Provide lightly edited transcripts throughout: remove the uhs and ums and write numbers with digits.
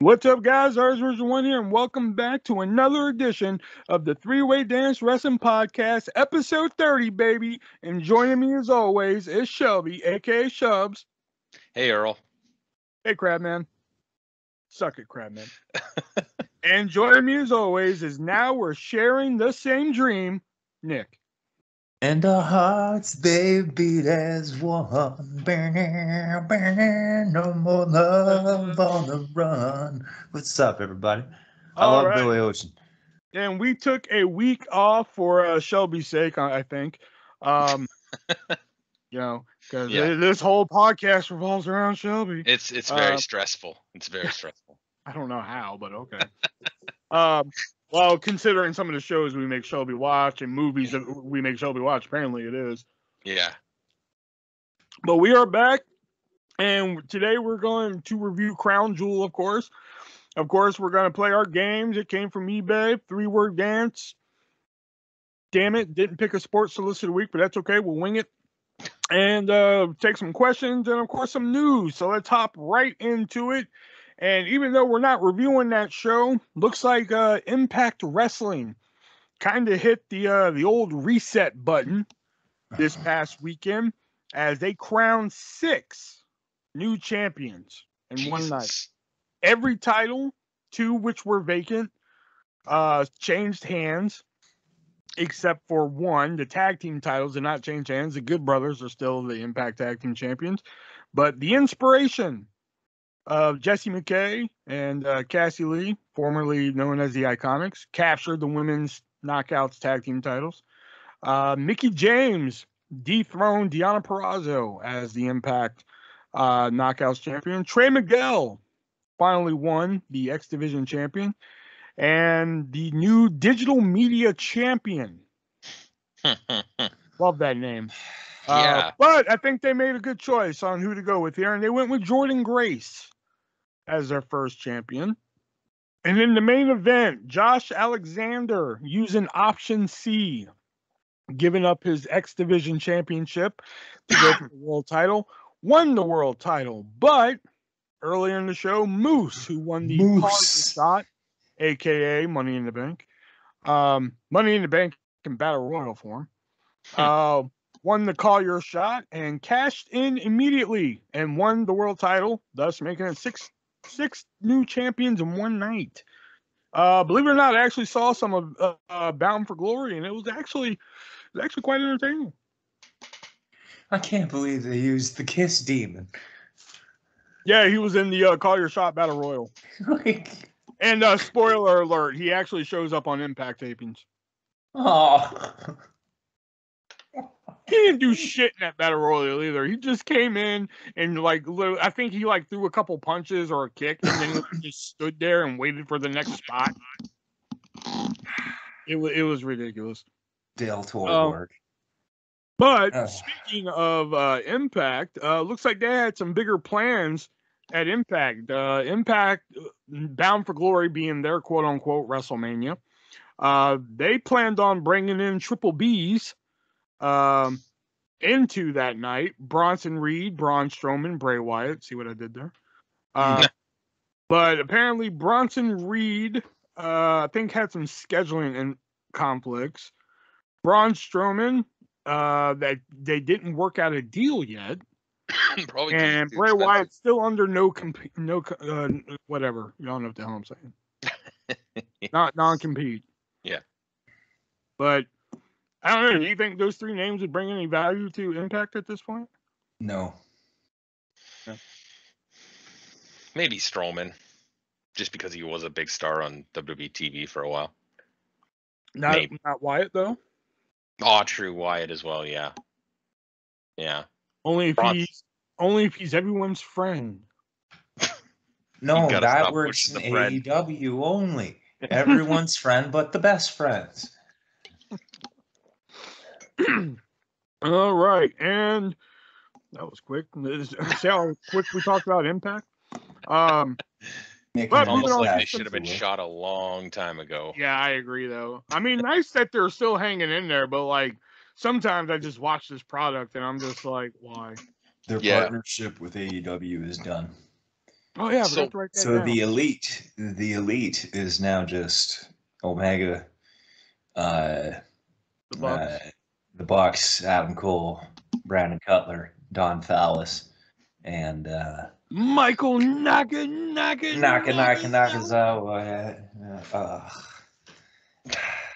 What's up, guys? ArtistVersion1 here, and welcome back to another edition of the Three-Way Dance Wrestling Podcast, episode 30, baby. And joining me, as always, is Shelby, a.k.a. Shubs. Hey, Earl. Hey, Crabman. Suck it, Crabman. And joining me, as always, is now we're sharing the same dream, Nick. And our hearts, they beat as one. No more love on the run. What's up, everybody? I love Billy Ocean. And we took a week off for Shelby's sake, I think. Because this whole podcast revolves around Shelby. It's very stressful. It's very stressful. I don't know how, but okay. Well, considering some of the shows we make Shelby watch and movies that we make Shelby watch, apparently it is. Yeah. But we are back, and today we're going to review Crown Jewel, of course. Of course, we're going to play our games. It came from eBay, 3-word dance. Damn it, didn't pick a sports solicit a week, but that's okay. We'll wing it. And take some questions and, of course, some news. So let's hop right into it. And even though we're not reviewing that show, looks like Impact Wrestling kind of hit the old reset button this past weekend as they crowned 6 new champions in one night. Every title, 2 which were vacant, changed hands, except for 1. The tag team titles did not change hands. The Good Brothers are still the Impact Tag Team Champions. But the Inspiration of Jessie McKay and Cassie Lee, formerly known as the Iconics, captured the Women's Knockouts Tag Team titles. Mickie James dethroned Deonna Purrazzo as the Impact Knockouts champion. Trey Miguel finally won the X Division champion. And the new digital media champion. Love that name. Yeah. But I think they made a good choice on who to go with here. And they went with Jordynne Grace as their first champion. And in the main event, Josh Alexander using option C, giving up his X Division championship to go for the world title, won the world title. But earlier in the show, Moose, who won the shot, a.k.a. Money in the Bank, Money in the Bank in Battle Royal form, won the Call Your Shot and cashed in immediately and won the world title, thus making it six new champions in one night. Believe it or not, I actually saw some of Bound for Glory, and it was actually quite entertaining. I can't believe they used the Kiss Demon. Yeah, he was in the Call Your Shot Battle Royal. And spoiler alert, he actually shows up on Impact tapings. Oh. He didn't do shit in that Battle Royal either. He just came in and I think he threw a couple punches or a kick, and then he just stood there and waited for the next spot. It was ridiculous. Del Toro work. But speaking of Impact, looks like they had some bigger plans at Impact. Impact Bound for Glory being their quote-unquote WrestleMania. They planned on bringing in Triple B's into that night. Bronson Reed, Braun Strowman, Bray Wyatt. See what I did there? But apparently Bronson Reed, I think, had some scheduling and conflicts. Braun Strowman, that they didn't work out a deal yet. Probably. And Bray Wyatt's still under whatever. You don't know what the hell I'm saying. Not non-compete. Yeah. But I don't know. Do you think those 3 names would bring any value to Impact at this point? No. Yeah. Maybe Strowman, just because he was a big star on WWE TV for a while. Not Wyatt though. Oh, true, Wyatt as well. Yeah. Yeah. Only if he's everyone's friend. No, that works in AEW only. Everyone's friend, but the best friends. All right, and that was quick. See how quick we talked about Impact? But almost like they should have been shot a long time ago. Yeah, I agree, though. I mean, nice that they're still hanging in there, but sometimes I just watch this product and I'm just like, why? Their partnership with AEW is done. Oh yeah, I forgot to write that down. the elite is now just Omega, The Bucks. The Bucks, Adam Cole, Brandon Cutler, Don Fallis, and Michael Nakazawa.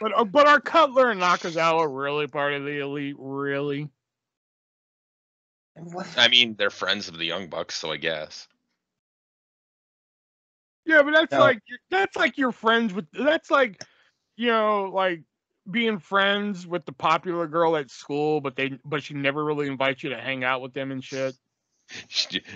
But are Cutler and Nakazawa really part of the elite? Really? What? I mean, they're friends of the Young Bucks, so I guess. Yeah, but that's like you're friends with. That's like, like being friends with the popular girl at school, but she never really invites you to hang out with them and shit.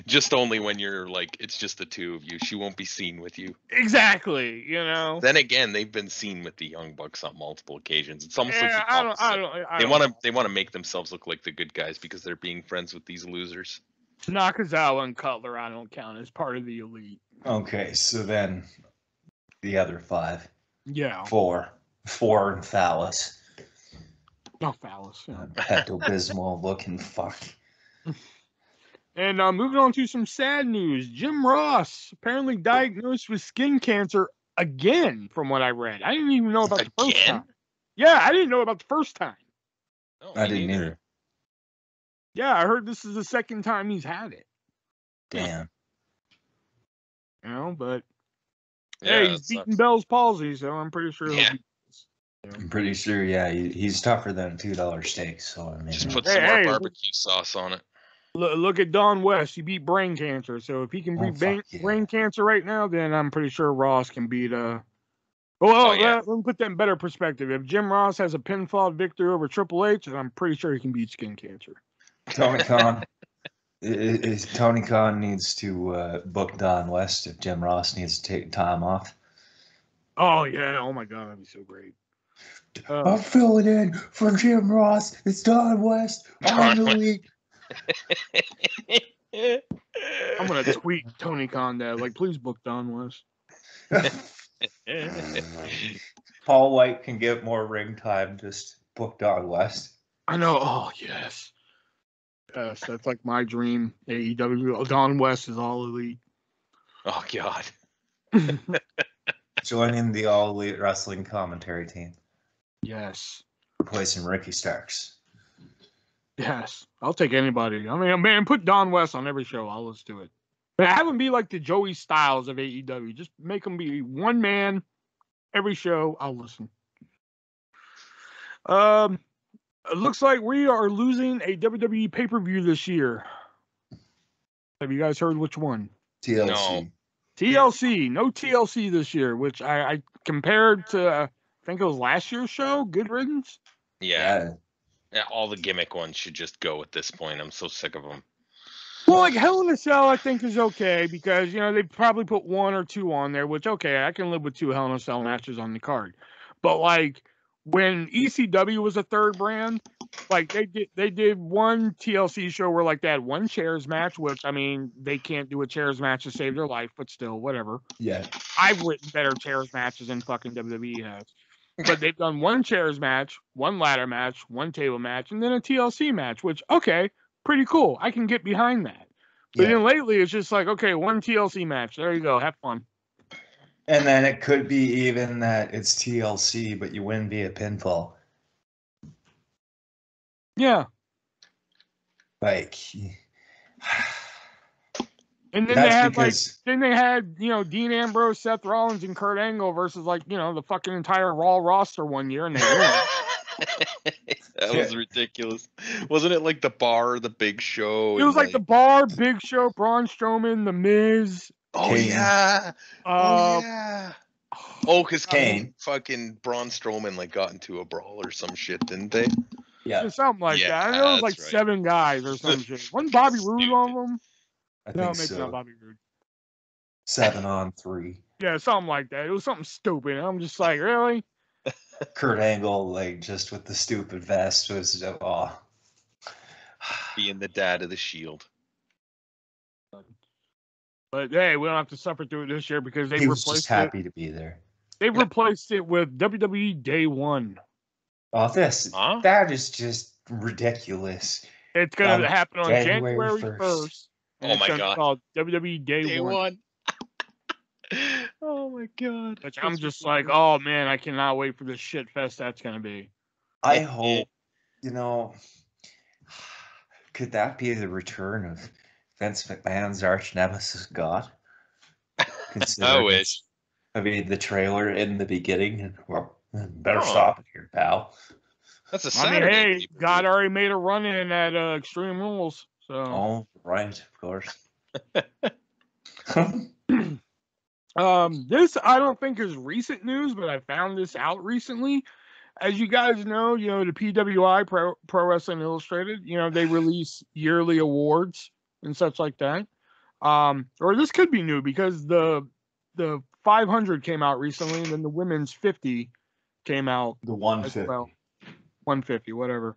Just only when you're like, it's just the two of you. She won't be seen with you. Exactly, Then again, they've been seen with the Young Bucks on multiple occasions. It's almost like the opposite. They want to make themselves look like the good guys because they're being friends with these losers. Nakazawa and Cutler, I don't count as part of the elite. Okay, so then the other 5. Yeah. 4 and Fallis. No, Fallis. Yeah. Pepto-Bismol looking fuck. And moving on to some sad news. Jim Ross apparently diagnosed with skin cancer again, from what I read. I didn't even know about the first time. Yeah, I didn't know about the first time. No, I didn't either. Yeah, I heard this is the second time he's had it. Damn. But hey, he's beating Bell's palsy, so I'm pretty sure he'll be. I'm pretty sure, he's tougher than a $2 steak. So I mean, just put some more barbecue sauce on it. Look at Don West. He beat brain cancer, so if he can beat brain cancer right now, then I'm pretty sure Ross can beat. Let me put that in better perspective. If Jim Ross has a pinfall victory over Triple H, then I'm pretty sure he can beat skin cancer. Tony Khan. Tony Khan needs to book Don West if Jim Ross needs to take time off. Oh yeah! Oh my God, that'd be so great. I'm filling in for Jim Ross. It's Don West on the week. I'm gonna tweet Tony Khan that, like, please book Don West. Paul White can get more ring time. Just book Don West. I know. Oh yes, yes, that's like my dream. AEW. Don West is all elite. Oh God. Joining the All Elite Wrestling commentary team. Yes. Replacing Ricky Starks. Yes, I'll take anybody. I mean, man, put Don West on every show. I'll let's do it. But have him be like the Joey Styles of AEW. Just make him be one man every show. I'll listen. It looks like we are losing a WWE pay-per-view this year. Have you guys heard which one? TLC. No. TLC. No TLC this year, which I compared to, I think it was last year's show, Good Riddance. Yeah. All the gimmick ones should just go at this point. I'm so sick of them. Well, like Hell in a Cell, I think is okay because, they probably put 1 or 2 on there, which, okay, I can live with 2 Hell in a Cell matches on the card. But, like, when ECW was a third brand, like, they did one TLC show where, like, they had 1 chairs match, which, I mean, they can't do a chairs match to save their life, but still, whatever. Yeah. I've written better chairs matches than fucking WWE has. But they've done 1 chairs match, 1 ladder match, 1 table match, and then a TLC match, which, okay, pretty cool. I can get behind that. But then lately, it's just like, okay, 1 TLC match. There you go. Have fun. And then it could be even that it's TLC, but you win via pinfall. Yeah. Like... And then they had Dean Ambrose, Seth Rollins, and Kurt Angle versus the fucking entire Raw roster one year, and they won. That was ridiculous. Wasn't it like the Bar, the Big Show? It was like the Bar, Big Show, Braun Strowman, The Miz. Oh yeah. Oh, because Kane fucking Braun Strowman got into a brawl or some shit, didn't they? Yeah, something like that. I know it was 7 guys or some shit. Wasn't Bobby Roode on them? I think maybe not Bobby Roode. 7-on-3. Yeah, something like that. It was something stupid. And I'm just like, really? Kurt Angle, just with the stupid vest, was being the dad of the Shield. But hey, we don't have to suffer through it this year because he was just happy to be there. They replaced it with WWE Day 1. Oh, that is just ridiculous. It's gonna happen on January 1st. Oh my God! Called WWE Day 1. my god! Which I'm just like, oh man, I cannot wait for this shit fest that's gonna be. I hope, could that be the return of Vince McMahon's arch nemesis God? I wish. I mean, the trailer in the beginning, and well, better stop it here, pal. That's a Saturday. I mean, hey, God already made a run in at Extreme Rules, so. Oh, right, of course. This I don't think is recent news, but I found this out recently. As you guys know, the PWI Pro Wrestling Illustrated, they release yearly awards and such like that. Or this could be new because the 500 came out recently, and then the women's 50 came out. The 150. Well. 150, whatever.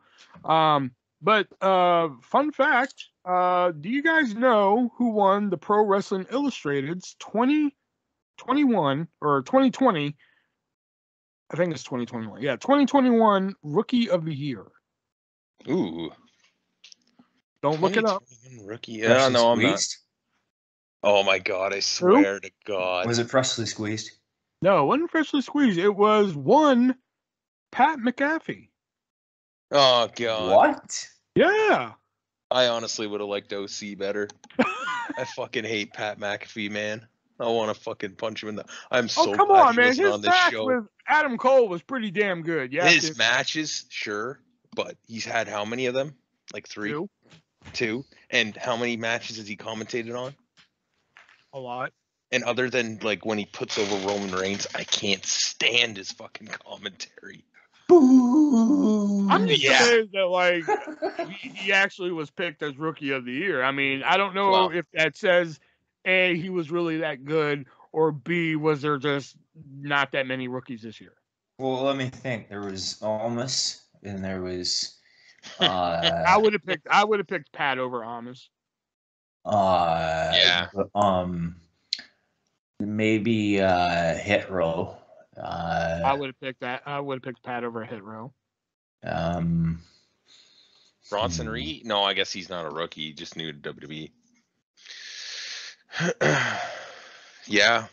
But fun fact, do you guys know who won the Pro Wrestling Illustrated's 2021 or 2020? I think it's 2021. Yeah, 2021 Rookie of the Year. Ooh. Don't look it up. Rookie. Yeah, no, I'm not. Oh my God! I swear to God. Was it freshly squeezed? No, it wasn't freshly squeezed. It was one Pat McAfee. Oh God! What? Yeah. I honestly would have liked OC better. I fucking hate Pat McAfee, man. I want to fucking punch him in the. I'm so. Oh come on, man! His match with Adam Cole was pretty damn good. Yeah. His matches, sure, but he's had how many of them? Like 3. 2. And how many matches has he commentated on? A lot. And other than like when he puts over Roman Reigns, I can't stand his fucking commentary. I'm just amazed that like he actually was picked as Rookie of the Year. I mean, I don't know if that says A, he was really that good, or B, was there just not that many rookies this year? Well, let me think. There was Almas, and there was. I would have picked Pat over Almas. Yeah. Maybe Hit Row. I would have picked that. I would have picked Pat over Hit Row. Bronson Reed? No, I guess he's not a rookie. He just new to WWE. Yeah.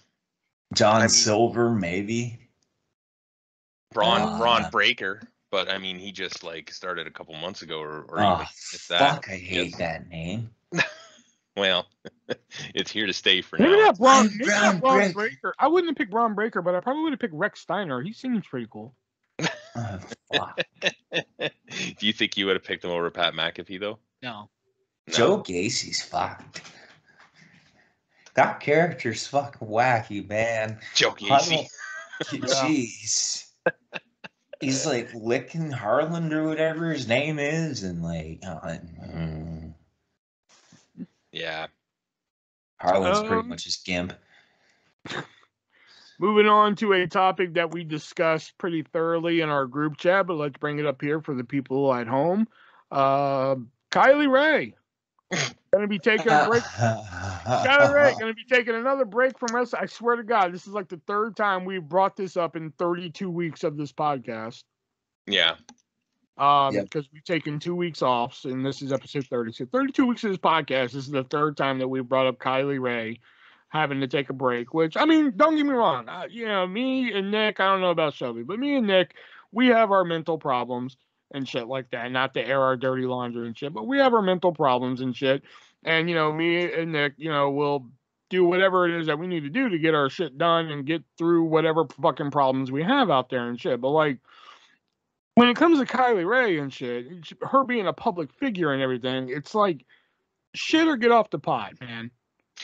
John Silver, maybe. Braun Breaker. But I mean, he just like started a couple months ago, or even if that. Fuck! I hate that name. Well, it's here to stay for maybe now. Not Braun Breaker. I wouldn't have picked Braun Breaker, but I probably would have picked Rex Steiner. He seems pretty cool. Fuck. Do you think you would have picked him over Pat McAfee though? No. Joe Gacy's fucked. That character's fucking wacky, man. Joe Gacy. Jeez. He's like licking Harland or whatever his name is, and like, yeah. Harland's pretty much his gimp. Moving on to a topic that we discussed pretty thoroughly in our group chat, but let's bring it up here for the people at home. Kylie Ray going to be taking a break. Kylie Ray going to be taking another break from wrestling. I swear to God, this is like the third time we've brought this up in 32 weeks of this podcast. Yeah. Because we've taken 2 weeks off, and this is episode 30. So 32 weeks of this podcast, this is the third time that we've brought up Kylie Ray having to take a break, which, I mean, don't get me wrong. Me and Nick, I don't know about Shelby, but me and Nick, we have our mental problems and shit like that. Not to air our dirty laundry and shit, but we have our mental problems and shit. And, me and Nick, we'll do whatever it is that we need to do to get our shit done and get through whatever fucking problems we have out there and shit. But, like, when it comes to Kylie Ray and shit, her being a public figure and everything, it's like, shit or get off the pot, man.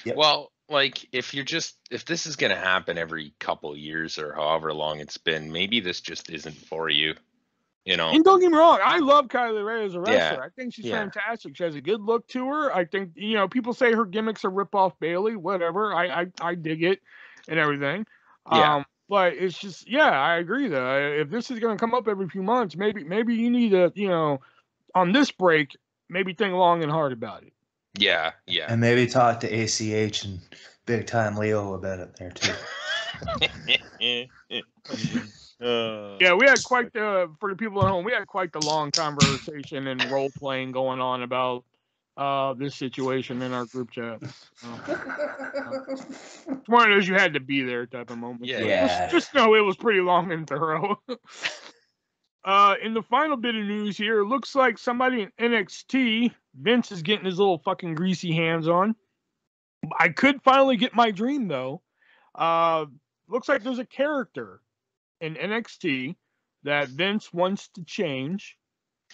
Yep. Well, like, if this is going to happen every couple of years or however long it's been, maybe this just isn't for you, And don't get me wrong, I love Kylie Ray as a wrestler. Yeah. I think she's fantastic. She has a good look to her. I think, people say her gimmicks are rip-off Bailey, whatever. I dig it and everything. Yeah. But it's just, I agree though. If this is going to come up every few months, maybe you need to, on this break, maybe think long and hard about it. Yeah. And maybe talk to ACH and Big Time Leo about it there too. We had quite for the people at home, we had quite the long conversation and role playing going on about this situation in our group chat. It's one of those you had to be there type of moment. Yeah. Just know it was pretty long and thorough. In the final bit of news here, it looks like somebody in NXT, Vince is getting his little fucking greasy hands on. I could finally get my dream, though. Looks like there's a character in NXT that Vince wants to change.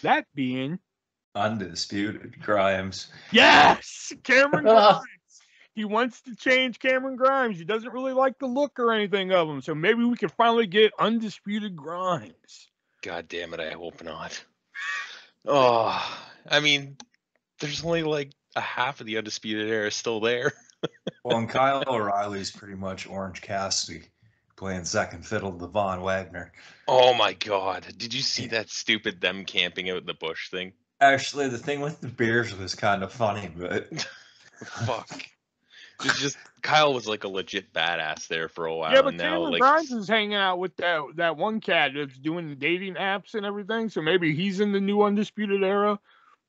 That being Undisputed Grimes. Yes! Cameron Grimes. He wants to change Cameron Grimes. He doesn't really like the look or anything of him. So maybe we can finally get Undisputed Grimes. God damn it, I hope not. Oh, I mean, there's only like a half of the Undisputed Era still there. Well, and Kyle O'Reilly's pretty much Orange Cassidy playing second fiddle to Von Wagner. Oh my god. Did you see that stupid them camping out in the bush thing? Actually, the thing with the beers was kind of funny, but... Fuck. It's just Kyle was like a legit badass there for a while. Yeah, but and now, Cameron like, Grimes is hanging out with that one cat that's doing the dating apps and everything. So maybe he's in the new Undisputed Era.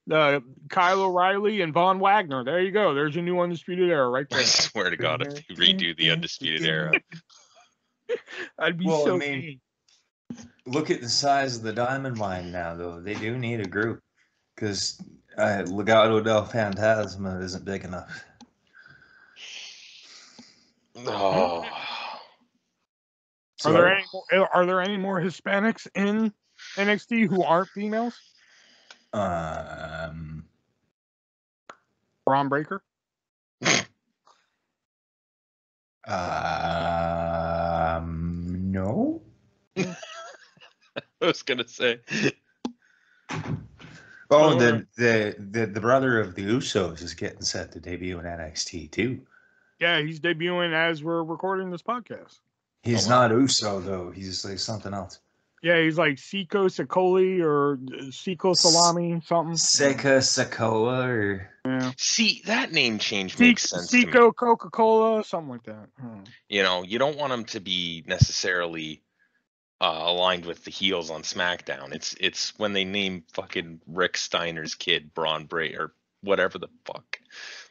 Kyle O'Reilly and Von Wagner. There you go. There's a new Undisputed Era right there. I swear to God, if they redo the Undisputed Era. I'd be mean. Look at the size of the diamond mine now, though. They do need a group. Because Legado del Fantasma isn't big enough. Oh. Are there any more Hispanics in NXT who aren't females? Braun Breaker? No. I was gonna say. Oh, the brother of the Usos is getting set to debut in NXT too. Yeah, he's debuting as we're recording this podcast. He's not Uso though. He's like something else. Yeah, he's like Siko Sakoli or Siko Salami, something. Sika Sakoa or... Yeah. See, that name change makes sense to me. Siko Coca-Cola, something like that. You know, you don't want him to be necessarily aligned with the heels on SmackDown. It's when they name fucking Rick Steiner's kid Braun Breaker or whatever the fuck.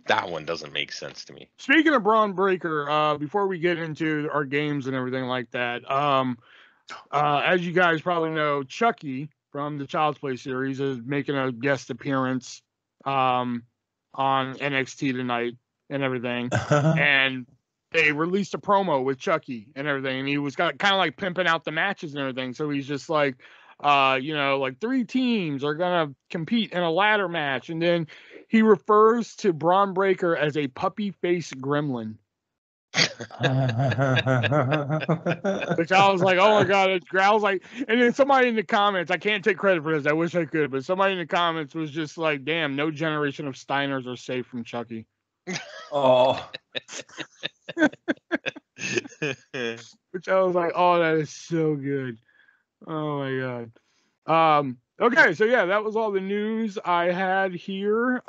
That one doesn't make sense to me. Speaking of Braun Breaker, before we get into our games and everything like that, as you guys probably know, Chucky from the Child's Play series is making a guest appearance on NXT tonight and everything. And they released a promo with Chucky and everything. And he was kind of like pimping out the matches and everything. So he's just like, like 3 teams are going to compete in a ladder match. And then he refers to Braun Breaker as a puppy face gremlin. Which I was like, oh my god, it's I was like, and then somebody in the comments, I can't take credit for this, I wish I could, but somebody in the comments was just like, damn, no generation of Steiners are safe from Chucky. Oh. Which I was like, oh, that is so good. Oh my god. Okay, so yeah, that was all the news I had here.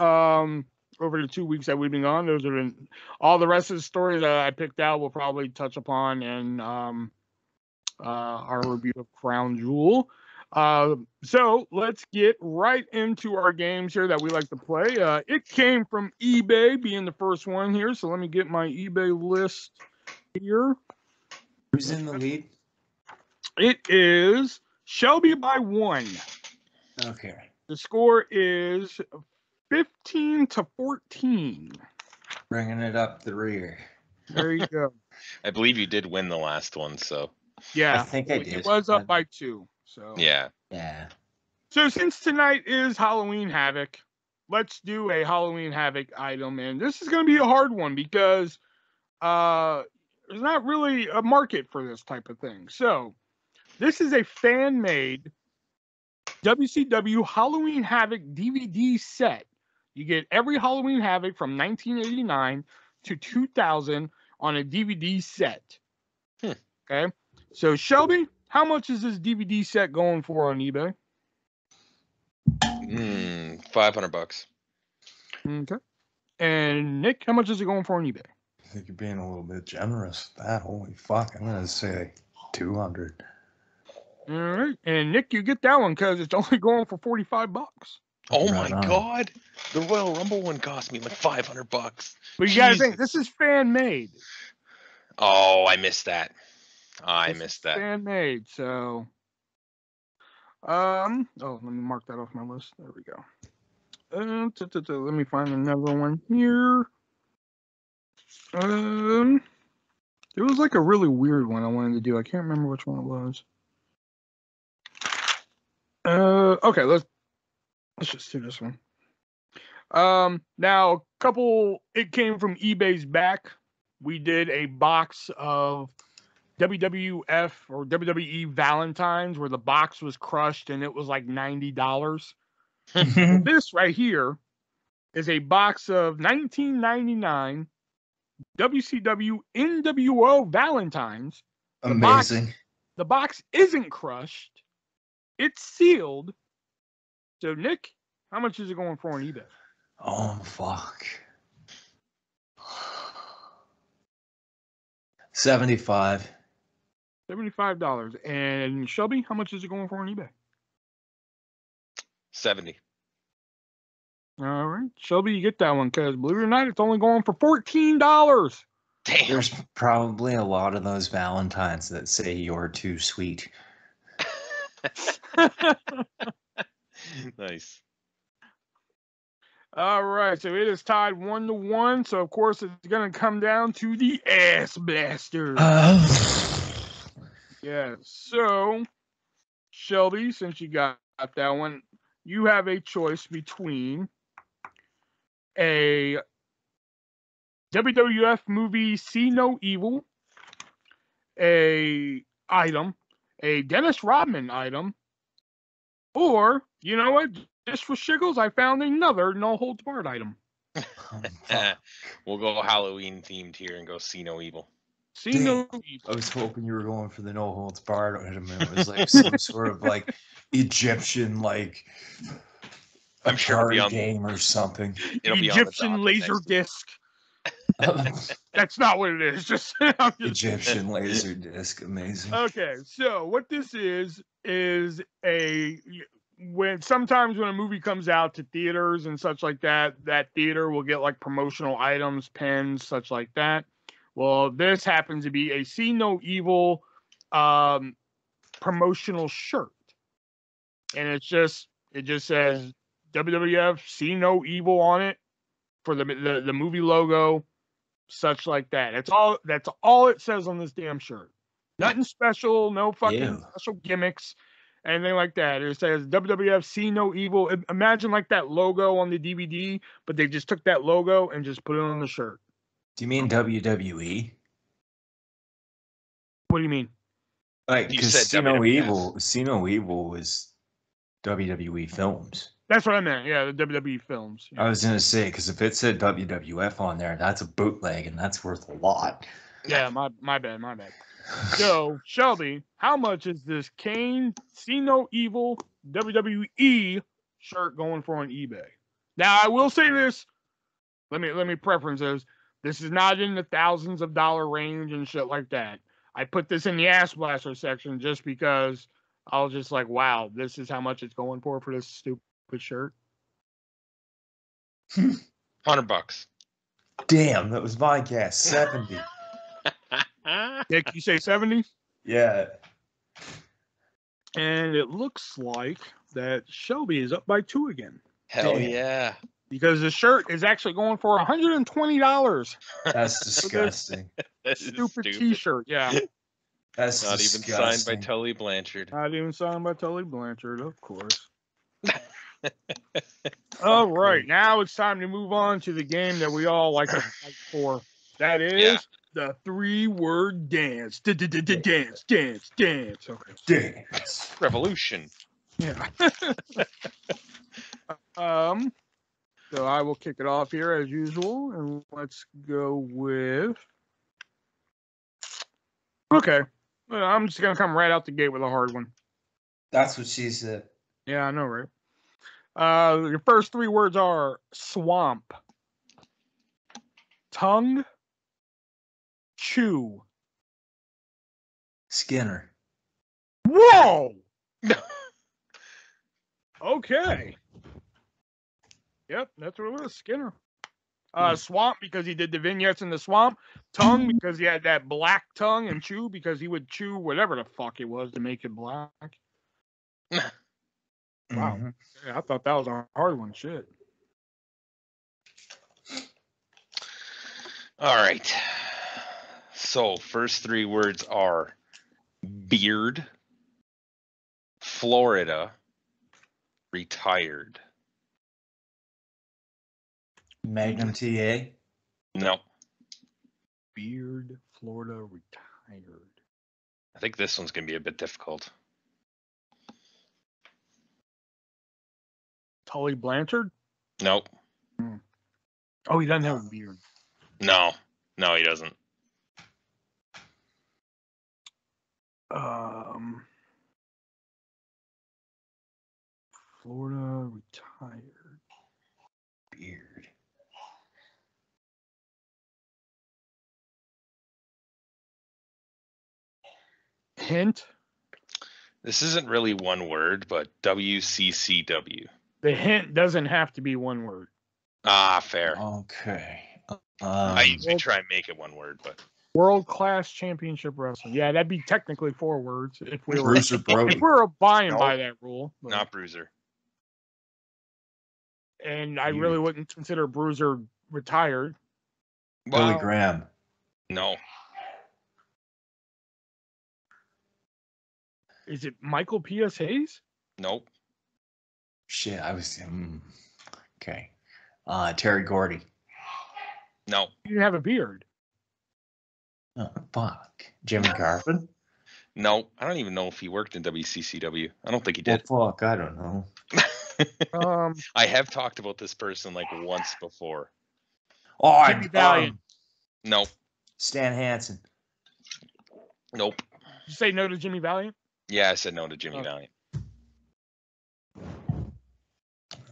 Over the 2 weeks that we've been gone, those are all the rest of the stories that I picked out. We'll probably touch upon in our review of Crown Jewel. So let's get right into our games here that we like to play. It came from eBay, being the first one here. So let me get my eBay list here. Who's in the lead? It is Shelby by 1. Okay. The score is 15-14. Bringing it up the rear. There you go. I believe you did win the last one, so. Yeah. I think I did. It was up by 2. So. Yeah. Yeah. So since tonight is Halloween Havoc, let's do a Halloween Havoc item. And this is going to be a hard one because there's not really a market for this type of thing. So this is a fan-made WCW Halloween Havoc DVD set. You get every Halloween Havoc from 1989 to 2000 on a DVD set. Okay. So Shelby, how much is this DVD set going for on eBay? $500. Okay. And Nick, how much is it going for on eBay? I think you're being a little bit generous with that. Holy fuck. I'm going to say 200. All right. And Nick, you get that one because it's only going for $45. Oh Right my on. God. The Royal Rumble one cost me like $500. But you gotta think, Jesus. this is fan made. Oh, I missed that. I missed that. Fan made, so let me mark that off my list. There we go. Let me find another one here. There was like a really weird one I wanted to do. I can't remember which one it was. Okay, let's just do this one. Now it came from eBay's back. We did a box of WWF or WWE Valentines where the box was crushed and it was like $90. This right here is a box of 1999 WCW NWO Valentines. Amazing. The box isn't crushed. It's sealed. So, Nick, how much is it going for on eBay? Oh, fuck. 75. $75. And Shelby, how much is it going for on eBay? 70. All right. Shelby, you get that one because believe it or not, it's only going for $14. Damn. There's probably a lot of those Valentines that say you're too sweet. Nice. All right. So it is tied 1-1. So, of course, it's going to come down to the ass blasters. Yeah. So, Shelby, since you got that one, you have a choice between a WWF movie See No Evil, a Dennis Rodman item, or, you know what, just for shiggles, I found another No Holds Barred item. We'll go Halloween themed here and go See No Evil. See No Evil. I was hoping you were going for the No Holds Barred item. It was like some sort of like Egyptian like I'm sure it'll be on game or something. It'll be Egyptian on the laser disc. That's not what it is. Just Egyptian laser disc. Amazing. Okay, so what this is sometimes when a movie comes out to theaters and such like that, that theater will get like promotional items, pens, such like that. Well, this happens to be a See No Evil promotional shirt. And it just says WWF See No Evil on it for the movie logo, such like that. That's all it says on this damn shirt. Nothing special, no fucking special gimmicks, anything like that. It says WWF See No Evil. Imagine like that logo on the DVD, but they just took that logo and just put it on the shirt. Do you mean WWE? What do you mean? Like, You because said See No WWF. Evil was WWE films. That's what I meant. Yeah, the WWE films. Yeah. I was gonna say, because if it said WWF on there, that's a bootleg and that's worth a lot. Yeah, my bad. So, Shelby, how much is this Kane See No Evil WWE shirt going for on eBay? Now, I will say this. Let me preference this. This is not in the thousands of dollar range and shit like that. I put this in the ass blaster section just because I was just like, wow, this is how much it's going for this stupid shirt. $100. Damn, that was my guess. 70. Nick, you say 70? Yeah. And it looks like that Shelby is up by 2 again. Hell yeah. Because the shirt is actually going for $120. That's disgusting. Stupid T-shirt, yeah. That's not disgusting. even signed by Tully Blanchard. Not even signed by Tully Blanchard, of course. All right, now it's time to move on to the game that we all like to fight for. That is the 3-word dance. Dance. Okay. Dance. Revolution. Yeah. So I will kick it off here as usual, and let's go with. Okay, I'm just gonna come right out the gate with a hard one. That's what she said. Yeah, I know, right? Your first 3 words are swamp, tongue, chew. Skinner. Whoa! Okay. Yep, that's what it was. Skinner. Swamp because he did the vignettes in the swamp. Tongue because he had that black tongue, and chew because he would chew whatever the fuck it was to make it black. Wow. Mhm. Yeah, I thought that was a hard one. Shit. All right. So, first three words are beard, Florida, retired. Magnum TA. No, Beard, Florida, retired. I think this one's going to be a bit difficult. Tully Blanchard? Nope. Oh, he doesn't have a beard. No, he doesn't. Florida, retired. Beard. Hint? This isn't really one word, but WCCW. The hint doesn't have to be one word. Ah, fair. Okay. I usually try and make it one word, but World Class Championship Wrestling. Yeah, that'd be technically 4 words if we were Bruiser Brody. if we were buying Nope. by that rule. But, not Bruiser. and I really wouldn't consider Bruiser retired. Billy Well, Graham. no. Is it Michael P.S. Hayes? Nope. Shit, I was. Okay. Terry Gordy. No. He didn't have a beard. Oh, fuck. Jimmy Carpenter. No. I don't even know if he worked in WCCW. I don't think he Well, did. fuck, I don't know. I have talked about this person like once before. Oh, Jimmy Valiant. Nope. Stan Hansen. Nope. Did you say no to Jimmy Valiant? Yeah, I said no to Jimmy Okay. Valiant.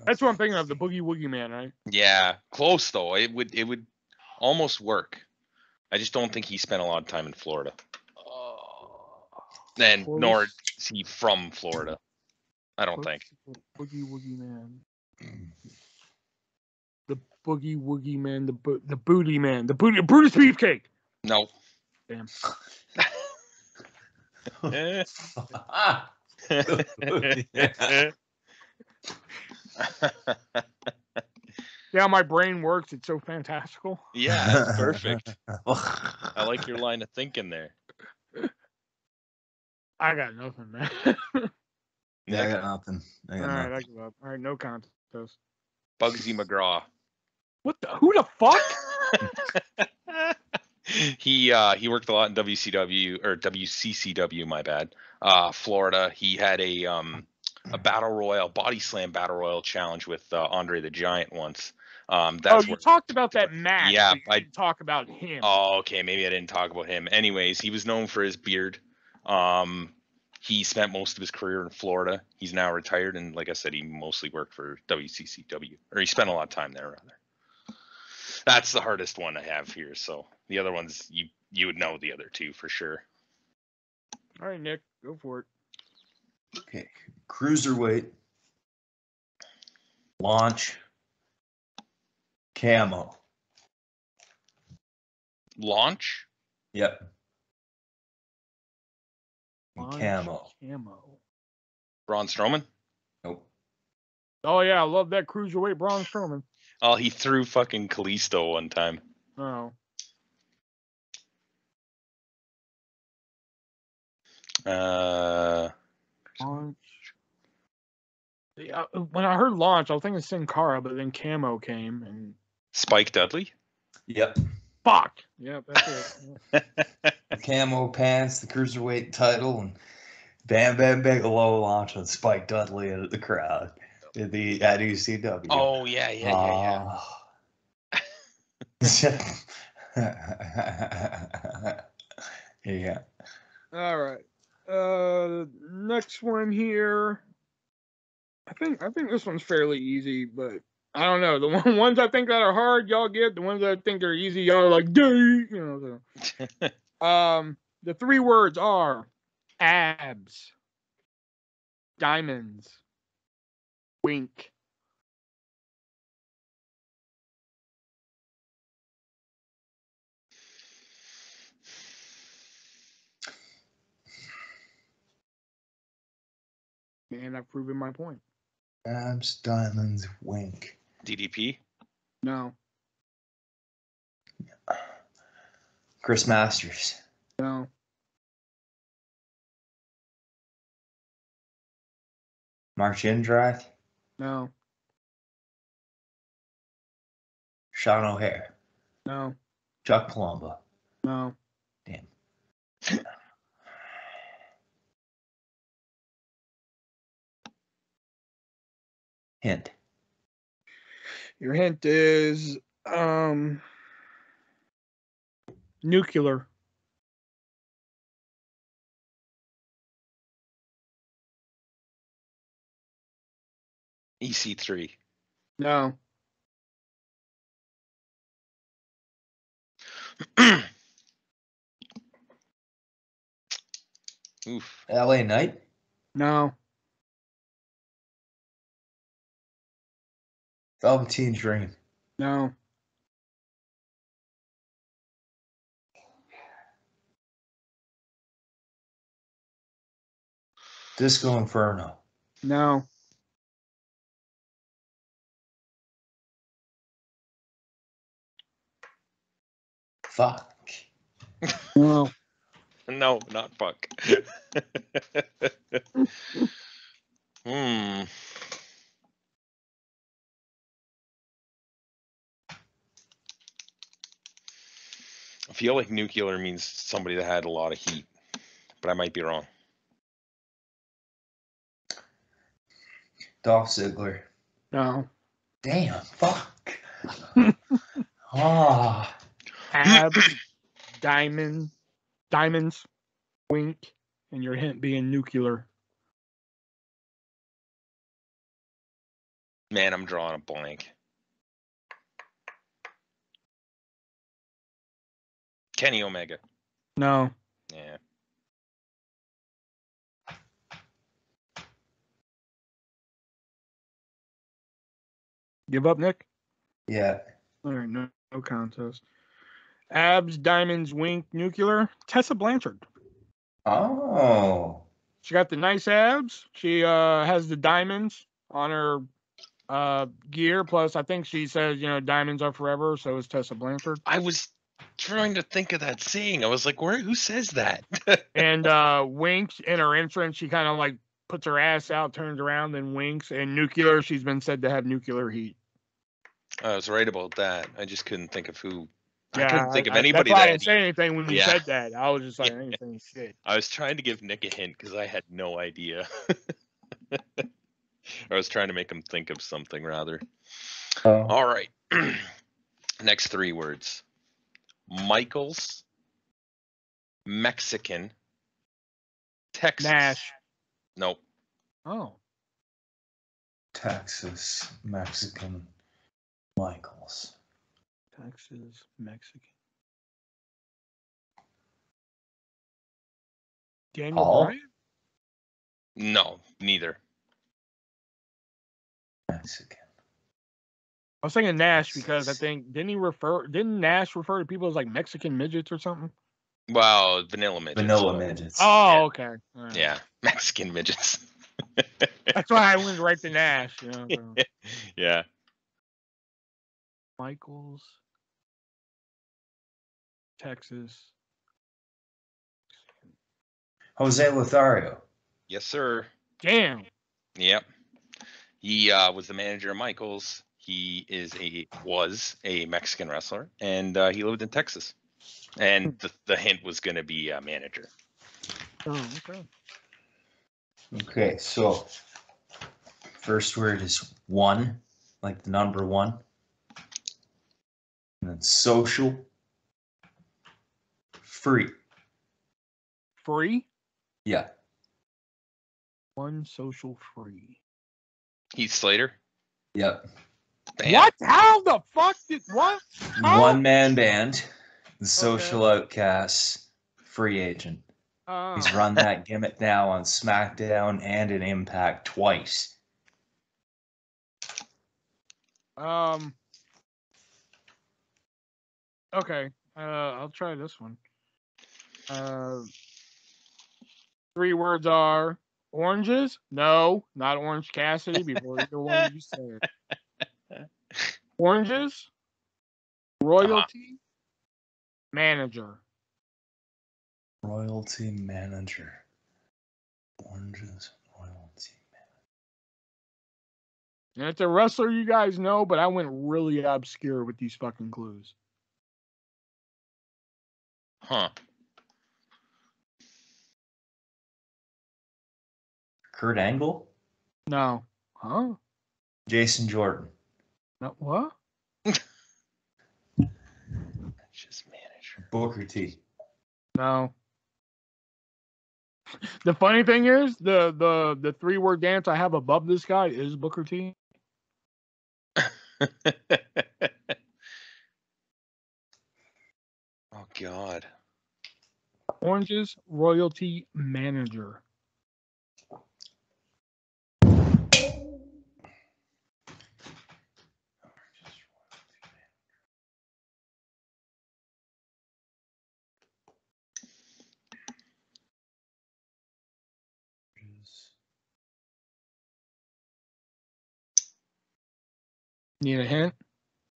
That's what I'm thinking of, the Boogie Woogie Man, right? Yeah, close though. It would almost work. I just don't think he spent a lot of time in Florida. And Close. nor is he from Florida. I don't think. Boogie Woogie Man. The Boogie Woogie Man, the Booty Man, the Brutus Beefcake. No. Damn. See how my brain works? It's so fantastical. Yeah, that's perfect. I like your line of thinking there. I got nothing, man. Yeah, I got nothing. All right, I give up. All right, no contest. Bugsy McGraw. What the? Who the fuck? He worked a lot in WCW or WCCW, my bad. Florida. He had a battle royal, body slam battle royal challenge with Andre the Giant once. That's you talked about that match. Yeah, but you didn't talk about him. Oh, okay. Maybe I didn't talk about him. Anyways, he was known for his beard. He spent most of his career in Florida. He's now retired, and like I said, he mostly worked for WCCW, or he spent a lot of time there, rather. That's the hardest one I have here. So the other ones, you would know the other two for sure. All right, Nick, go for it. Okay. Cruiserweight. Launch. Camo. Launch? Yep. Launch Camo. Braun Strowman? Nope. Oh yeah, I love that cruiserweight Braun Strowman. Oh, he threw fucking Kalisto one time. Oh. Launch. Yeah, when I heard launch, I was thinking Sin Cara, but then Camo came and Spike Dudley? Yep. fuck. Yep, that's it. Camo pants, the cruiserweight title, and Bam Bam Bigelow launching Spike Dudley at the crowd at UCW. Oh yeah. Yeah. All right. Next one here. I think this one's fairly easy, but I don't know. The ones I think that are hard, y'all get. The ones that I think are easy, y'all are like, duh, you know. So. The 3 words are abs, diamonds, wink. And I've proven my point. Abs, diamonds, wink. DDP. No. Chris Masters. No. March Indrak. No. Sean O'Hare. No. Chuck Palumbo. No. Damn. Hint. Your hint is nuclear. EC3. No. Oof. LA Knight. No. Velveteen Dream. No. Disco Inferno. No. Fuck. No. No, not fuck. Hmm. I feel like nuclear means somebody that had a lot of heat, but I might be wrong. Dolph Ziggler. No. Damn. Fuck. Ah. Abs, diamonds, wink, and your hint being nuclear. Man, I'm drawing a blank. Kenny Omega. No. Yeah. Give up, Nick? Yeah. All right, no contest. Abs, diamonds, wink, nuclear. Tessa Blanchard. Oh. She got the nice abs. She has the diamonds on her gear. Plus, I think she says, diamonds are forever. So is Tessa Blanchard. I was trying to think of that saying. I was like, who says that? And winks in her entrance. She kind of like puts her ass out, turns around, then winks. And nuclear, she's been said to have nuclear heat. I was right about that. I just couldn't think of who. Yeah, I couldn't think of that's anybody why I that didn't say anything when you Yeah. said that. I was just like, Yeah. I ain't saying shit. I was trying to give Nick a hint because I had no idea. I was trying to make him think of something rather. Oh. All right. Next 3 words. Michaels, Mexican, Texas. Nash. Nope. Oh. Texas, Mexican, Michaels. Texas, Mexican. Daniel Paul? Bryan? No, neither. Mexican. I was thinking Nash because I think didn't Nash refer to people as like Mexican midgets or something? Well, vanilla midgets. Vanilla but- midgets. Oh, Yeah. okay. All right. Yeah, Mexican midgets. That's why I went right to Nash. So. Yeah. Michaels, Texas. Jose Lothario. Yes, sir. Damn. Yep. He was the manager of Michaels. He was a Mexican wrestler, and he lived in Texas. And the hint was going to be a manager. Oh, okay. Okay, so first word is 1, like the number 1. And then social. Free. Free? Yeah. One social free. Heath Slater. Yep. Bam. What? How the fuck did what? How? 1-man band. The Social Outcasts. Free agent. Oh. He's run that gimmick now on SmackDown and in Impact twice. Okay. I'll try this one. 3 words are Oranges? No, not Orange Cassidy before either one of you say it. Oranges? Royalty? Manager. Royalty manager. Oranges. Royalty And it's a wrestler you guys know, but I went really obscure with these fucking clues. Huh. Kurt Angle. No. Huh? Jason Jordan. No, what? Just manager. Booker T. No. The funny thing is, the 3-word dance I have above this guy is Booker T. Oh God. Oranges royalty manager. Need a hint?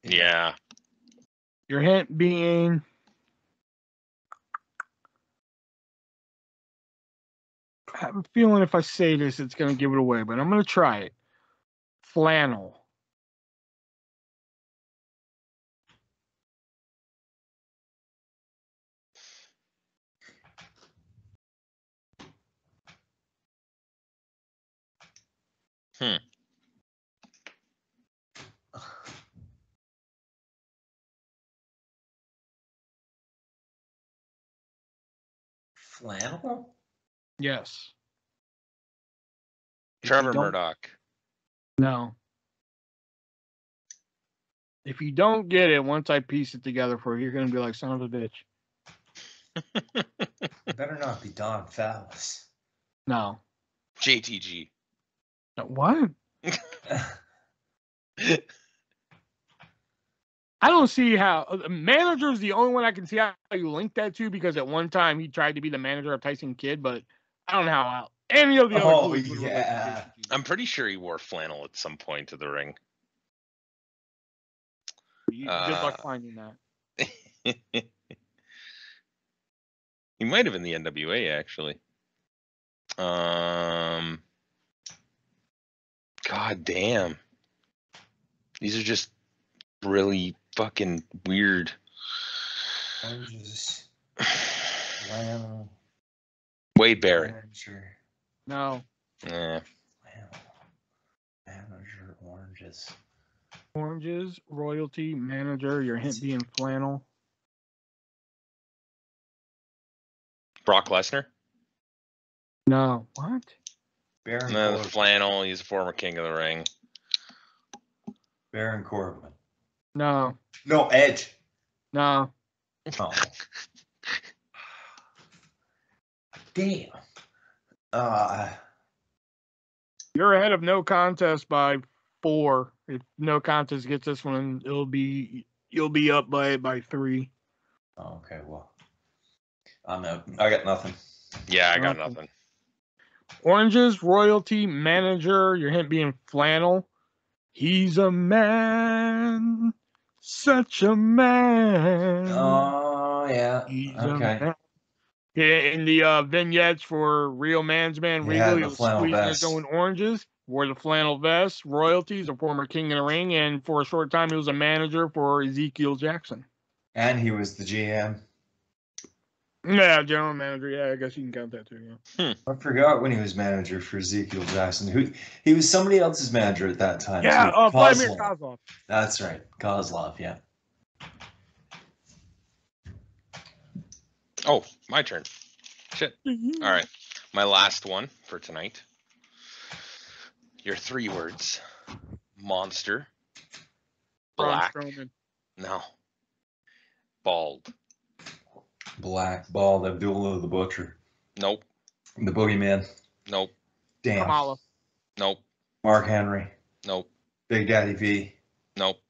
Yeah. Your hint being I have a feeling if I say this, it's going to give it away, but I'm going to try it. Flannel. Flannel? Yes. Trevor don't- Murdoch. No. If you don't get it, once I piece it together for you, you're going to be like, son of a bitch. Better not be Don Fallis. No. JTG. No, what? I don't see how. Manager is the only one I can see how you link that to, because at one time he tried to be the manager of Tyson Kidd, but I don't know how any of the other Oh, clues would relate to yeah. JTG. I'm pretty sure he wore flannel at some point to the ring. Good luck finding that. He might have in the NWA actually. God damn. These are just really fucking weird. Oranges. Flannel. Wade Barrett. Manager. No. Eh. Flannel. Manager. Oranges. Oranges, royalty, manager, your hint being flannel. Brock Lesnar. No. What? Baron No, the Corbin. flannel. He's a former king of the ring. Baron Corbin. No. No, Edge. No. Oh. Damn. You're ahead of no contest by 4. If no contest gets this one, you'll be up by 3. Okay, well. I'm out. I got nothing. Yeah, I got Okay. nothing. Oranges, royalty, manager, your hint being flannel. He's a man, such a man. Oh, yeah. He's a Okay. man. Yeah, in the vignettes for Real Man's Man Yeah, Regal, the he was flannel squeezing vest. his own oranges, wore the flannel vest. Royalties, a former king in the ring, and for a short time he was a manager for Ezekiel Jackson. And he was the GM. Yeah, general manager. Yeah, I guess you can count that too. Yeah. I forgot when he was manager for Ezekiel Jackson. He was somebody else's manager at that time. Yeah, too. Vladimir Kozlov. Kozlov. That's right. Kozlov, yeah. Oh, my turn. Shit. All right. My last one for tonight. Your 3 words. Monster. Braun Black. Strowman. No. Bald. Black Bald Abdullah the Butcher. Nope. The Boogeyman. Nope. Damn. Kamala. Nope. Mark Henry. Nope. Big Daddy V. Nope.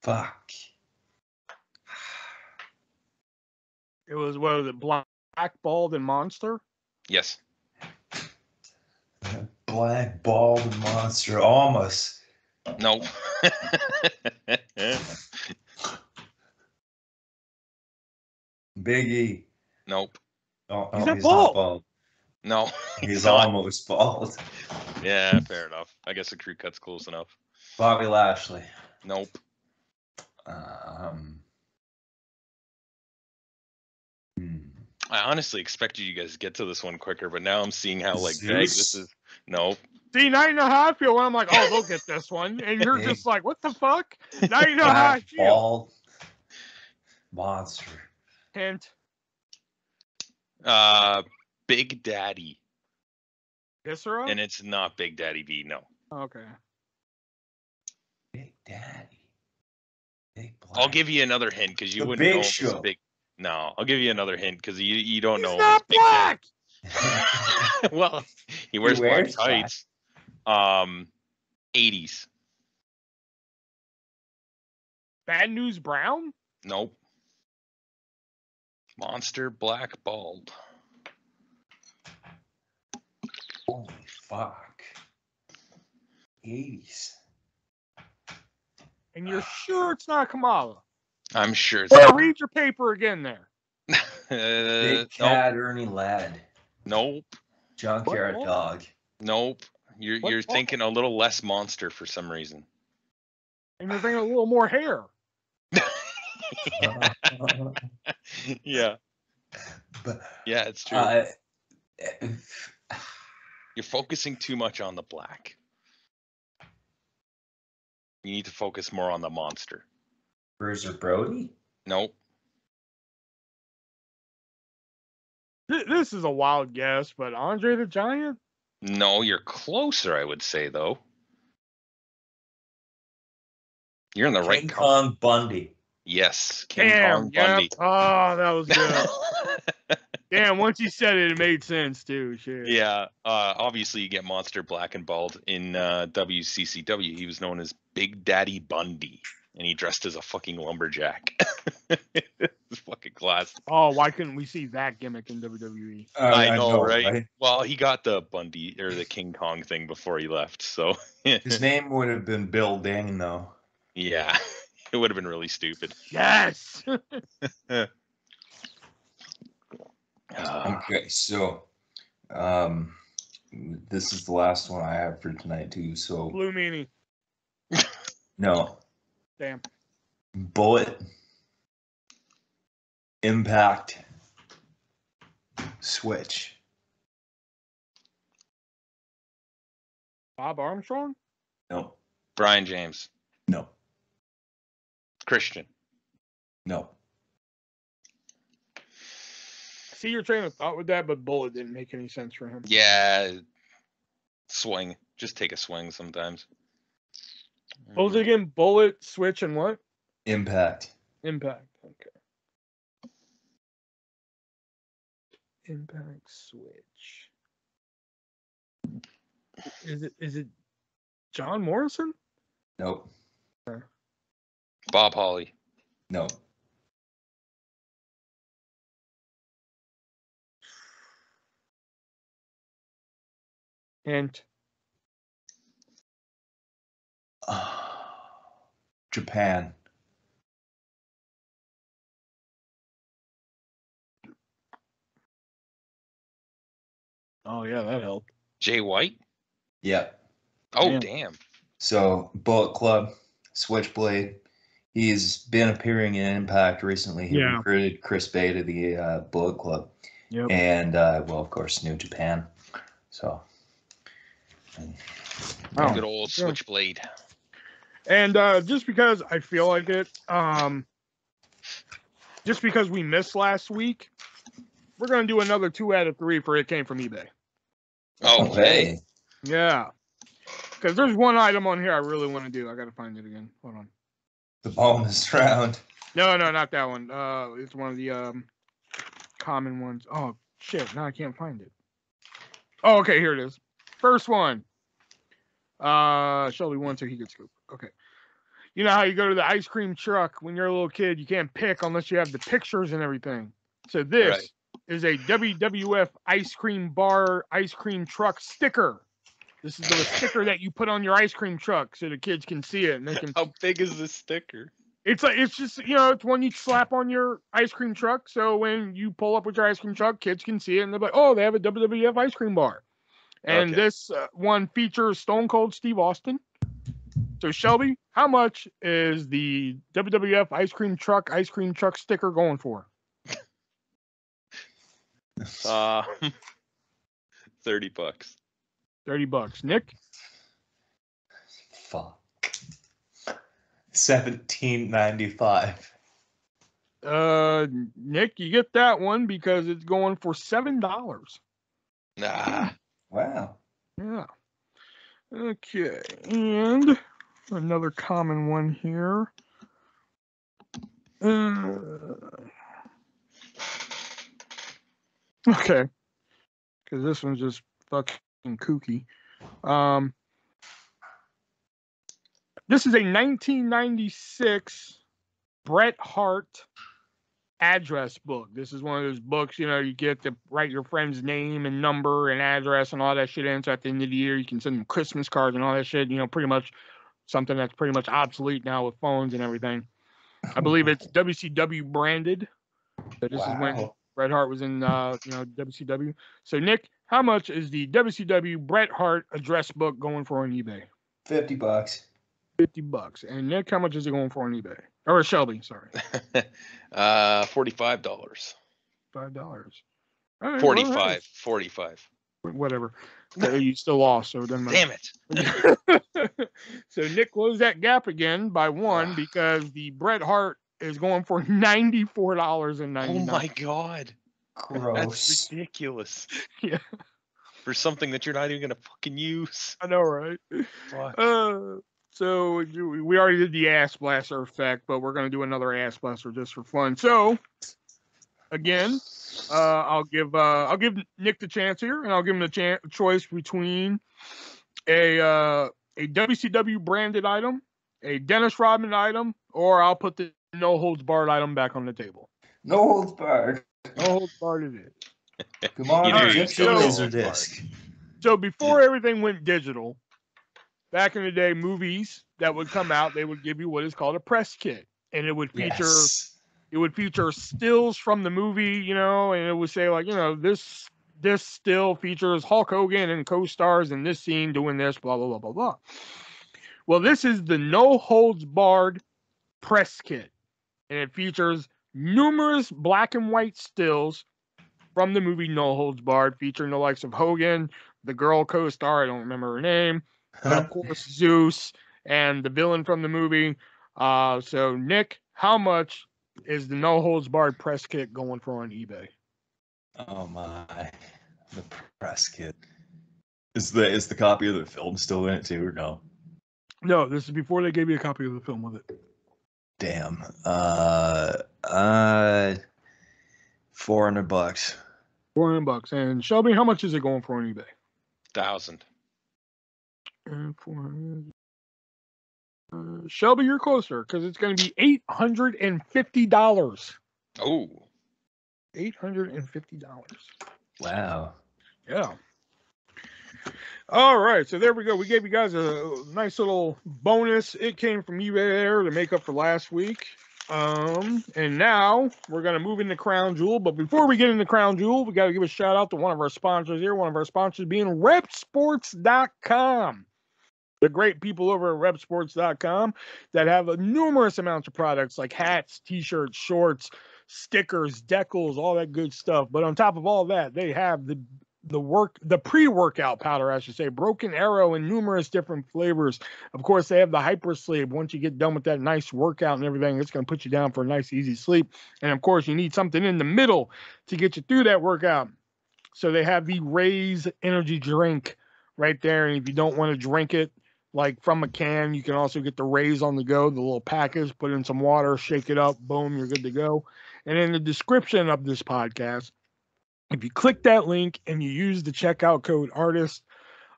Fuck. It was, what was it, Black, Bald, and Monster? Yes. black bald monster. Almost. Nope. Big E. Nope. Oh, He's oh, not he's bald. not bald. No. He's not. almost bald. Yeah, fair enough. I guess a crew cut's close enough. Bobby Lashley. Nope. I honestly expected you guys to get to this one quicker, but now I'm seeing how like vague this Zeus? is. Nope. See, now you know how I feel when I'm like, oh, they'll get this one. And you're Big just like, what the fuck? Now you know how I Black feel. bald monster. Hint. Big Daddy. Viscera? And it's not Big Daddy V, no. Okay. Big Daddy. Big black. I'll give you another hint because you The wouldn't Big know if it's Show. big. No, I'll give you another hint because you don't He's know not if it's black. Big Daddy. Well, he wears black tights. 80s. Bad News Brown? Nope. Monster Black Bald. Holy fuck. 80s. And you're sure it's not Kamala? I'm sure it's Well, read your paper again there. Big Cat Ernie Ladd. Nope. Junkyard What? Dog. Nope. You're thinking a little less monster for some reason. And you're thinking a little more hair. Yeah. But, Yeah, it's true. You're focusing too much on the black. You need to focus more on the monster. Bruiser Brody? Nope. This is a wild guess, but Andre the Giant? No, you're closer, I would say, though. You're in the right King company. Kong Bundy. Yes, King Damn, Kong Bundy. Yep. Oh, that was good. Damn, once you said it, it made sense too. Shit. Yeah, obviously you get Monster Black and Bald in WCCW. He was known as Big Daddy Bundy, and he dressed as a fucking lumberjack. It's fucking class. Oh, why couldn't we see that gimmick in WWE? I know, right? Well, he got the Bundy or the King Kong thing before he left, so His name would have been Bill Ding, though. yeah, it would have been really stupid. Yes. Okay, so this is the last one I have for tonight too. So Blue Meanie. no. Damn. Bullet. Impact. Switch. Bob Armstrong? No. Brian James, No. Christian. No. See your train of thought with that, but Bullet didn't make any sense for him. Yeah, swing. Just take a swing sometimes. What was it again? Bullet, Switch, and what? Impact. Impact. Okay. Impact, Switch. Is it John Morrison? Nope. Bob Holly. No. Hint. Japan. Oh yeah, that helped. Jay White. Yep. Oh damn. So Bullet Club, Switchblade. He's been appearing in Impact recently. He recruited Chris Bay to the Bullet Club. Yep. And well, of course, New Japan. So. Good old Switchblade. And just because I feel like it, just because we missed last week, we're gonna do another 2 out of 3 for It Came From eBay. Okay. Yeah. Because there's one item on here I really want to do. I gotta find it again. Hold on. The bonus round. No, not that one. It's one of the common ones. Oh shit! Now I can't find it. Oh, okay, here it is. First one. Shelby won, so he gets scoop. Okay. You know how you go to the ice cream truck when you're a little kid, you can't pick unless you have the pictures and everything. So this is a WWF ice cream bar, ice cream truck sticker. This is the sticker that you put on your ice cream truck so the kids can see it and they can. How big is this sticker? It's just it's one you slap on your ice cream truck. So when you pull up with your ice cream truck, kids can see it and they're like, oh, they have a WWF ice cream bar. And this one features Stone Cold Steve Austin. So Shelby, how much is the WWF ice cream truck sticker going for? $30. $30. Nick? Fuck. $17.95. Nick, you get that one because it's going for $7. Nah. Wow. Yeah. Okay, and another common one here. Okay, because this one's just fucking kooky. This is a 1996 Bret Hart address book. This is one of those books, you get to write your friend's name and number and address and all that shit in. So at the end of the year, you can send them Christmas cards and all that shit. Pretty much something that's pretty much obsolete now with phones and everything. I believe it's WCW branded. So this is when Bret Hart was in, WCW. So Nick, how much is the WCW Bret Hart address book going for on eBay? $50. $50. And Nick, how much is it going for on eBay? Or Shelby, sorry. $45. $5. Right, 45. 45. Whatever. You still lost, so it doesn't matter. Damn it. So Nick closed that gap again by one because the Bret Hart is going for $94.99. Oh my God. Gross. That's ridiculous. Yeah. For something that you're not even gonna fucking use. I know, right? Fuck. So we already did the ass blaster effect, but we're gonna do another ass blaster just for fun. So again, I'll give Nick the chance here, and I'll give him the choice between a WCW branded item, a Dennis Rodman item, or I'll put the no holds barred item back on the table. No holds barred. No holds barred it is. Come on, Egyptian Laserdisc. So before everything went digital, back in the day, movies that would come out, they would give you what is called a press kit, and it would feature stills from the movie, and it would say like, this still features Hulk Hogan and co-stars in this scene doing this, blah blah blah blah blah. Well, this is the no holds barred press kit, and it features numerous black and white stills from the movie No Holds Barred, featuring the likes of Hogan, the girl co-star, I don't remember her name, but of course Zeus, and the villain from the movie. So Nick, how much is the No Holds Barred press kit going for on eBay? Oh my, the press kit. Is the copy of the film still in it too, or no? No, this is before they gave you a copy of the film with it. Damn. $400. $400. And Shelby, how much is it going for on eBay? 1,000. And 400. Shelby, you're closer because it's going to be $850. Oh. $850. Wow. Yeah. All right, so there we go. We gave you guys a nice little bonus. It came from eBay there to make up for last week. And now we're going to move into Crown Jewel. But before we get into Crown Jewel, we got to give a shout out to one of our sponsors here. One of our sponsors being repsports.com. The great people over at repsports.com that have numerous amounts of products like hats, t-shirts, shorts, stickers, decals, all that good stuff. But on top of all that, they have the pre-workout powder, I should say, Broken Arrow in numerous different flavors. Of course, they have the Hyper Sleep. Once you get done with that nice workout and everything, it's going to put you down for a nice, easy sleep. And of course, you need something in the middle to get you through that workout. So they have the Raise Energy Drink right there. And if you don't want to drink it like from a can, you can also get the Raise on the go, the little package, put in some water, shake it up, boom, you're good to go. And in the description of this podcast, if you click that link and you use the checkout code ARTIST,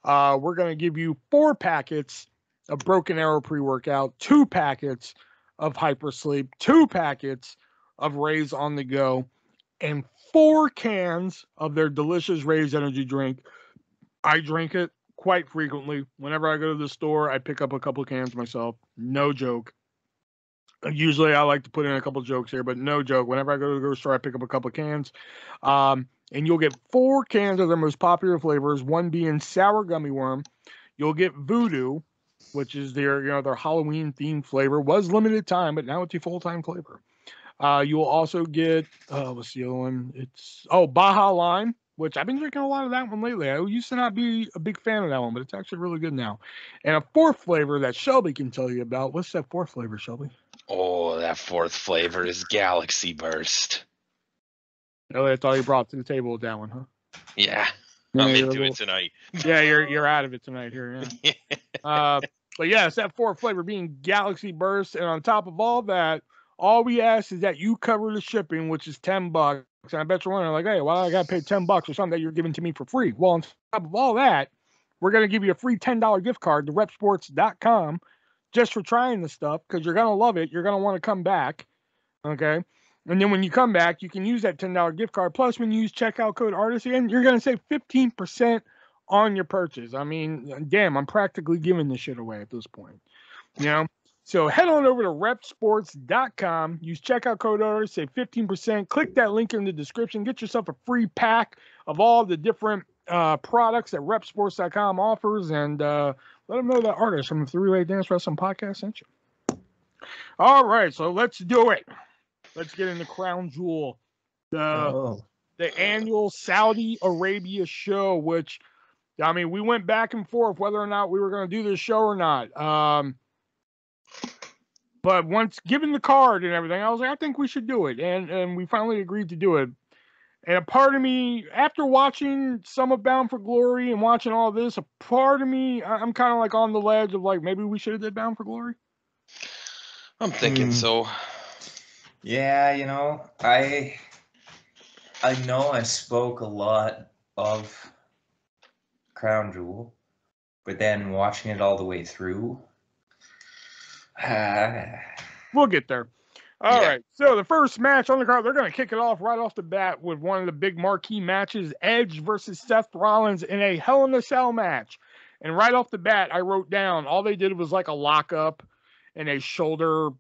we're going to give you 4 packets of Broken Arrow pre-workout, 2 packets of Hyper Sleep, 2 packets of Raise on the Go, and 4 cans of their delicious Raise energy drink. I drink it quite frequently. Whenever I go to the store, I pick up a couple of cans myself. No joke. Usually I like to put in a couple jokes here, but no joke. Whenever I go to the grocery store, I pick up a couple of cans. And you'll get 4 cans of their most popular flavors, one being sour gummy worm. You'll get Voodoo, which is their Halloween themed flavor. Was limited time, but now it's a full-time flavor. You'll also get what's the other one? It's Baja Lime, which I've been drinking a lot of that one lately. I used to not be a big fan of that one, but it's actually really good now. And a 4th flavor that Shelby can tell you about. What's that 4th flavor, Shelby? Oh, that 4th flavor is Galaxy Burst. Oh, that's all you brought to the table with that one, huh? Yeah, I'm into it tonight. Yeah, you're out of it tonight here. Yeah. But yeah, it's that 4th flavor being Galaxy Burst, and on top of all that, all we ask is that you cover the shipping, which is $10. And I bet you're wondering, like, hey, why I gotta pay $10 for something that you're giving to me for free? Well, on top of all that, we're gonna give you a free $10 gift card to repsports.com just for trying the stuff, because you're gonna love it. You're gonna want to come back. Okay. And then when you come back, you can use that $10 gift card. Plus, when you use checkout code artist again, you're going to save 15% on your purchase. I mean, damn, I'm practically giving this shit away at this point. So head on over to repsports.com, use checkout code artist, save 15%. Click that link in the description. Get yourself a free pack of all the different products that repsports.com offers, and let them know that artist from the Three-Way Dance Wrestling Podcast sent you. All right, so let's do it. Let's get into Crown Jewel, the annual Saudi Arabia show, which, I mean, we went back and forth whether or not we were going to do this show or not. But once given the card and everything, I was like, I think we should do it. And we finally agreed to do it. And a part of me, after watching some of Bound for Glory and watching all this, a part of me, I'm kind of like on the ledge of like, maybe we should have did Bound for Glory. I'm thinking so. Yeah, I know I spoke a lot of Crown Jewel, but then watching it all the way through, we'll get there. All right. So the first match on the card, they're going to kick it off right off the bat with one of the big marquee matches, Edge versus Seth Rollins in a Hell in a Cell match. And right off the bat, I wrote down all they did was like a lockup and a shoulder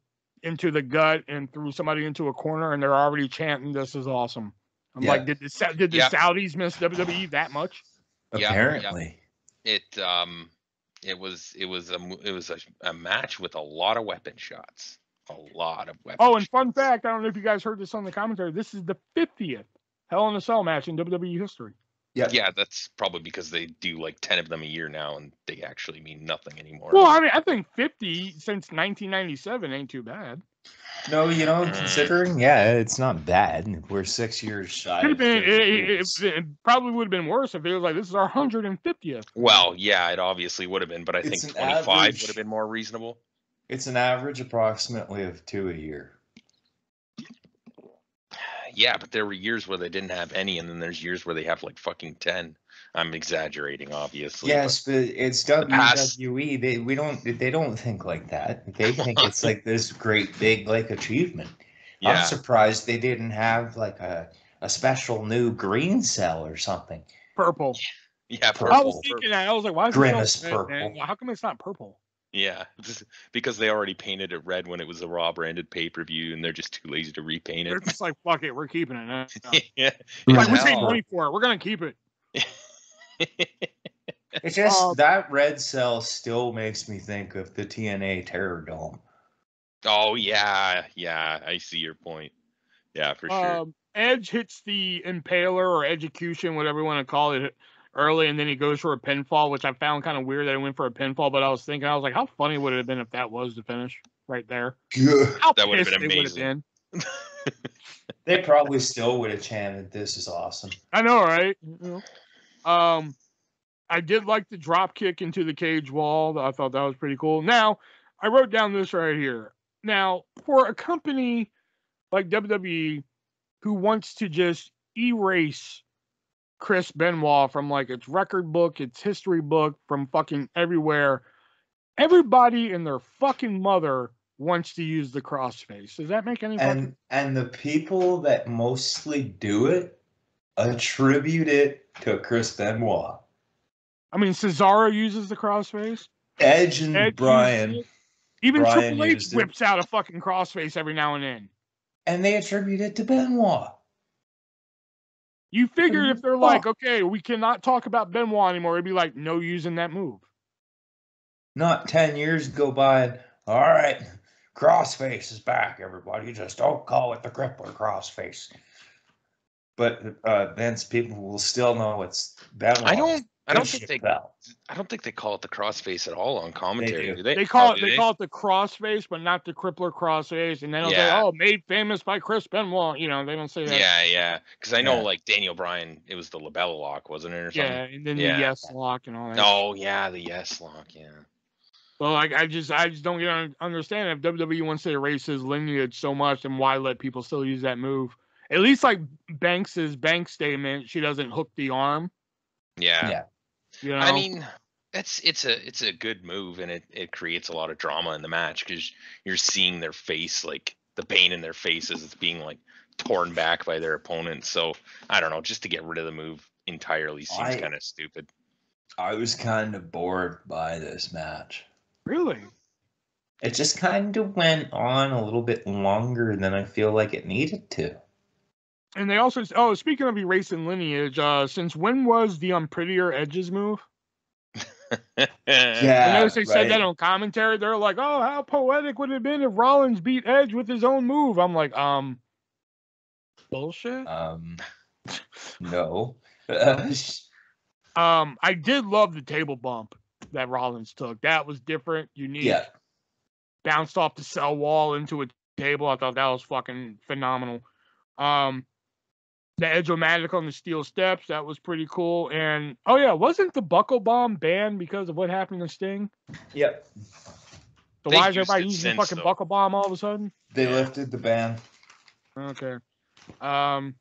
into the gut and threw somebody into a corner, and they're already chanting, "This is awesome." I'm like, did the Saudis miss WWE that much? Apparently, it was a match with a lot of weapon shots, a lot of weapon. Oh, and fun fact, I don't know if you guys heard this on the commentary. This is the 50th Hell in a Cell match in WWE history. Yeah, that's probably because they do like 10 of them a year now, and they actually mean nothing anymore. Well, I mean, I think 50 since 1997 ain't too bad. No, considering, it's not bad. We're 6 years shy. It probably would have been worse if it was like, this is our 150th. Well, yeah, it obviously would have been, but I think 25 would have been more reasonable. It's an average approximately of 2 a year. Yeah, but there were years where they didn't have any, and then there's years where they have like fucking 10. I'm exaggerating, obviously. Yes, but it's WWE. They don't think like that. They think it's like this great big like achievement. Yeah. I'm surprised they didn't have like a special new green cell or something. Purple. Yeah, purple. I was thinking that. I was like, why is Grimace purple? How come it's not purple? Yeah, because they already painted it red when it was a Raw branded pay-per-view, and they're just too lazy to repaint it. They're just like, fuck it, we're keeping it. No. Yeah. Like, we paid money for it. We're going to keep it. It's just that red cell still makes me think of the TNA Terror Dome. Oh, yeah, I see your point. Yeah, for sure. Edge hits the Impaler or Execution, whatever you want to call it, early, and then he goes for a pinfall, which I found kind of weird that he went for a pinfall, but I was like, how funny would it have been if that was the finish right there? Yeah. That would have been amazing. They probably still would have chanted, "This is awesome." I know, right? I did like the drop kick into the cage wall. I thought that was pretty cool. Now, I wrote down this right here. Now, for a company like WWE who wants to just erase Chris Benoit from like its record book, its history book, from fucking everywhere, everybody and their fucking mother wants to use the crossface. Does that make any sense? And the people that mostly do it attribute it to Chris Benoit. I mean, Cesaro uses the crossface. Edge and Brian. Even Triple H whips out a fucking crossface every now and then. And they attribute it to Benoit. You figured if they're like, okay, we cannot talk about Benoit anymore, it'd be like, no using that move. Not 10 years go by and, all right, crossface is back, everybody. Just don't call it the crippler crossface. But Vince, people will still know it's Benoit. I don't think they call it the crossface at all on commentary. Do they? They call it the crossface, but not the crippler crossface. And then they'll say, "Oh, made famous by Chris Benoit." You know, they don't say that. Yeah. Because I know, like Daniel Bryan, it was the labella lock, wasn't it, or something? Yeah, and then the yes lock and all that. Oh yeah, the yes lock. Yeah. Well, like I just don't understand if WWE wants to erase his lineage so much, then why let people still use that move? At least like Banks's bank statement, she doesn't hook the arm. Yeah. You know? I mean, it's a good move, and it creates a lot of drama in the match because you're seeing their face, like the pain in their faces. It's being like torn back by their opponent. So I don't know, just to get rid of the move entirely seems kind of stupid. I was kind of bored by this match. Really? It just kind of went on a little bit longer than I feel like it needed to. And they also, speaking of erasing lineage, since when was the Prettier Edge's move? Yeah, they said that on commentary. They're like, "Oh, how poetic would it have been if Rollins beat Edge with his own move?" I'm like, bullshit. No. I did love the table bump that Rollins took. That was different, unique. Yeah. Bounced off the cell wall into a table. I thought that was fucking phenomenal. The Edge-O-Matic on the steel steps, that was pretty cool. And, wasn't the Buckle Bomb banned because of what happened to Sting? Yep. So why is everybody using the fucking Buckle Bomb all of a sudden? They lifted the ban. Okay. I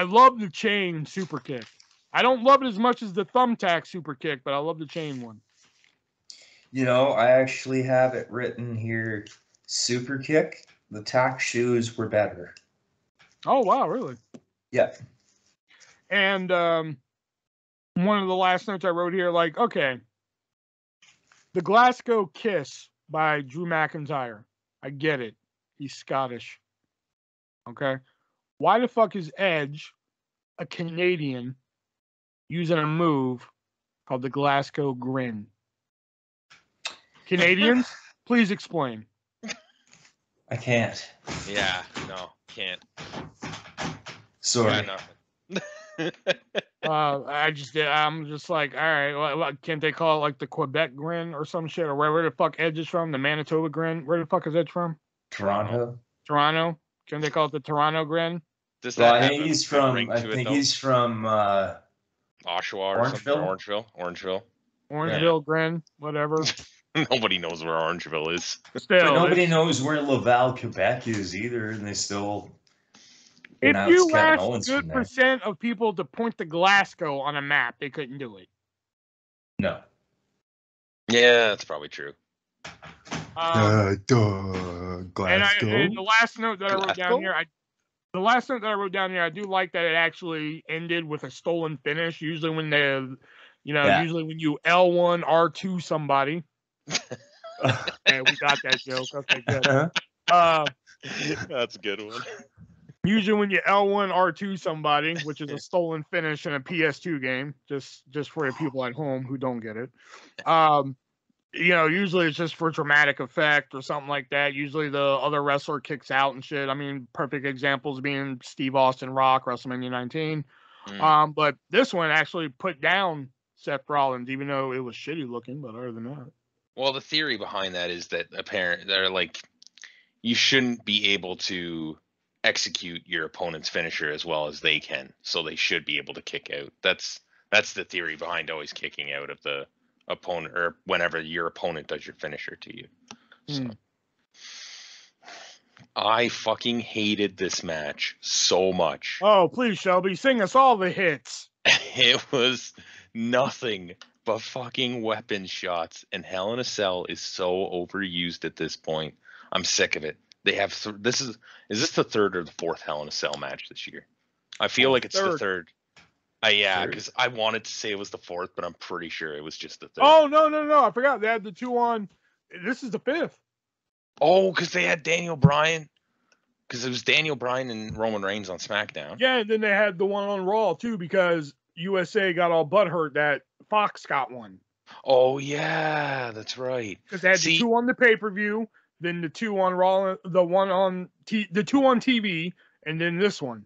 love the chain super kick. I don't love it as much as the thumbtack super kick, but I love the chain one. You know, I actually have it written here, super kick. The tack shoes were better. Oh, wow, really? Yeah. And one of the last notes I wrote here, like, okay, the Glasgow Kiss by Drew McIntyre. I get it. He's Scottish. Okay? Why the fuck is Edge, a Canadian, using a move called the Glasgow Grin? Canadians, please explain. I can't. Yeah, no, can't. Sorry. Yeah, I'm just like, all right, well, can't they call it like the Quebec Grin or some shit, or where the fuck Edge is from? The Manitoba Grin? Where the fuck is Edge from? Toronto. Toronto? Can they call it the Toronto Grin? Does that I think he's from Oshawa or something. Orangeville. Orangeville Grin, whatever. Nobody knows where Orangeville is. But nobody knows where Laval, Quebec is either, and they still. If you asked a good percent of people to point to Glasgow on a map, they couldn't do it. No. Yeah, that's probably true. Glasgow. And the last note that I wrote down here, I do like that it actually ended with a stolen finish. Usually when usually when you L1 R2 somebody. Okay, we got that joke. Okay, good. That's a good one. Usually when you L1 R2 somebody, which is a stolen finish in a PS2 game, just for the people at home who don't get it. Usually it's just for dramatic effect or something like that. Usually the other wrestler kicks out and shit. I mean, perfect examples being Steve Austin Rock, WrestleMania 19. But this one actually put down Seth Rollins, even though it was shitty looking, but other than that. Well, the theory behind that is that they're like, you shouldn't be able to execute your opponent's finisher as well as they can, so they should be able to kick out. That's the theory behind always kicking out of the opponent, or whenever your opponent does your finisher to you. So I fucking hated this match so much. Oh, please, Shelby, sing us all the hits. It was nothing but fucking weapon shots, and Hell in a Cell is so overused at this point. I'm sick of it. They have is this the third or the fourth Hell in a Cell match this year? I feel like it's the third. Yeah, because I wanted to say it was the 4th, but I'm pretty sure it was just the 3rd. Oh, no. I forgot. They had the 2 on. This is the 5th. Oh, because they had Daniel Bryan. Because it was Daniel Bryan and Roman Reigns on SmackDown. Yeah, and then they had the one on Raw, too, because USA got all butthurt that Fox got one. Oh, yeah, that's right. Because they had the 2 on the pay-per-view, then the 2 on Raw, the 2 on TV, and then this one.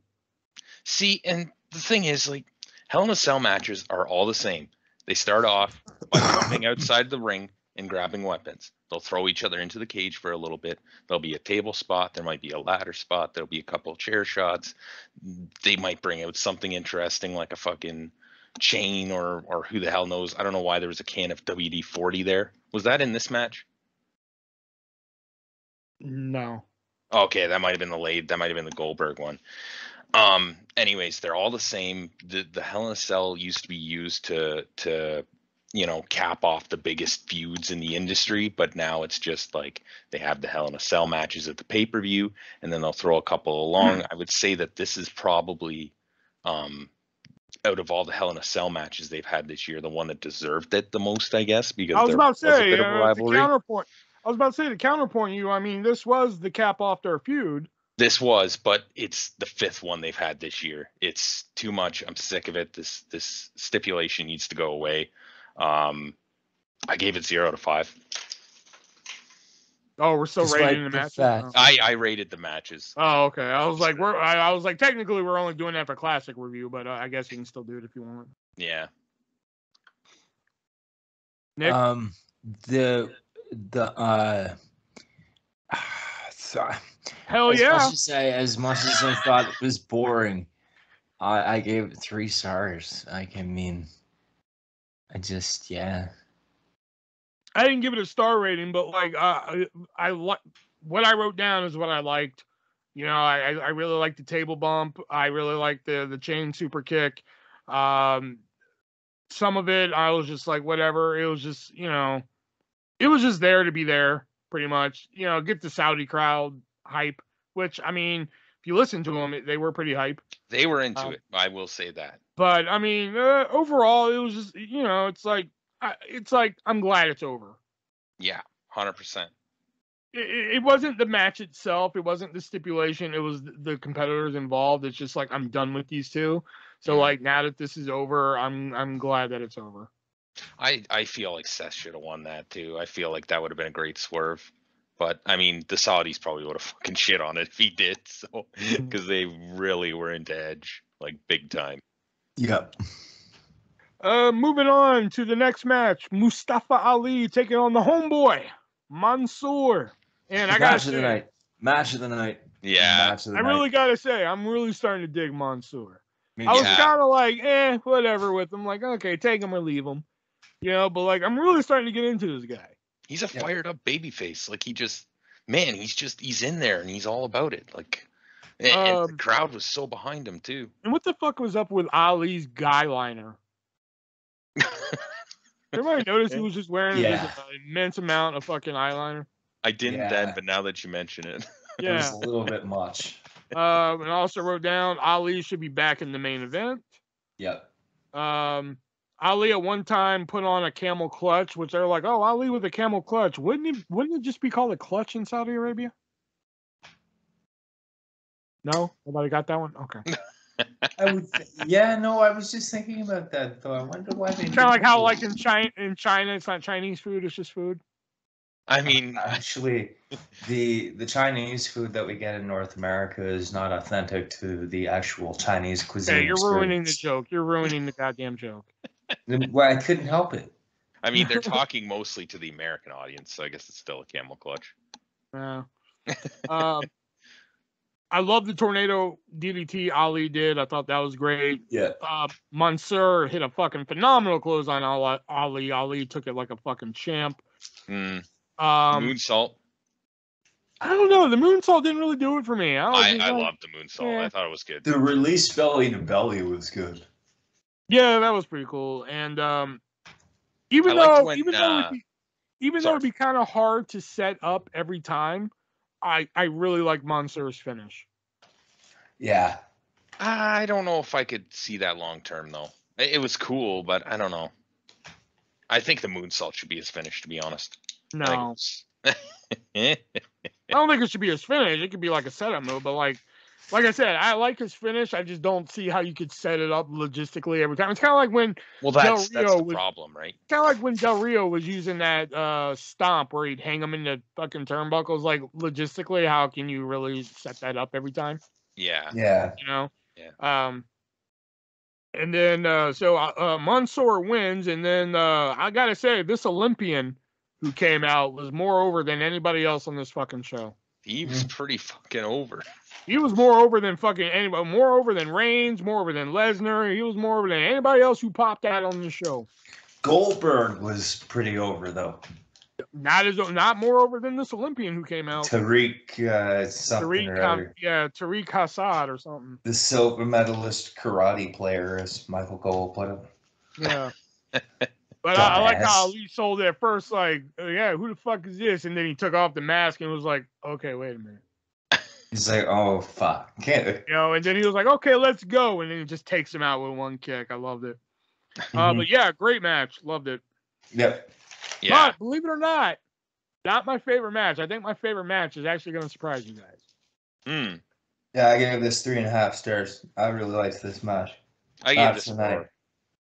See, and the thing is, like, Hell in a Cell matches are all the same. They start off by jumping outside the ring and grabbing weapons. They'll throw each other into the cage for a little bit. There'll be a table spot. There might be a ladder spot. There'll be a couple of chair shots. They might bring out something interesting like a fucking chain or who the hell knows. I don't know why there was a can of WD-40 there. Was that in this match? No. Okay, that might have been the Lade. That might have been the Goldberg one. Anyways, they're all the same. The Hell in a Cell used to be used to cap off the biggest feuds in the industry, but now it's just like they have the Hell in a Cell matches at the pay-per-view, and then they'll throw a couple along. I would say that this is probably out of all the Hell in a Cell matches they've had this year, the one that deserved it the most, I guess, because I was about to say, a bit of a rivalry. the counterpoint. I was about to say to counterpoint you. I mean, this was the cap off their feud. This was, but it's the 5th one they've had this year. It's too much. I'm sick of it. This stipulation needs to go away. I gave it 0 out of 5. Oh, we're still rating the matches. Oh. I rated the matches. Oh, okay. I was like, technically we're only doing that for classic review, but I guess you can still do it if you want. Yeah. Nick? Hell yeah. As much as I thought it was boring, I gave it 3 stars. I didn't give it a star rating, but like I what I wrote down is what I liked. You know, I really liked the table bump. I really liked the chain super kick. Some of it I was just like whatever. It was just, it was just there to be there, pretty much. Get the Saudi crowd hype, which, I mean, if you listen to them, they were pretty hype. They were into it. I will say that. But I mean, overall, it was just, it's like I'm glad it's over. Yeah, 100%. It wasn't the match itself. It wasn't the stipulation. It was the competitors involved. It's just like I'm done with these two. So like now that this is over, I'm glad that it's over. I feel like Seth should have won that too. I feel like that would have been a great swerve. But I mean, the Saudis probably would have fucking shit on it if he did. So because they really were into Edge like big time. Yep. Moving on to the next match, Mustafa Ali taking on the homeboy Mansoor. And I gotta say, match of the night. Yeah. I really gotta say, I'm really starting to dig Mansoor. I was kind of like, whatever with him. Like, okay, take him or leave him. But like, I'm really starting to get into this guy. He's a fired up babyface. Like he's in there and he's all about it. Like, and the crowd was so behind him too. And what the fuck was up with Ali's guy liner? Everybody noticed he was just wearing an immense amount of fucking eyeliner. I didn't then, but now that you mention it, it was a little bit much. And I also wrote down Ali should be back in the main event. Yep. Ali at one time put on a camel clutch, which they're like, oh, Ali with a camel clutch. Wouldn't it just be called a clutch in Saudi Arabia? No? Nobody got that one? Okay. I was just thinking about that though. I wonder why they kind of like how like in China it's not Chinese food, it's just food. I mean, actually, the Chinese food that we get in North America is not authentic to the actual Chinese cuisine. Okay, you're ruining the joke. You're ruining the goddamn joke. Well, I couldn't help it. I mean, they're talking mostly to the American audience, so I guess it's still a camel clutch. Yeah. I love the tornado DDT Ali did. I thought that was great. Yeah. Mansoor hit a fucking phenomenal close on Ali. Ali took it like a fucking champ. Moonsault. I don't know. The moonsault didn't really do it for me. I loved the moonsault. Yeah. I thought it was good. The release belly to belly was good. Yeah, that was pretty cool. And even though it'd be kind of hard to set up every time, I really like Mansoor's finish. Yeah. I don't know if I could see that long term though. It was cool, but I don't know. I think the moonsault should be his finish, to be honest. No. I don't think it should be his finish. It could be like a setup move, but like I said, I like his finish. I just don't see how you could set it up logistically every time. It's kind of like when that's the problem, right? Kind of like when Del Rio was using that stomp where he'd hang him in the fucking turnbuckles. Like logistically, how can you really set that up every time? Yeah. You know. Yeah. And then Mansoor wins, and then I gotta say this Olympian who came out was more over than anybody else on this fucking show. He was pretty fucking over. He was more over than fucking anybody. More over than Reigns. More over than Lesnar. He was more over than anybody else who popped out on the show. Goldberg was pretty over though. Not more over than this Olympian who came out. Tariq something or other. Tariq Hassad or something. The silver medalist karate player, as Michael Cole put him. Yeah. But I like how Ali sold it at first, like, yeah, who the fuck is this? And then he took off the mask and was like, okay, wait a minute. He's like, oh, fuck. You know, and then he was like, okay, let's go. And then he just takes him out with one kick. I loved it. But yeah, great match. Loved it. Yep. Yeah. But believe it or not my favorite match. I think my favorite match is actually going to surprise you guys. Yeah, I gave this 3.5 stars. I really liked this match. I gave this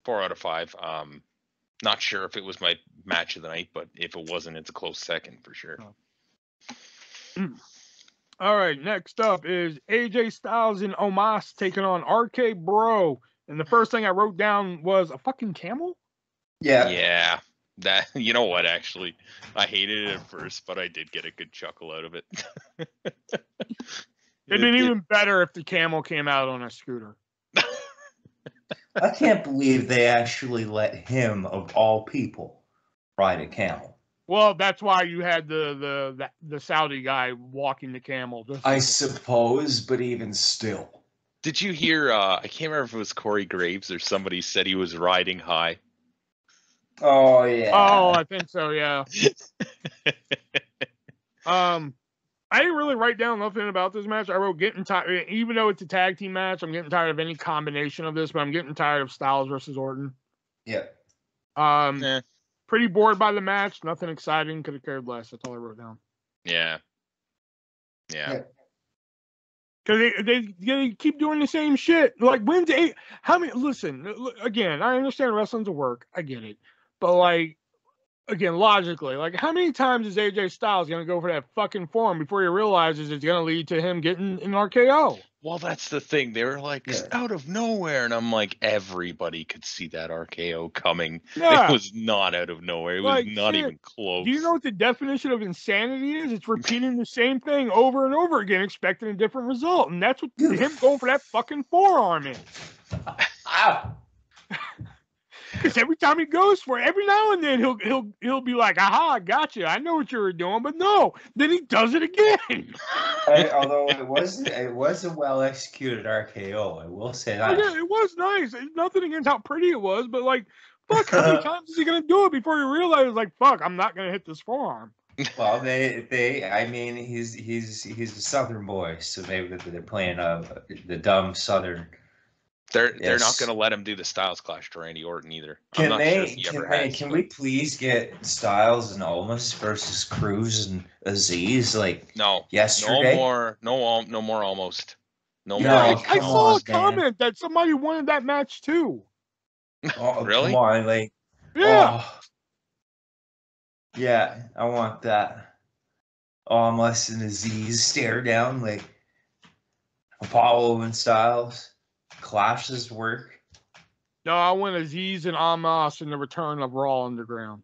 4 out of 5. Not sure if it was my match of the night, but if it wasn't, it's a close second for sure. All right, next up is AJ Styles and Omos taking on RK Bro. And the first thing I wrote down was a fucking camel? Yeah. Yeah. That, you know what, actually, I hated it at first, but I did get a good chuckle out of it. It'd been even better if the camel came out on a scooter. I can't believe they actually let him, of all people, ride a camel. Well, that's why you had the Saudi guy walking the camel. I suppose, but even still. Did you hear, I can't remember if it was Corey Graves or somebody said he was riding high. Oh, yeah. Oh, I think so, yeah. I didn't really write down nothing about this match. I wrote getting tired, even though it's a tag team match, I'm getting tired of any combination of this, but I'm getting tired of Styles versus Orton. Yeah. Pretty bored by the match. Nothing exciting. Could have cared less. That's all I wrote down. Yeah. Yeah. Because they keep doing the same shit. Like, when's how many? Listen, again, I understand wrestling's a work. I get it. But, like, again, logically, like, how many times is AJ Styles going to go for that fucking form before he realizes it's going to lead to him getting an RKO? Well, that's the thing. They were like, out of nowhere. And I'm like, everybody could see that RKO coming. Yeah. It was not out of nowhere. It was not even close. Do you know what the definition of insanity is? It's repeating the same thing over and over again, expecting a different result. And that's what him going for that fucking forearm is. Ow. Because every time he goes for it, every now and then he'll be like, aha, gotcha. I know what you were doing, but no. Then he does it again. Although it was a well executed RKO, I will say that. Yeah, it was nice. Nothing against how pretty it was, but like, fuck, how many times is he gonna do it before he realizes, like, fuck, I'm not gonna hit this forearm? Well, I mean, he's a Southern boy, so maybe they're playing the dumb Southern. They're not going to let him do the Styles Clash to Randy Orton either. Can we please get Styles and Almas versus Cruz and Aziz yesterday? No more almost. No more. I saw a comment that somebody wanted that match too. Oh, really? Come on, yeah. Oh, yeah, I want that. Almas and Aziz stare down like Apollo and Styles. Clashes work. No, I want Aziz and Almas in the return of Raw Underground.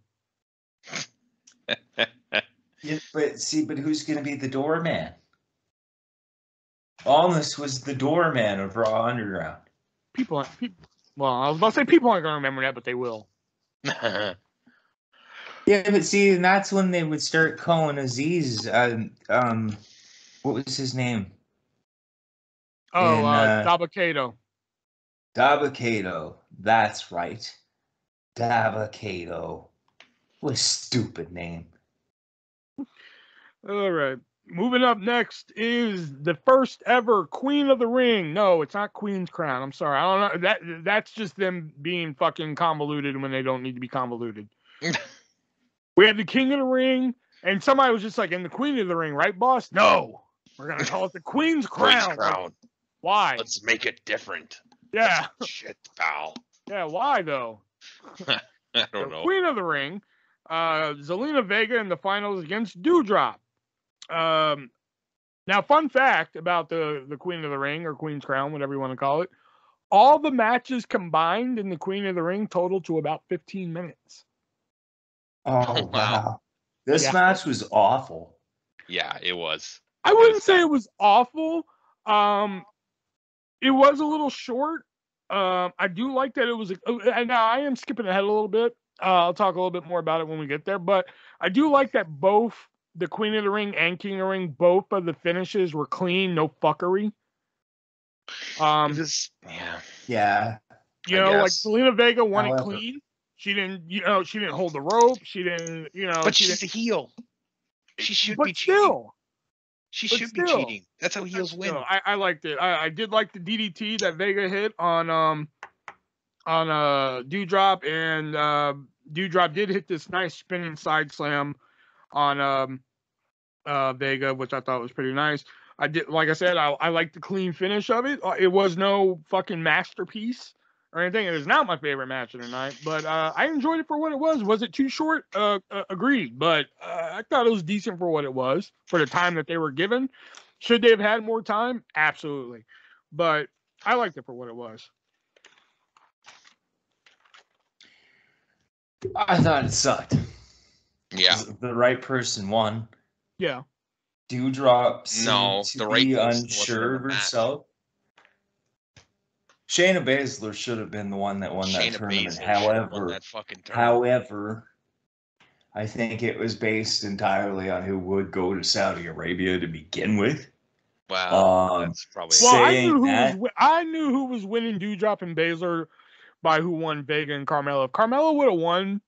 Yeah, but who's going to be the doorman? Almas was the doorman of Raw Underground. People. Well, I was about to say people aren't going to remember that, but they will. Yeah, but see, and that's when they would start calling Aziz. What was his name? Oh, Dabba-Kato. Dabba-Kato. That's right. Dabba-Kato. What a stupid name. All right. moving up next is the first ever Queen of the Ring. No, it's not Queen's Crown. I'm sorry. I don't know. That's just them being fucking convoluted when they don't need to be convoluted. We had the King of the Ring, and somebody was just like, "In the Queen of the Ring, right, boss?" No, we're gonna call it the Queen's Crown. Queen's Crown. Like, why? Let's make it different. Yeah. Shit, pal. Yeah. Why though? I don't know. Queen of the Ring, Zelina Vega in the finals against Doudrop. Now, fun fact about the Queen of the Ring or Queen's Crown, whatever you want to call it, all the matches combined in the Queen of the Ring total to about 15 minutes. Oh, wow. This match was awful. Yeah, it was. I wouldn't say it was awful. It was a little short. I do like that it was. Now, I am skipping ahead a little bit. I'll talk a little bit more about it when we get there. But I do like that both the Queen of the Ring and King of the Ring, both of the finishes were clean, no fuckery. Yeah. You know, like Zelina Vega won it clean. She didn't, she didn't hold the rope. She didn't, But she's a heel. She should be cheating. She should be cheating. That's how heels win. I liked it. I did like the DDT that Vega hit on Doudrop, and Doudrop did hit this nice spinning side slam on Vega, which I thought was pretty nice. I did, like I said, I liked the clean finish of it. It was no fucking masterpiece or anything. It is not my favorite match of the night, but I enjoyed it for what it was. Was it too short? Agreed, but I thought it was decent for what it was, for the time that they were given. Should they have had more time? Absolutely. But I liked it for what it was. I thought it sucked. Yeah. The right person won. Yeah. Doudrop seemed to be unsure of herself. Shayna Baszler should have been the one that won that tournament. However, I think it was based entirely on who would go to Saudi Arabia to begin with. Wow, that's probably. Well, I knew who was winning Doudrop and Baszler by who won Vega and Carmella. If Carmella would have won,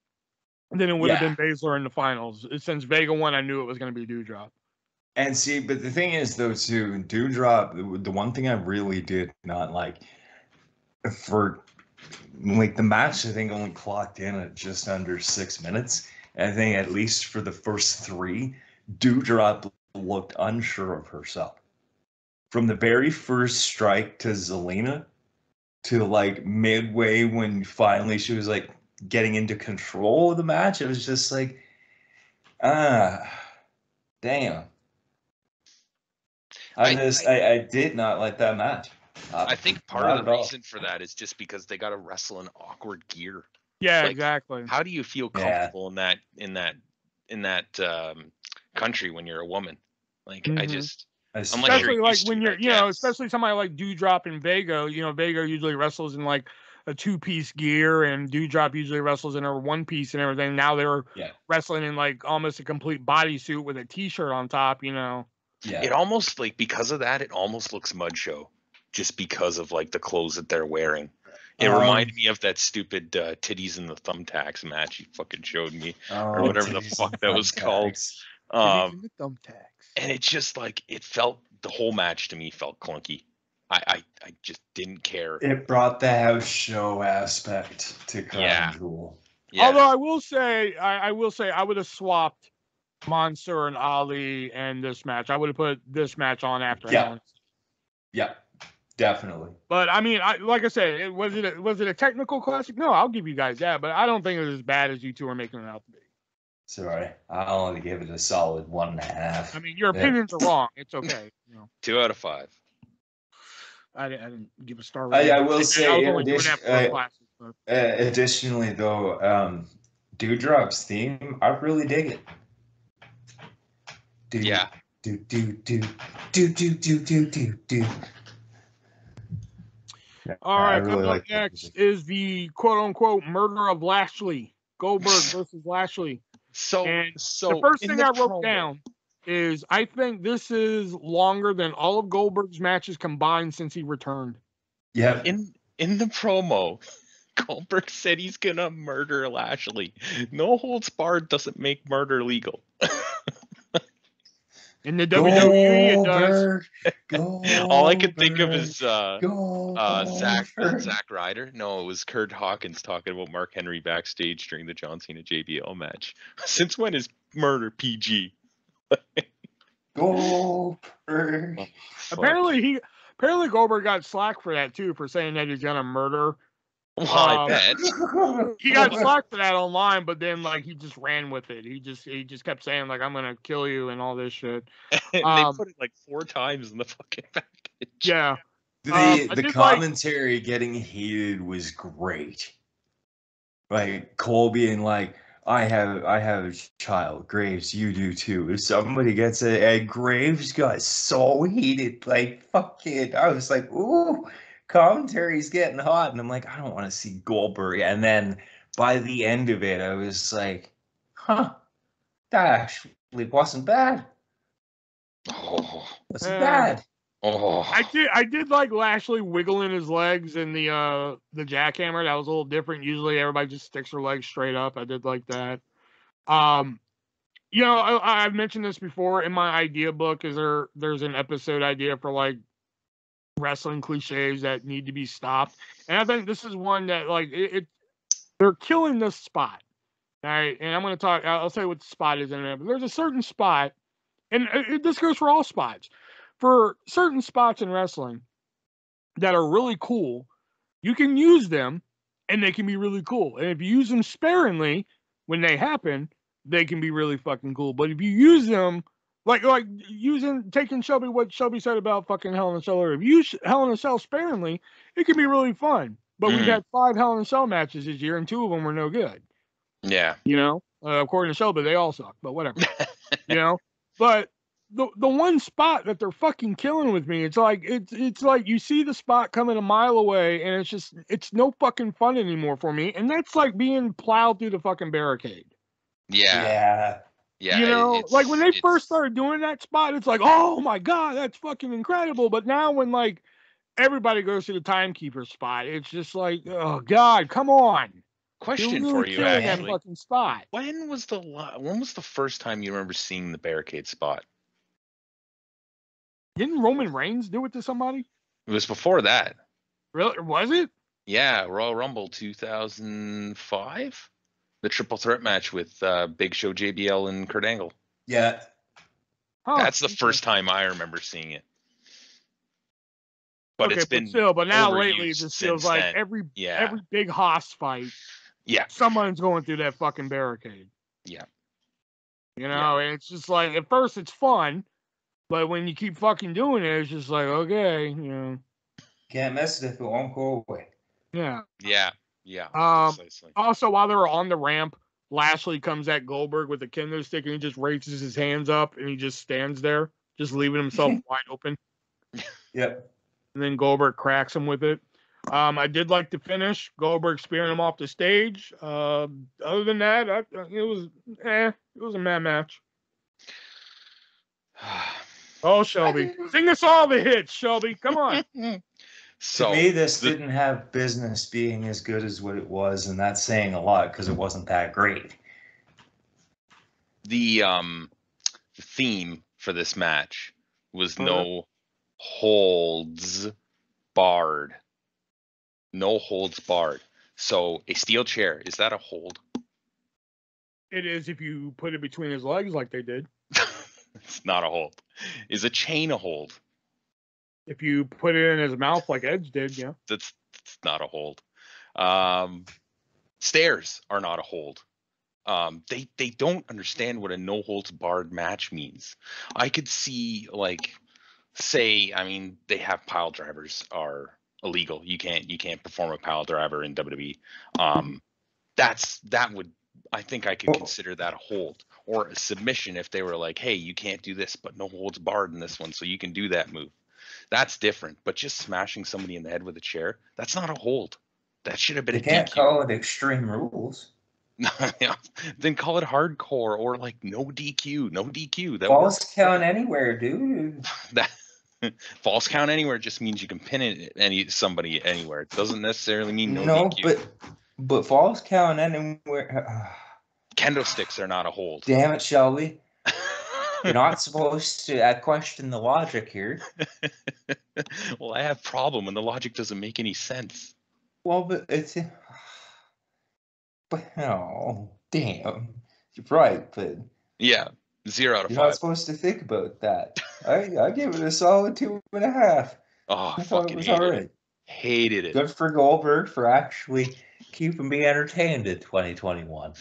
then it would have been Baszler in the finals. Since Vega won, I knew it was going to be Doudrop. And see, but the thing is, though, too, Doudrop, the one thing I really did not like, for like the match, I think only clocked in at just under 6 minutes. And I think at least for the first 3, Doudrop looked unsure of herself. From the very first strike to Zelina, to like midway when finally she was like getting into control of the match, it was just like, damn. I did not like that match. I think part of the reason for that is just because they got to wrestle in awkward gear. Yeah, exactly. How do you feel comfortable in that country when you're a woman? Like, especially like when you're, especially somebody like Doudrop and Vega. Vega usually wrestles in like a 2-piece gear, and Doudrop usually wrestles in a 1-piece and everything. Now they're wrestling in like almost a complete bodysuit with a t-shirt on top. Yeah. It almost, like, because of that, it almost looks mud show, just because of like the clothes that they're wearing. It reminded me of that stupid titties and the thumbtacks match you fucking showed me, or whatever the fuck that was called. Titties and the thumbtacks. And it just like the whole match to me felt clunky. I just didn't care. It brought the house show aspect to Crown Jewel. Yeah. Although I will say I would have swapped Mansoor and Ali and this match. I would have put this match on after Helen. Yeah, definitely. But I mean, like I said, was it a technical classic? No, I'll give you guys that, but I don't think it was as bad as you two are making it out to be. Sorry, I'll only give it a solid 1.5. I mean, your opinions are wrong. It's okay. 2 out of 5. I didn't give a star. I will say, additionally, though, Doudrop's theme, I really dig it. All right, coming up next is the quote-unquote murder of Lashley. Goldberg versus Lashley. So the first thing I wrote down is I think this is longer than all of Goldberg's matches combined since he returned. Yeah. In the promo, Goldberg said he's gonna murder Lashley. No holds barred doesn't make murder legal. In the WWE, it does. All I could think of is Zack Ryder. No, it was Kurt Hawkins talking about Mark Henry backstage during the John Cena JBL match. Since when is murder PG? Goldberg. Oh, apparently Goldberg got slack for that too, for saying that he's gonna murder. Well, I bet he got slack for that online, but then like he just ran with it. He just kept saying like I'm gonna kill you and all this shit. They put it like 4 times in the fucking package. Yeah. The commentary getting heated was great. Like Colby and like I have a child, Graves, you do too. If somebody gets it, and Graves got so heated, like fucking, I was like, ooh, commentary's getting hot, and I'm like, I don't want to see Goldberg. And then by the end of it, I was like, huh, that actually wasn't bad. Oh, wasn't bad. Oh, I did like Lashley wiggling his legs in the jackhammer. That was a little different. Usually everybody just sticks their legs straight up. I did like that. You know, I've mentioned this before in my idea book. There's an episode idea for like wrestling cliches that need to be stopped, and I think this is one that like they're killing this spot. All right, and I'm gonna talk. I'll say what the spot is in a minute. But there's a certain spot, and this goes for all spots. For certain spots in wrestling that are really cool, you can use them and they can be really cool. And if you use them sparingly when they happen, they can be really fucking cool. But if you use them like taking what Shelby said about fucking Hell in a Cell, or if you use Hell in a Cell sparingly, it can be really fun. But we've had 5 Hell in a Cell matches this year and 2 of them were no good. Yeah. You know, according to Shelby, they all suck, but whatever. You know, but the one spot that they're fucking killing with me, it's like you see the spot coming a mile away, and it's no fucking fun anymore for me, and that's like being plowed through the fucking barricade. Yeah. You know, like when they first started doing that spot, it's like, oh my god, that's fucking incredible. But now when like everybody goes to the timekeeper spot, it's just like, oh god, come on. Question for you, actually. That fucking spot. When was the first time you remember seeing the barricade spot? Didn't Roman Reigns do it to somebody? It was before that. Really? Was it? Yeah, Royal Rumble 2005. The triple threat match with Big Show, JBL, and Kurt Angle. Yeah. Huh, that's the first time I remember seeing it. But it's been but now lately it just feels like every big Haas fight, someone's going through that fucking barricade. Yeah. You know, and it's just like at first it's fun, but when you keep fucking doing it, it's just like, okay, you know. Can't mess it if it won't go away. Yeah. Yeah. Yeah. Also, while they were on the ramp, Lashley comes at Goldberg with a kendo stick and he just raises his hands up and he just stands there, just leaving himself wide open. Yep. And then Goldberg cracks him with it. I did like the finish. Goldberg spearing him off the stage. Other than that, it was a mad match. Oh, Shelby. Sing us all the hits, Shelby. Come on. So, to me, this didn't have business being as good as what it was, and that's saying a lot because it wasn't that great. The theme for this match was no holds barred. No holds barred. So a steel chair, is that a hold? It is if you put it between his legs like they did. It's not a hold. Is a chain a hold? If you put it in his mouth like Edge did, yeah. That's not a hold. Stairs are not a hold. They don't understand what a no holds barred match means. I could see they have pile drivers are illegal. You can't perform a pile driver in WWE. I think I could consider that a hold or a submission if they were like, hey, you can't do this, but no holds barred in this one, so you can do that move. That's different. But just smashing somebody in the head with a chair, that's not a hold. That should have been a DQ. You can't call it Extreme Rules. Then call it hardcore or like no DQ. No DQ. That false count anywhere, dude. False count anywhere just means you can pin somebody anywhere. It doesn't necessarily mean no DQ. But false count anywhere. Kendo sticks are not a hold. Damn it, Shelby. You're not supposed to question the logic here. Well, I have problem when the logic doesn't make any sense. Well, but it's... But, oh, damn. You're right, but... Yeah, 0 out of 5. You're not supposed to think about that. I give it a solid 2.5. Oh, I thought it fucking was hated alright. it. Hated it. Good for Goldberg for actually keeping me entertained in 2021.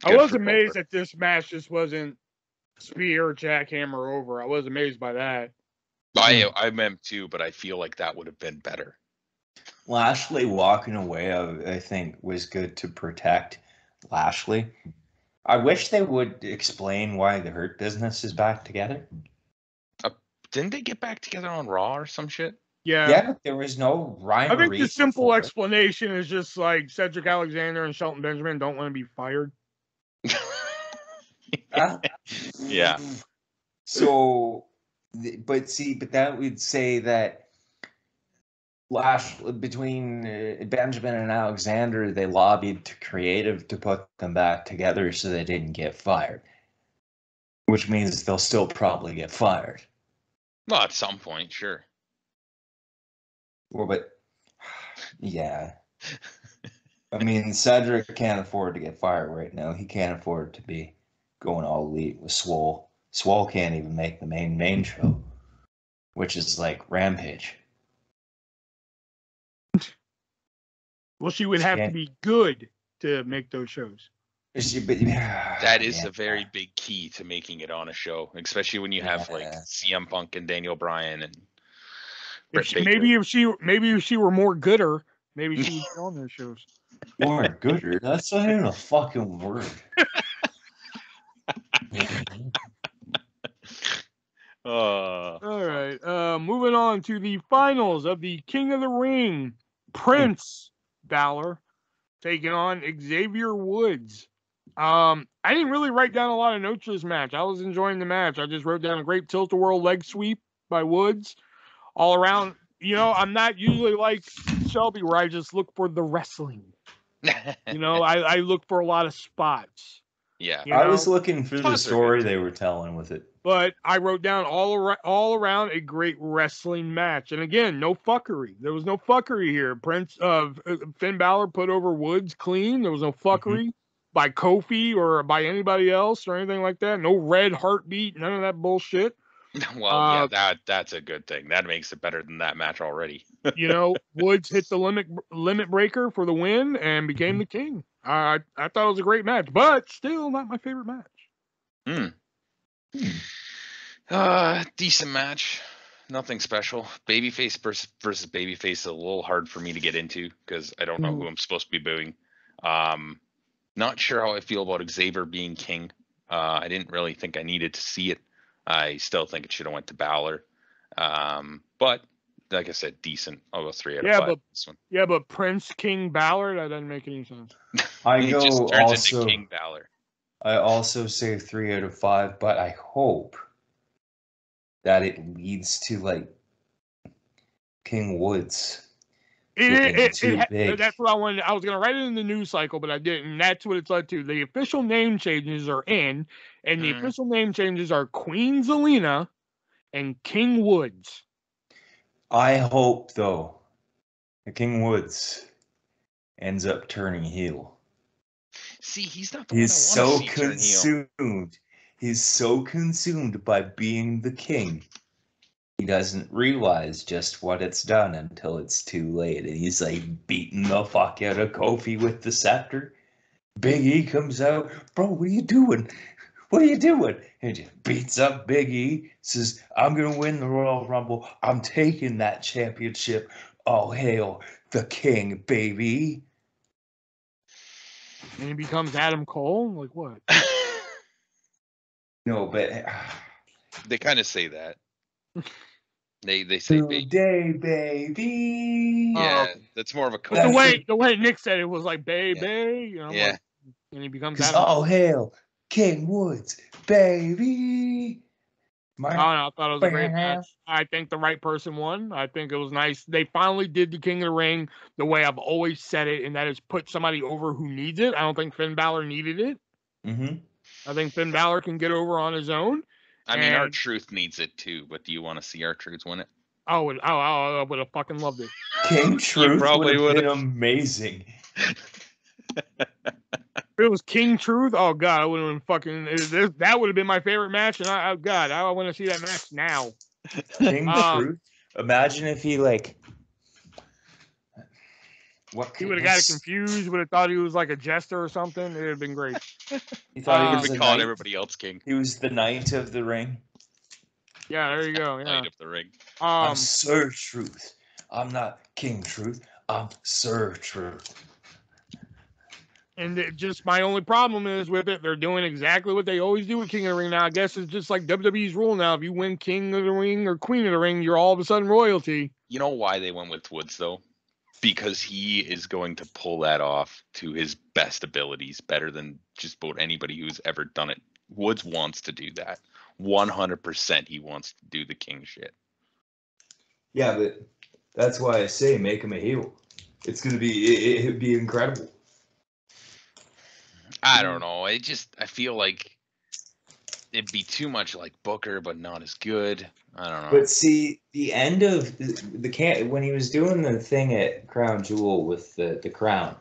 I was amazed that this match just wasn't spear, jackhammer over. I was amazed by that. I am too, but I feel like that would have been better. Lashley walking away, I think, was good to protect Lashley. I wish they would explain why the Hurt Business is back together. Didn't they get back together on Raw or some shit? Yeah, but there was no rhyme. I think the simple explanation is just like Cedric Alexander and Shelton Benjamin don't want to be fired. Yeah. So, but that would say that between Benjamin and Alexander, they lobbied to creative to put them back together so they didn't get fired. Which means they'll still probably get fired. Well, at some point, sure. Well, but yeah. I mean, Cedric can't afford to get fired right now. He can't afford to be going all elite with Swole. Swole can't even make the main show, which is like Rampage. Well, she would have to be good to make those shows. That is a very big key to making it on a show, especially when you have like CM Punk and Daniel Bryan and maybe if she were more gooder, maybe she would be on those shows. More gooder? That's not even a fucking word. All right. Moving on to the finals of the King of the Ring. Prince Balor taking on Xavier Woods. I didn't really write down a lot of notes for this match. I was enjoying the match. I just wrote down a great tilt-a-whirl leg sweep by Woods. All around, I'm not usually like Shelby where I just look for the wrestling. I look for a lot of spots. Yeah. I was looking through the story they were telling with it. But I wrote down all around a great wrestling match. And again, no fuckery. There was no fuckery here. Finn Balor put over Woods clean. There was no fuckery by Kofi or by anybody else or anything like that. No red heartbeat, none of that bullshit. Well, that's a good thing. That makes it better than that match already. Woods hit the limit breaker for the win and became the king. I thought it was a great match, but still not my favorite match. Decent match. Nothing special. Babyface versus babyface is a little hard for me to get into because I don't know who I'm supposed to be booing. Not sure how I feel about Xavier being king. I didn't really think I needed to see it. I still think it should have went to Balor. But like I said, decent. I'll go 3 out of 5. This one. Yeah, but Prince King Balor, that doesn't make any sense. He just turns into King Balor. I also say 3 out of 5, but I hope that it leads to like King Woods. That's what I wanted. I was going to write it in the news cycle, but I didn't. That's what it's led to. The official name changes are in, and the official name changes are Queen Zelina and King Woods. I hope, though, that King Woods ends up turning heel. See, he's not the one I want to see turn heel. He's so consumed by being the king. He doesn't realize just what it's done until it's too late. And he's like beating the fuck out of Kofi with the scepter. Big E comes out. Bro, what are you doing? What are you doing? And he just beats up Big E. Says, I'm going to win the Royal Rumble. I'm taking that championship. Oh, hail the king, baby. And he becomes Adam Cole? Like what? No, but... they kind of say that. They say today, baby. Yeah, that's more of a the way Nick said it was like baby. Yeah. Like, and he becomes Adam. Hail King Woods, baby. I thought it was a great match. I think the right person won. I think it was nice. They finally did the King of the Ring the way I've always said it, and that is put somebody over who needs it. I don't think Finn Balor needed it. I think Finn Balor can get over on his own. I mean, R-Truth needs it too, but do you want to see R-Truth win it? I would have fucking loved it. King Truth would have been amazing. If it was King Truth, oh god, I would have been fucking. That would have been my favorite match, and I want to see that match now. King Truth. Imagine if he like. He would have got confused. Would have thought he was like a jester or something. It would have been great. He thought he would have been calling everybody else king. He was the knight of the ring. Yeah, there you go. Yeah. Knight of the ring. I'm Sir Truth. I'm not King Truth. I'm Sir Truth. And just my only problem is with it, they're doing exactly what they always do with King of the Ring now. I guess it's just like WWE's rule now. If you win King of the Ring or Queen of the Ring, you're all of a sudden royalty. You know why they went with Woods, though? Because he is going to pull that off to his best abilities, better than just about anybody who's ever done it. Woods wants to do that. 100% he wants to do the king shit. Yeah, but that's why I say make him a heel. It's going to be, it'd be incredible. I don't know. I feel like it'd be too much like Booker, but not as good. I don't know. But see, the end of when he was doing the thing at Crown Jewel with the crown,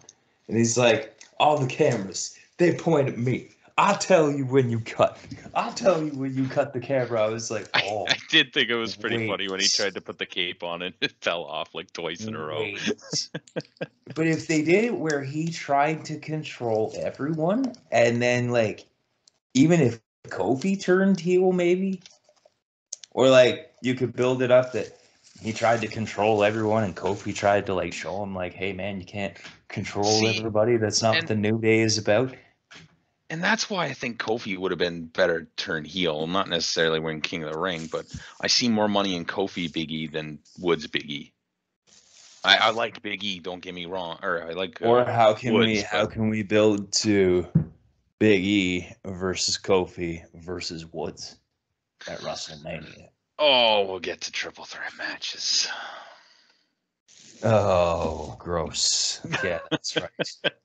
and he's like, all the cameras, they point at me. I'll tell you when you cut. I'll tell you when you cut the camera. I was like, oh. I did think it was pretty funny when he tried to put the cape on and it fell off like twice in a row. But if they did it where he tried to control everyone, and then like, even if Kofi turned heel, maybe, or like you could build it up that he tried to control everyone, and Kofi tried to like show him like, hey man, you can't control everybody. That's not what the New Day is about. And that's why I think Kofi would have been better turned heel, not necessarily win King of the Ring, but I see more money in Kofi Big E than Woods Big E. I like Big E, don't get me wrong, or I like. Or how can we build to Big E versus Kofi versus Woods at WrestleMania? Oh, we'll get to triple threat matches. Oh, gross. Yeah, that's right.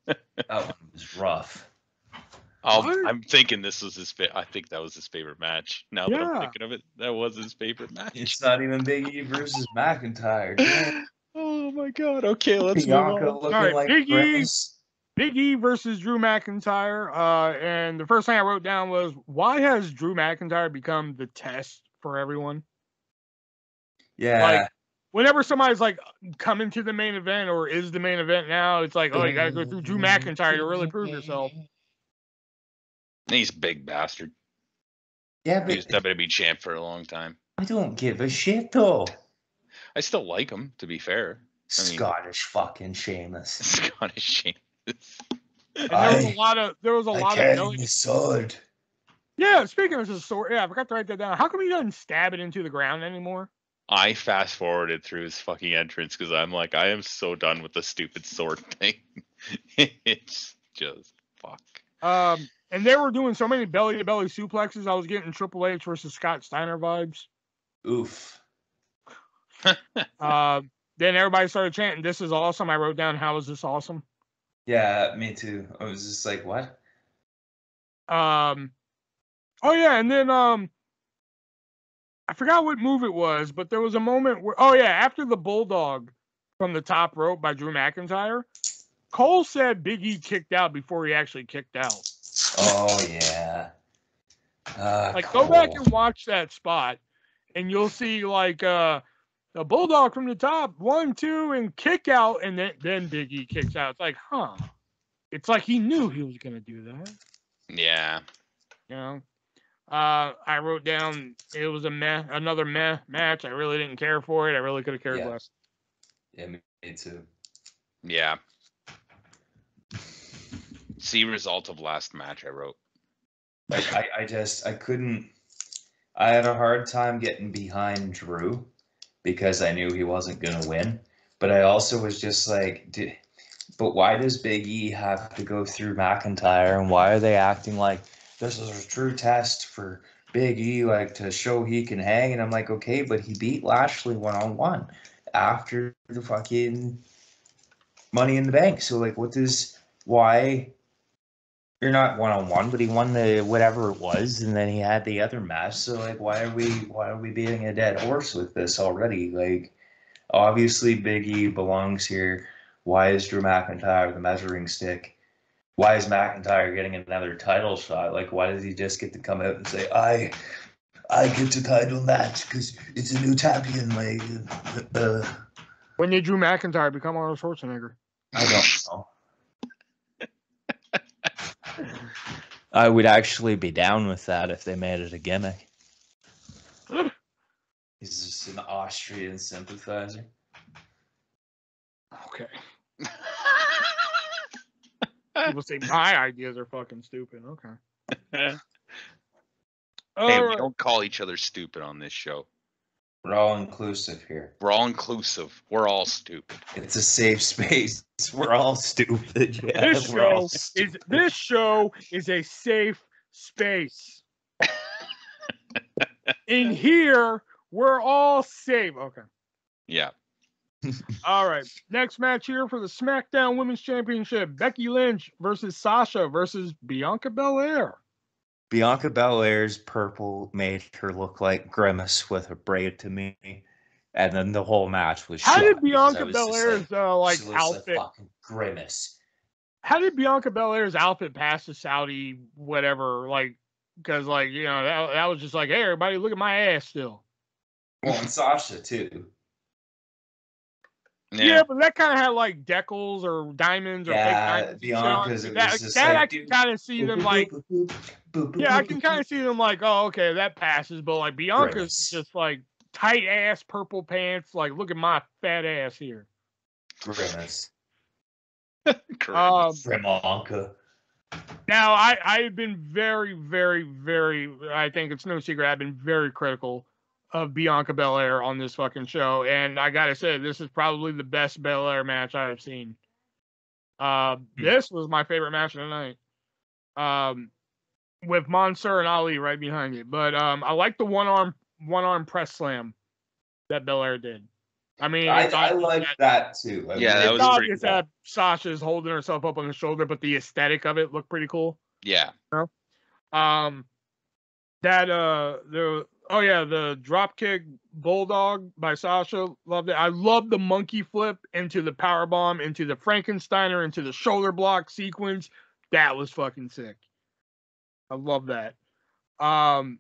That one was rough. I'm thinking this was I think that was his favorite match. Now that I'm thinking of it, that was his favorite match. It's not even Big E versus McIntyre. Damn. Oh my god. Okay, let's move on. Looking like Big E versus Drew McIntyre. And the first thing I wrote down was, why has Drew McIntyre become the test for everyone? Yeah. Like, whenever somebody's like coming to the main event or is the main event now, it's like, oh, you got to go through Drew McIntyre to really prove yourself. He's a big bastard. Yeah, but he was WWE champ for a long time. I don't give a shit though. I still like him, to be fair. Scottish fucking Sheamus. Scottish Sheamus. There was a lot of the sword. Yeah, speaking of the sword, I forgot to write that down. How come he doesn't stab it into the ground anymore? I fast forwarded through his fucking entrance because I'm like, I am so done with the stupid sword thing. It's just fuck. And they were doing so many belly-to-belly suplexes, I was getting Triple H versus Scott Steiner vibes. Oof. Then everybody started chanting, "This is awesome." I wrote down, "How is this awesome?" Yeah, me too. I was just like, what? Oh yeah, and then I forgot what move it was, but there was a moment where, after the Bulldog from the top rope by Drew McIntyre, Cole said Big E kicked out before he actually kicked out. Oh yeah. Go back and watch that spot, and you'll see like the Bulldog from the top, 1, 2, and kick out, and then Big E kicks out. It's like, huh? It's like he knew he was gonna do that. Yeah. You know. I wrote down it was another meh match. I really didn't care for it. I really could have cared less. Yeah, me too. Yeah. See result of last match I wrote. I couldn't. I had a hard time getting behind Drew because I knew he wasn't gonna win. But I also was just like, but why does Big E have to go through McIntyre, and why are they acting like this is a true test for Big E, like to show he can hang? And I'm like, okay, but he beat Lashley 1-on-1 after the fucking Money in the Bank. So like, why You're not 1-on-1, but he won the whatever it was, and then he had the other match. So like, why are we beating a dead horse with this already? Like, obviously Big E belongs here. Why is Drew McIntyre the measuring stick? Why is McIntyre getting another title shot? Like, why does he just get to come out and say, I get the title match because it's a new champion? Like, when did Drew McIntyre become Arnold Schwarzenegger? I don't know. I would actually be down with that if they made it a gimmick. He's just an Austrian sympathizer. Okay. People say my ideas are fucking stupid. Okay. Hey, right. We don't call each other stupid on this show. We're all inclusive here. We're all inclusive. We're all stupid. It's a safe space. We're all stupid. Yeah, this show is a safe space. In here, we're all safe. Okay. Yeah. All right. Next match here for the SmackDown Women's Championship: Becky Lynch versus Sasha versus Bianca Belair. Bianca Belair's purple made her look like Grimace with a braid to me, and then the whole match was. How did Bianca Belair's outfit? Like fucking Grimace. How did Bianca Belair's outfit pass the Saudi whatever? Like, because that was just like, hey, everybody, look at my ass still. Well, and Sasha too. Yeah, but that kind of had like decals or diamonds or fake diamonds. Bianca's I can kind of see them like. Yeah, I can kind of see them like, oh, okay, that passes. But like Bianca's just like tight ass purple pants. Like, look at my fat ass here. Grimace. Grimace. Now, I've been very, very, very. I think it's no secret. I've been very critical of Bianca Belair on this fucking show, and I gotta say, this is probably the best Belair match I've seen. This was my favorite match of the night. With Mansoor and Ali right behind it, but I like the one arm press slam that Belair did. I mean, I like that too. That was obvious that Sasha's holding herself up on the shoulder, but the aesthetic of it looked pretty cool. Yeah. The dropkick bulldog by Sasha, loved it. I love the monkey flip into the powerbomb, into the Frankensteiner, into the shoulder block sequence. That was fucking sick. I love that. And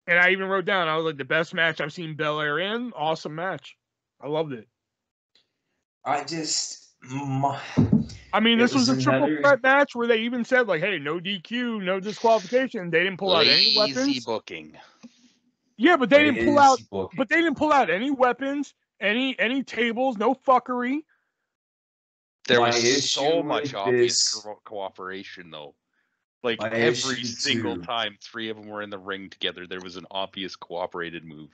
I even wrote down, I was like, the best match I've seen Belair in. Awesome match. I loved it. This was a triple threat match where they even said, like, hey, no DQ, no disqualification. They didn't pull out any weapons. Easy booking. Yeah, but they didn't pull out any weapons, any tables, no fuckery. There was so much obvious cooperation, though. Like, every single time 3 of them were in the ring together, there was an obvious cooperated move.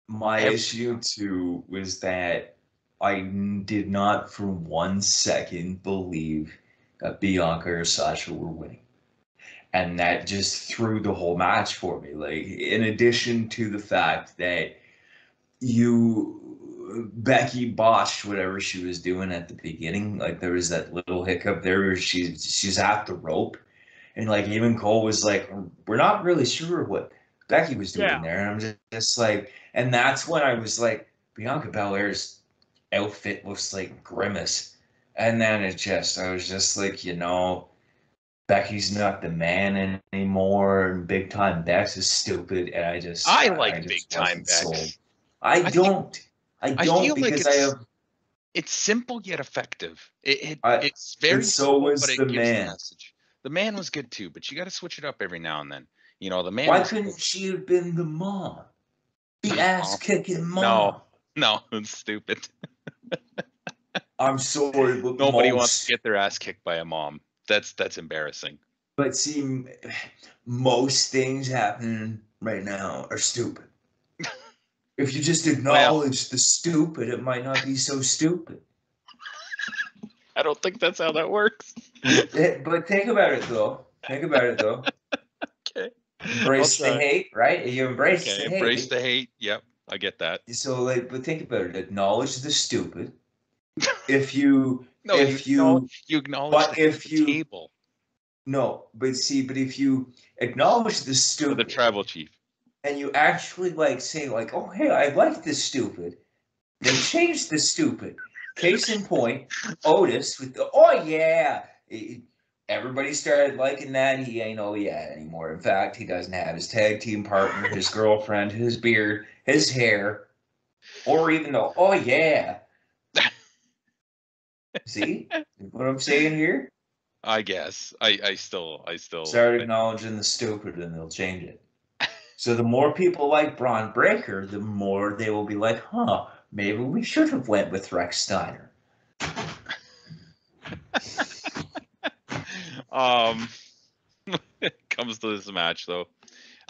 My issue, too, was that I did not for 1 second believe that Bianca or Sasha were winning. And that just threw the whole match for me. Like, in addition to the fact that Becky botched whatever she was doing at the beginning. Like, there was that little hiccup there where she's at the rope. And, like, even Cole was like, we're not really sure what Becky was doing there. And I'm just like, and that's when I was like, Bianca Belair's outfit looks like Grimace. And then I was just like, Becky's not the man anymore, and Big Time Bex is stupid, and I like Big Time Bex. I don't because I have. It's simple yet effective. It's very simple, but it gives the message. The man was good too, but you got to switch it up every now and then. The man. Why couldn't she have been the mom? The ass kicking mom. No, it's stupid. I'm sorry, but nobody wants to get their ass kicked by a mom. That's embarrassing. But see, most things happening right now are stupid. If you just acknowledge the stupid, it might not be so stupid. I don't think that's how that works. But think about it though. Okay. Embrace the hate, right? You embrace the hate. Embrace the hate. Yep, I get that. So, but think about it. Acknowledge the stupid. If you acknowledge the table. No, but if you acknowledge the stupid, the tribal chief, and you actually like say like, oh hey, I like this stupid, then change the stupid. Case in point, Otis with the oh yeah. Everybody started liking that. He ain't oh yeah anymore. In fact, he doesn't have his tag team partner, his girlfriend, his beard, his hair, or even the oh yeah. See what I'm saying here? I guess. I still Start acknowledging the stupid, and they'll change it. So the more people like Braun Breaker, the more they will be like, huh, maybe we should have went with Rex Steiner. It comes to this match though.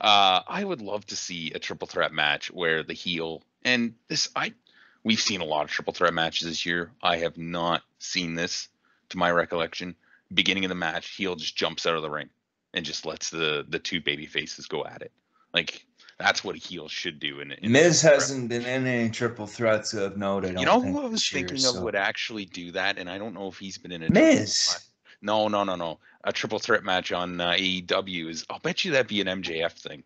I would love to see a triple threat match where the heel and we've seen a lot of triple threat matches this year. I have not seen this to my recollection. Beginning of the match, heel just jumps out of the ring and just lets the two baby faces go at it. Like that's what a heel should do. In Miz hasn't been in any triple threats of note. I don't think who I was thinking of would actually do that, and I don't know if he's been in a Miz. No. A triple threat match on AEW is. I'll bet you that'd be an MJF thing.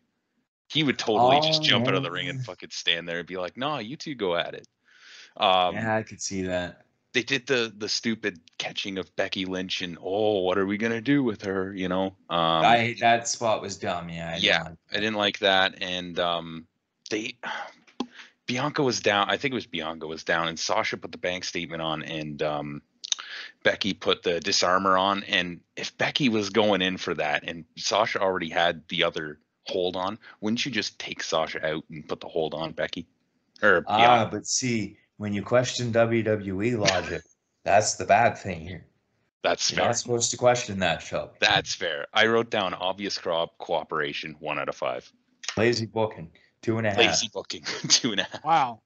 He would totally just jump out of the ring and fucking stand there and be like, "No, you two go at it." Yeah, I could see that. They did the stupid catching of Becky Lynch and what are we gonna do with her? You know. That spot was dumb. Yeah. I didn't like that, and Bianca was down. I think it was Bianca was down, and Sasha put the bank statement on, and Becky put the disarmor on. And if Becky was going in for that, and Sasha already had the other hold on, wouldn't you just take Sasha out and put the hold on Becky? But see, when you question WWE logic, that's the bad thing here. That's You're fair. not supposed to question that, Shelby. That's fair. I wrote down obvious cooperation, 1 out of 5. Lazy booking, 2.5. Lazy booking, 2.5. Wow.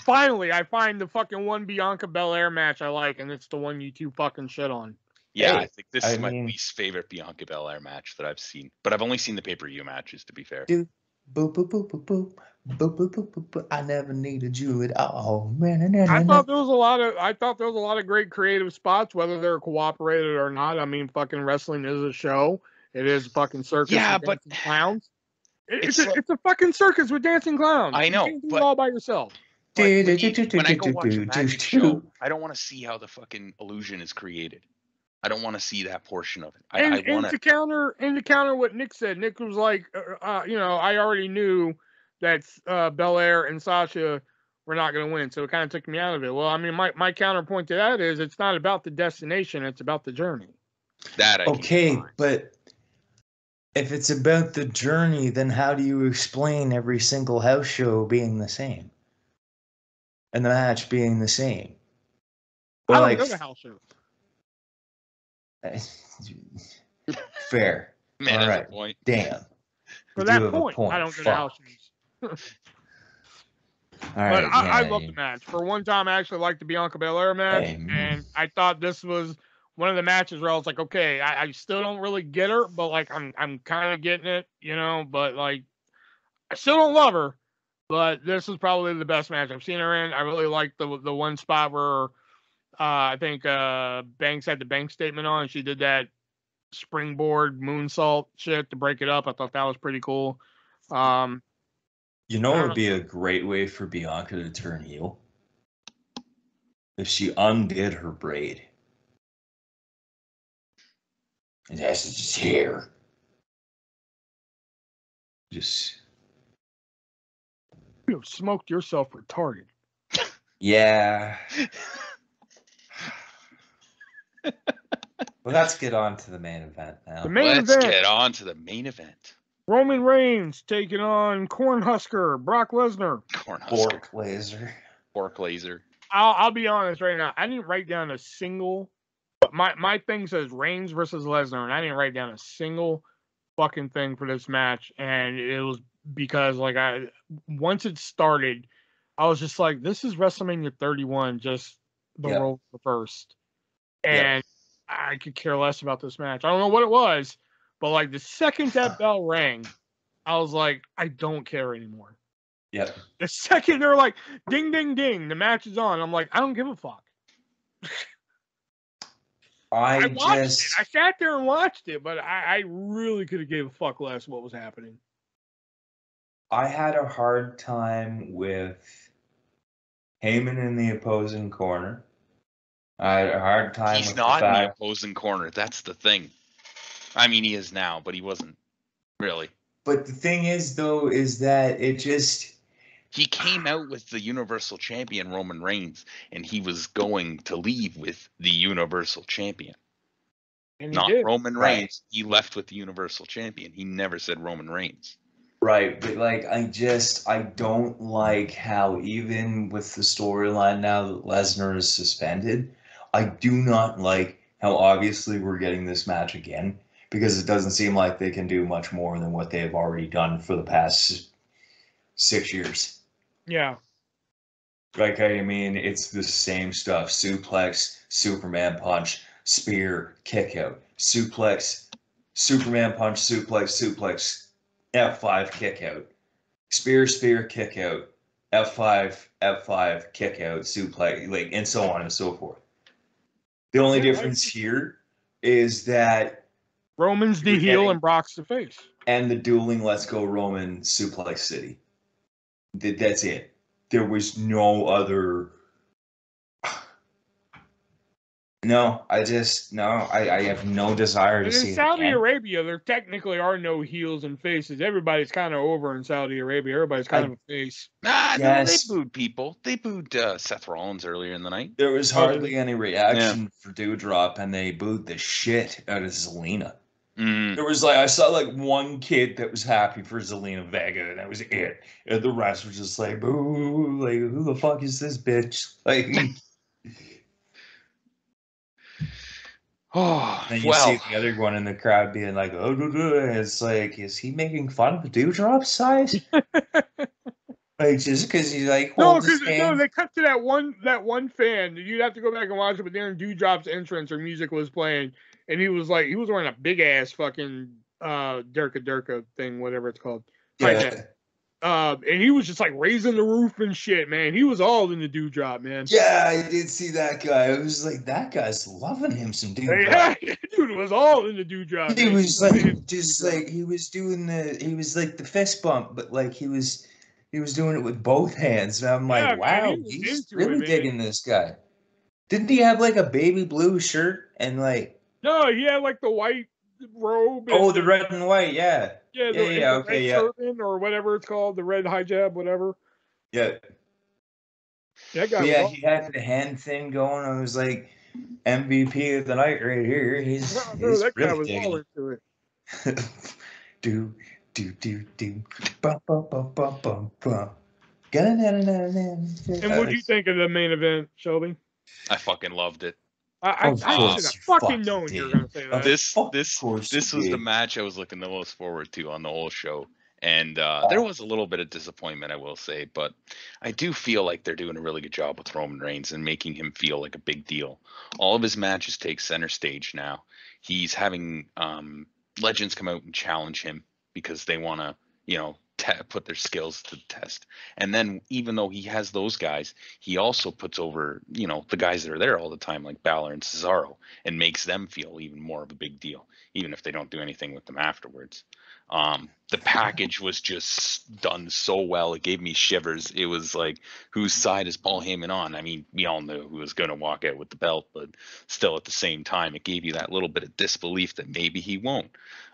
Finally, I find the fucking one Bianca Belair match I like, and it's the one you two fucking shit on. Yeah, I think this is my least favorite Bianca Belair match that I've seen. But I've only seen the pay-per-view matches, to be fair. Dude, boop, boop, boop, boop, boop. Boop, boop, boop, boop, boop. I never needed you at all. I thought there was a lot of great creative spots, whether they're cooperated or not. I mean, fucking wrestling is a show. It is fucking circus. Yeah, with but clowns. It's a fucking circus with dancing clowns. I know, you can't do it all by yourself. When I go watch a magic show, I don't want to see how the fucking illusion is created. I don't want to see that portion of it. And to counter what Nick said, Nick was like, I already knew that Belair and Sasha were not going to win, so it kind of took me out of it. Well, I mean, my counterpoint to that is it's not about the destination; it's about the journey. But if it's about the journey, then how do you explain every single house show being the same and the match being the same? Well, I don't go to house shows. Fair. Man, all right. Point. Damn. For that point, I don't go to house shows. All right, I love the match. For one time, I actually liked the Bianca Belair match, and I thought this was one of the matches where I was like, okay, I still don't really get her, but like I'm kind of getting it, But like, I still don't love her, but this is probably the best match I've seen her in. I really like the one spot where I think Banks had the bank statement on, and she did that springboard moonsault shit to break it up. I thought that was pretty cool. It would be a great way for Bianca to turn heel? If she undid her braid. And that's just hair. Just. You have smoked yourself retarded. Yeah. Well, let's get on to the main event now. Let's get on to the main event. Roman Reigns taking on Cornhusker Brock Lesnar. Bork Laser. I'll be honest right now. I didn't write down a single. My thing says Reigns versus Lesnar, and I didn't write down a single fucking thing for this match. And it was because once it started, I was just like, this is WrestleMania 31, just the role reversed. And I could care less about this match. I don't know what it was, but like the second that bell rang, I was like, I don't care anymore. Yep. The second they're like, ding, ding, ding, the match is on. I'm like, I don't give a fuck. I watched it. I sat there and watched it, but I really could have gave a fuck less what was happening. I had a hard time with Heyman in the opposing corner. I had a hard time He's with not in the opposing corner. That's the thing. I mean, he is now, but he wasn't really. But the thing is, though, is that it just... He came out with the Universal Champion, Roman Reigns, and he was going to leave with the Universal Champion. And not did. Roman Reigns. He left with the Universal Champion. He never said Roman Reigns. Right, but like I don't like how even with the storyline now that Lesnar is suspended, I do not like how obviously we're getting this match again because it doesn't seem like they can do much more than what they have already done for the past 6 years. Yeah. Like, I mean, it's the same stuff. Suplex, Superman punch, spear, kick out. Suplex, Superman punch, suplex, F5 kick out. Spear, kick out. F5, kick out, suplex, like, and so on and so forth. The only difference here is that Roman's the heel and Brock's the face. And the dueling Let's Go Roman Suplex City. That's it. There was no other. No, I have no desire to see it. In Saudi Arabia, there technically are no heels and faces. Everybody's kind of over in Saudi Arabia. Everybody's kind of a face. Nah, no, they booed people. They booed Seth Rollins earlier in the night. There was hardly any reaction for Doudrop, and they booed the shit out of Zelina. Mm. There was I saw one kid that was happy for Zelina Vega, and that was it. And the rest was just like, boo, like, who the fuck is this bitch? Like, oh, then you see the other one in the crowd being like, oh, it's like, is he making fun of Doudrop's size? Like, just because he's like, no, they cut to that one fan. You'd have to go back and watch it, but during Doudrop's entrance, her music was playing. And he was wearing a big ass fucking Durka thing, whatever it's called. Yeah. And he was just raising the roof and shit, man. He was all in the Doudrop, man. Yeah, I did see that guy. I was like, that guy's loving him some Doudrop. Yeah, dude was all in the Doudrop. He was he was doing the fist bump, but he was doing it with both hands. And I'm like, wow, man, he's really digging this guy. Didn't he have a baby blue shirt and No, he had the white robe. Oh, the red and white, yeah. Yeah, okay, yeah. Turban or whatever it's called, the red hijab, whatever. Yeah. That guy. Yeah, he had the hand thing going. I was like, MVP of the night right here. He's that really guy was all into it. do. Bum, bum, bum, bum, bum, bum. And what do you think of the main event, Shelby? I fucking loved it. I should have fucking known you were going to say that. This was the match I was looking the most forward to on the whole show. And there was a little bit of disappointment, I will say. But I do feel like they're doing a really good job with Roman Reigns and making him feel like a big deal. All of his matches take center stage now. He's having legends come out and challenge him because they want to, put their skills to the test. And then even though he has those guys, he also puts over, the guys that are there all the time, like Balor and Cesaro, and makes them feel even more of a big deal, even if they don't do anything with them afterwards. The package was just done so well. It gave me shivers. It was like, whose side is Paul Heyman on? I mean, we all knew who was going to walk out with the belt, but still at the same time, it gave you that little bit of disbelief that maybe he won't.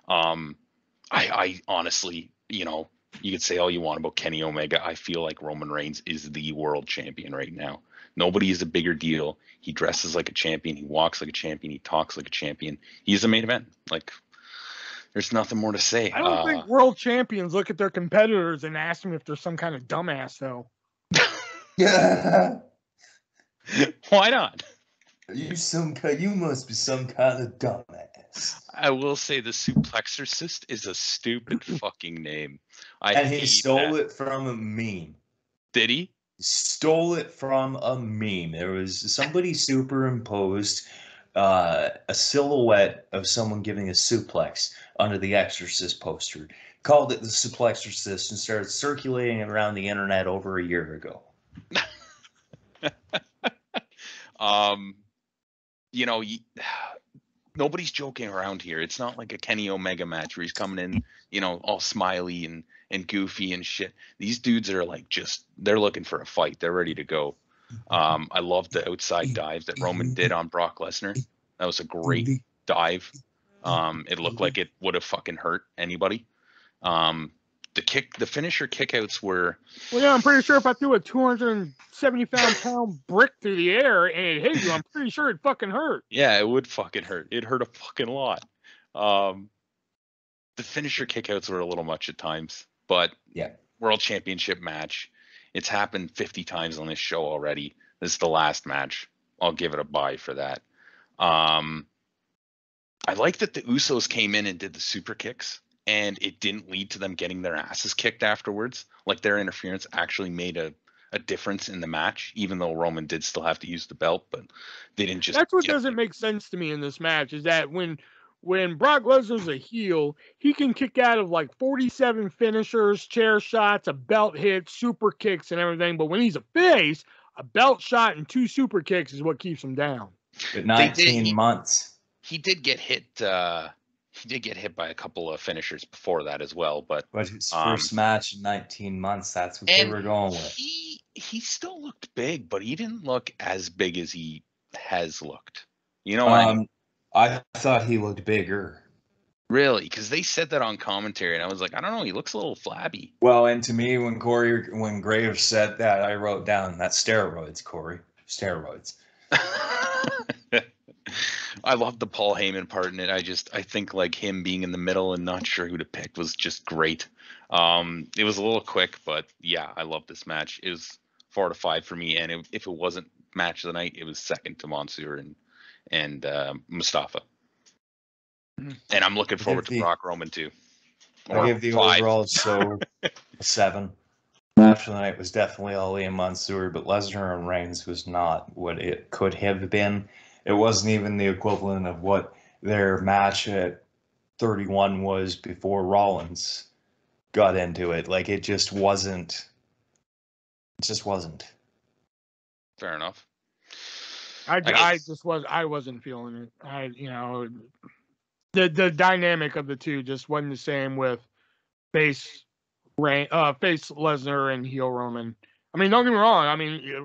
I honestly, you could say all you want about Kenny Omega. I feel like Roman Reigns is the world champion right now. Nobody is a bigger deal. He dresses like a champion. He walks like a champion. He talks like a champion. He's the main event. There's nothing more to say. I don't think world champions look at their competitors and ask them if they're some kind of dumbass, though. Yeah. Why not? You must be some kind of dumbass. I will say the Suplexorcist is a stupid fucking name. And he stole it from a meme. Did he? Stole it from a meme. There was somebody superimposed a silhouette of someone giving a suplex under the Exorcist poster, called it the Suplexorcist, and started circulating around the internet over a year ago. nobody's joking around here. It's not like a Kenny Omega match where he's coming in, you know, all smiley and goofy and shit. These dudes are like they're looking for a fight. They're ready to go. I love the outside dive that Roman did on Brock Lesnar. That was a great dive. It looked like it would have fucking hurt anybody. The finisher kickouts were. Well, yeah, I'm pretty sure if I threw a 270-pound brick through the air and it hit you, I'm pretty sure it fucking hurt. Yeah, it would fucking hurt. It hurt a fucking lot. The finisher kickouts were a little much at times, but yeah, World Championship match. It's happened 50 times on this show already. This is the last match. I'll give it a bye for that. I like that the Usos came in and did the super kicks, and it didn't lead to them getting their asses kicked afterwards. Like their interference actually made a difference in the match, even though Roman did still have to use the belt, but they didn't just. That's what doesn't make sense to me in this match is that when Brock Lesnar's a heel, he can kick out of like 47 finishers, chair shots, a belt hit, super kicks, and everything. But when he's a face, a belt shot and 2 super kicks is what keeps him down. But 19 months. He did get hit. He did get hit by a couple of finishers before that as well. But his first match in 19 months, that's what they were going with. He still looked big, but he didn't look as big as he has looked. You know what I mean? I thought he looked bigger. Really? Because they said that on commentary, and I was like, I don't know, he looks a little flabby. Well, and to me, when Graves said that, I wrote down, that's steroids, Corey. Steroids. I love the Paul Heyman part in it. I think like him being in the middle and not sure who to pick was just great. It was a little quick, but yeah, I love this match. It was 4 out of 5 for me, and if it wasn't match of the night, it was second to Mansoor and Mustafa. And I'm looking forward to Brock Roman too. I give the overall a 7. Match of the night was definitely Ali and Mansoor, but Lesnar and Reigns was not what it could have been. It wasn't even the equivalent of what their match at 31 was before Rollins got into it. Like, it just wasn't. It just wasn't. Fair enough. I wasn't feeling it. The dynamic of the two just wasn't the same with face Lesnar and heel Roman. I mean, don't get me wrong. I mean,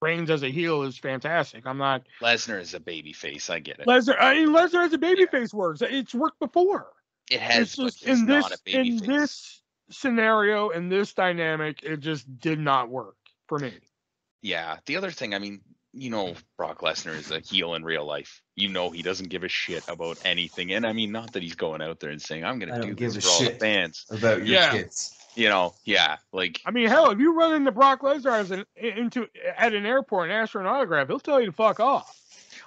Reigns as a heel is fantastic. I'm not. Lesnar is a baby face. I get it. Lesnar as a baby face works. It's worked before. It has. It's just in this scenario, in this dynamic, it just did not work for me. Yeah. The other thing, I mean, you know, Brock Lesnar is a heel in real life. You know, he doesn't give a shit about anything. And I mean, not that he's going out there and saying, I'm going to do this for all the fans. About your kids. You know, yeah. Like, I mean, hell, if you run into Brock Lesnar at an airport and ask for an autograph, he'll tell you to fuck off.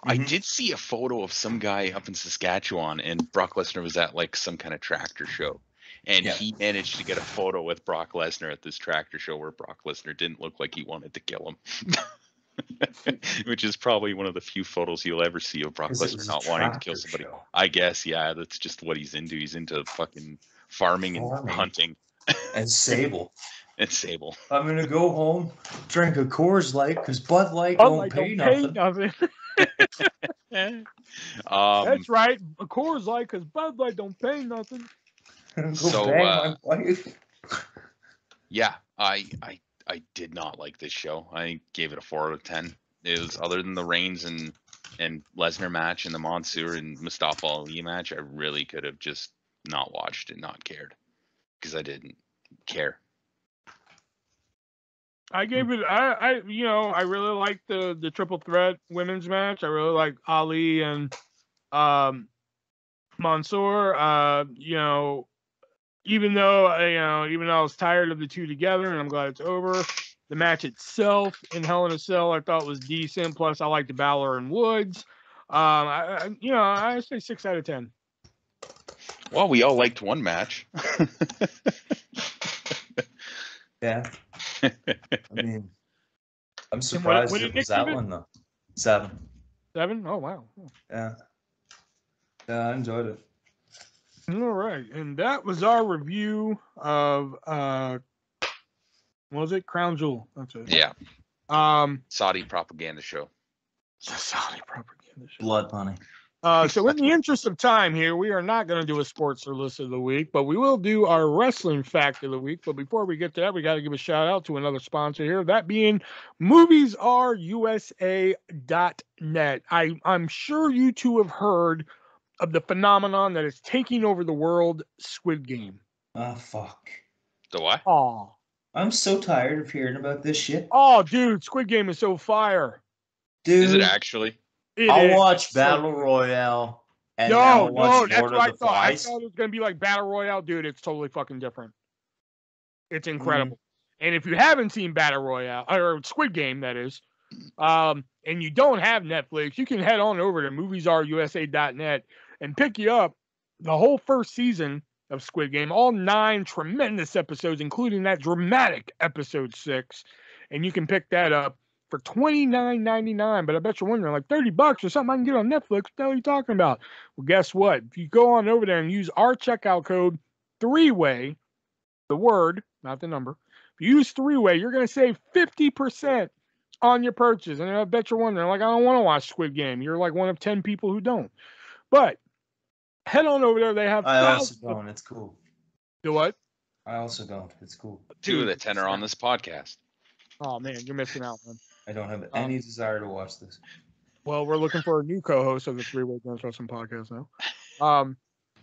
I did see a photo of some guy up in Saskatchewan, and Brock Lesnar was at like some kind of tractor show. And he managed to get a photo with Brock Lesnar at this tractor show where Brock Lesnar didn't look like he wanted to kill him. Which is probably one of the few photos you'll ever see of Brock Lesnar not wanting to kill somebody. Show. I guess, yeah, that's just what he's into. He's into fucking farming and hunting. And Sable. And Sable. I'm going to go home, drink a Coors Light, because Bud Light don't pay nothing. That's right. A Coors Light, because Bud Light don't pay nothing. So, yeah, I did not like this show. I gave it a 4 out of 10. It was, other than the Reigns and Lesnar match and the Mansoor and Mustafa Ali match, I really could have just not watched and not cared because I didn't care. I gave it. I really liked the triple threat women's match. I really like Ali and Mansoor. Even though I was tired of the two together, and I'm glad it's over. The match itself in Hell in a Cell I thought was decent. Plus, I liked the Balor and Woods. I say 6 out of 10. Well, we all liked one match. Yeah. I mean, I'm surprised it was that one though. 7. 7? Oh wow. Yeah. Yeah, I enjoyed it. All right, and that was our review of what was it? Crown Jewel. That's it. Yeah. Saudi propaganda show. Saudi propaganda show. Blood money. So in the interest of time here, we are not going to do a sports list of the week, but we will do our wrestling fact of the week. But before we get to that, we got to give a shout out to another sponsor here, that being MoviesAreUSA.net. I'm sure you two have heard of the phenomenon that is taking over the world, Squid Game. Oh, fuck. The what? Oh. I'm so tired of hearing about this shit. Oh, dude, Squid Game is so fire. Dude. Is it actually? I'll watch Battle Royale. And no, watch that's what I thought. I Flies. thought it was going to be like Battle Royale. Dude, it's totally fucking different. It's incredible. And if you haven't seen Battle Royale, or Squid Game, that is, and you don't have Netflix, you can head on over to MoviesAreUSA.net and pick you up the whole first season of Squid Game, all 9 tremendous episodes, including that dramatic episode 6. And you can pick that up for $29.99, but I bet you're wondering, like $30 or something I can get on Netflix. What the hell are you talking about? Well, guess what? If you go on over there and use our checkout code 3-way, the word, not the number. If you use 3-way, you're going to save 50% on your purchase. And I bet you're wondering, like, I don't want to watch Squid Game. You're like one of 10 people who don't. But head on over there. They have. I also don't. It's cool. Do what? I also don't. It's cool. 2 of the 10 are on this podcast. Oh man, you're missing out, man. I don't have any desire to watch this. Well, we're looking for a new co-host of the 3-Way Dance Wrestling Podcast now,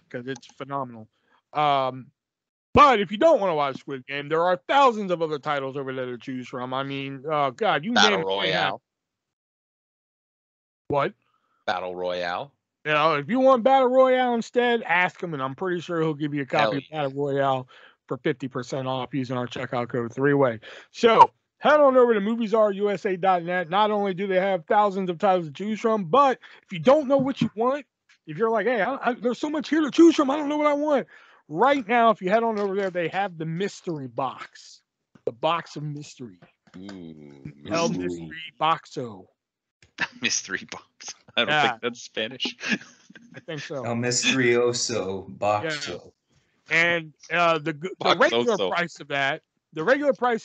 because it's phenomenal. But if you don't want to watch Squid Game, there are thousands of other titles over there to choose from. I mean, God, you Battle name Royale. What? Battle Royale. You know, if you want Battle Royale instead, ask him, and I'm pretty sure he'll give you a copy of Battle Royale for 50% off using our checkout code 3-Way. So head on over to MoviesAreUSA.net. Not only do they have thousands of titles to choose from, but if you don't know what you want, if you're like, hey, there's so much here to choose from, I don't know what I want. Right now, if you head on over there, they have the mystery box, the box of mystery. El Mystery Boxo. Mystery box. I don't think that's Spanish. I think so. El Misterioso Boxo. Yeah. And the regular price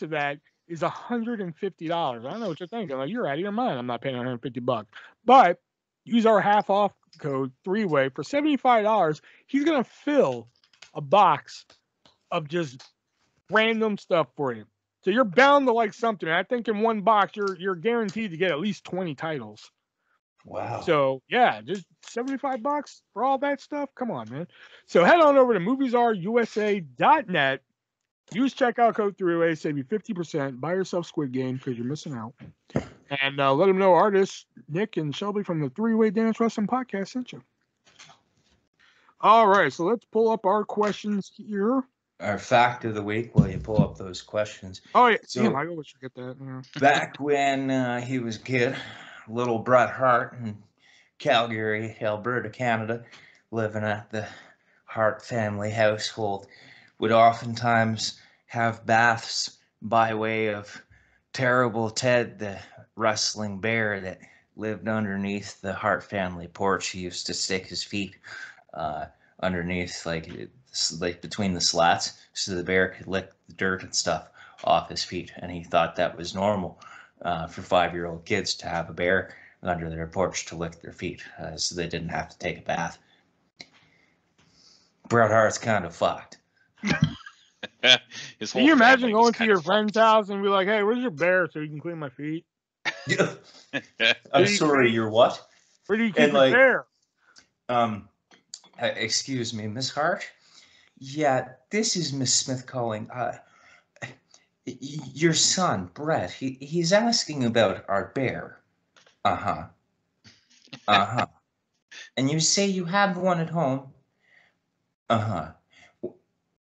of that is $150. I don't know what you're thinking. Like, you're out of your mind. I'm not paying $150. But use our half off code 3-Way for $75. He's gonna fill a box of just random stuff for you. So you're bound to like something. I think in one box you're guaranteed to get at least 20 titles. Wow. So yeah, just $75 for all that stuff. Come on, man. So head on over to MoviesAreUSA.net. Use checkout code 3-Way, save you 50%. Buy yourself Squid Game because you're missing out. And let them know artists Nick and Shelby from the 3-Way Dance Wrestling Podcast sent you. All right, so let's pull up our questions here. Our fact of the week while you pull up those questions. Oh, yeah. So, damn, I always forget that. Yeah. Back when he was a kid, little Bret Hart in Calgary, Alberta, Canada, living at the Hart family household, would oftentimes have baths by way of Terrible Ted, the wrestling bear that lived underneath the Hart family porch. He used to stick his feet underneath, like between the slats, so the bear could lick the dirt and stuff off his feet. And he thought that was normal for 5-year-old kids to have a bear under their porch to lick their feet, so they didn't have to take a bath. Bret Hart's kind of fucked. Can you imagine going to your friend's house and be like, hey, where's your bear so you can clean my feet? I'm sorry, you're what? Where do you keep your bear? Excuse me, Miss Hart? Yeah, this is Miss Smith calling. Your son, Brett, he's asking about our bear. Uh-huh. Uh-huh. And you say you have one at home? Uh-huh.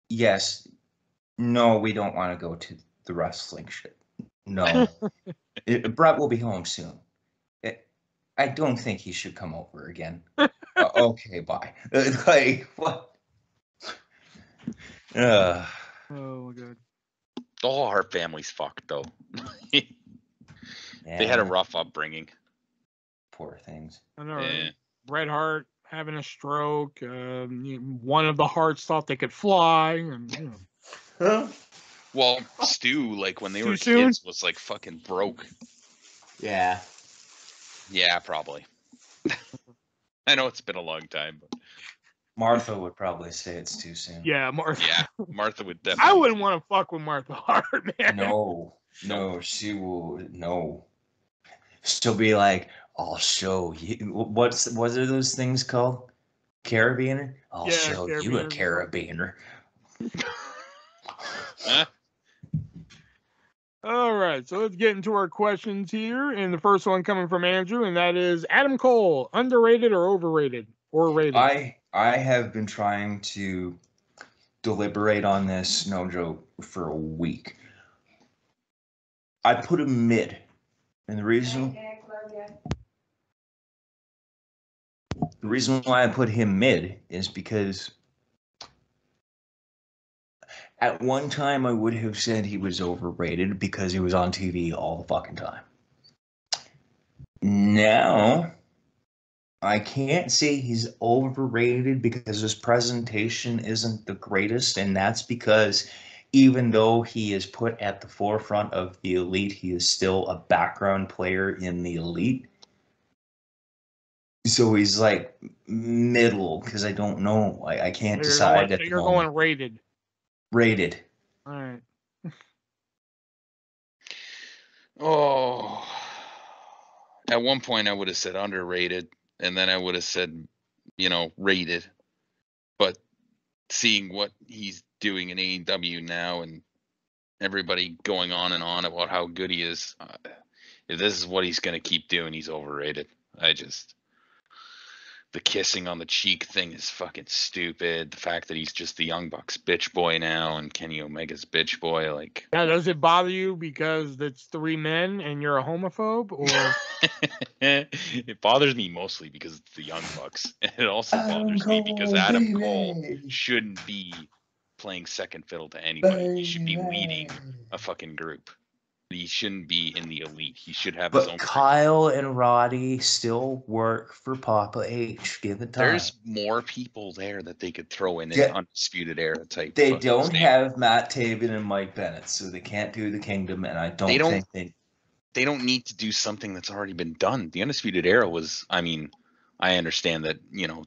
Yes. No, we don't want to go to the wrestling shit. No. Brett will be home soon. I don't think he should come over again. Okay, bye. Like, what? Oh, my God. The whole Hart family's fucked, though. They had a rough upbringing. Poor things. I know. Yeah. Bret Hart having a stroke. One of the Harts thought they could fly. And, Well, Stu, like when they were kids, was like fucking broke. Yeah. Yeah, probably. I know it's been a long time, but Martha would probably say it's too soon. Yeah, Martha. Yeah, Martha would definitely. I wouldn't want to fuck with Martha Hart, man. No, she will. No, she'll be like, "I'll show you." What are those things called? Carabiner? I'll show you a carabiner. All right, so let's get into our questions here. And the first one coming from Andrew, and that is Adam Cole, underrated or overrated or rated? I have been trying to deliberate on this, no joke, for a week. I put him mid, and the reason why I put him mid is because at one time I would have said he was overrated because he was on TV all the fucking time. Now I can't say he's overrated because his presentation isn't the greatest, and that's because even though he is put at the forefront of the elite, he is still a background player in the elite. So he's like middle because I don't know. I can't decide at the moment. You're going rated. Rated. All right. Oh, at one point I would have said underrated, and then I would have said, rated. But seeing what he's doing in AEW now, and everybody going on and on about how good he is, if this is what he's going to keep doing, he's overrated. The kissing on the cheek thing is fucking stupid. The fact that he's just the Young Bucks bitch boy now and Kenny Omega's bitch boy, like. Now, does it bother you because it's 3 men and you're a homophobe, or? It bothers me mostly because it's the Young Bucks. And it also bothers me because Adam Cole shouldn't be playing second fiddle to anybody. He should be leading a fucking group. He shouldn't be in the elite. He should have his own. But Kyle and Roddy still work for Papa H. Give it time. There's more people there that they could throw in an Undisputed Era type. They don't have Matt Taven and Mike Bennett, so they can't do the Kingdom, and I don't think they don't need to do something that's already been done. The Undisputed Era was, I understand that,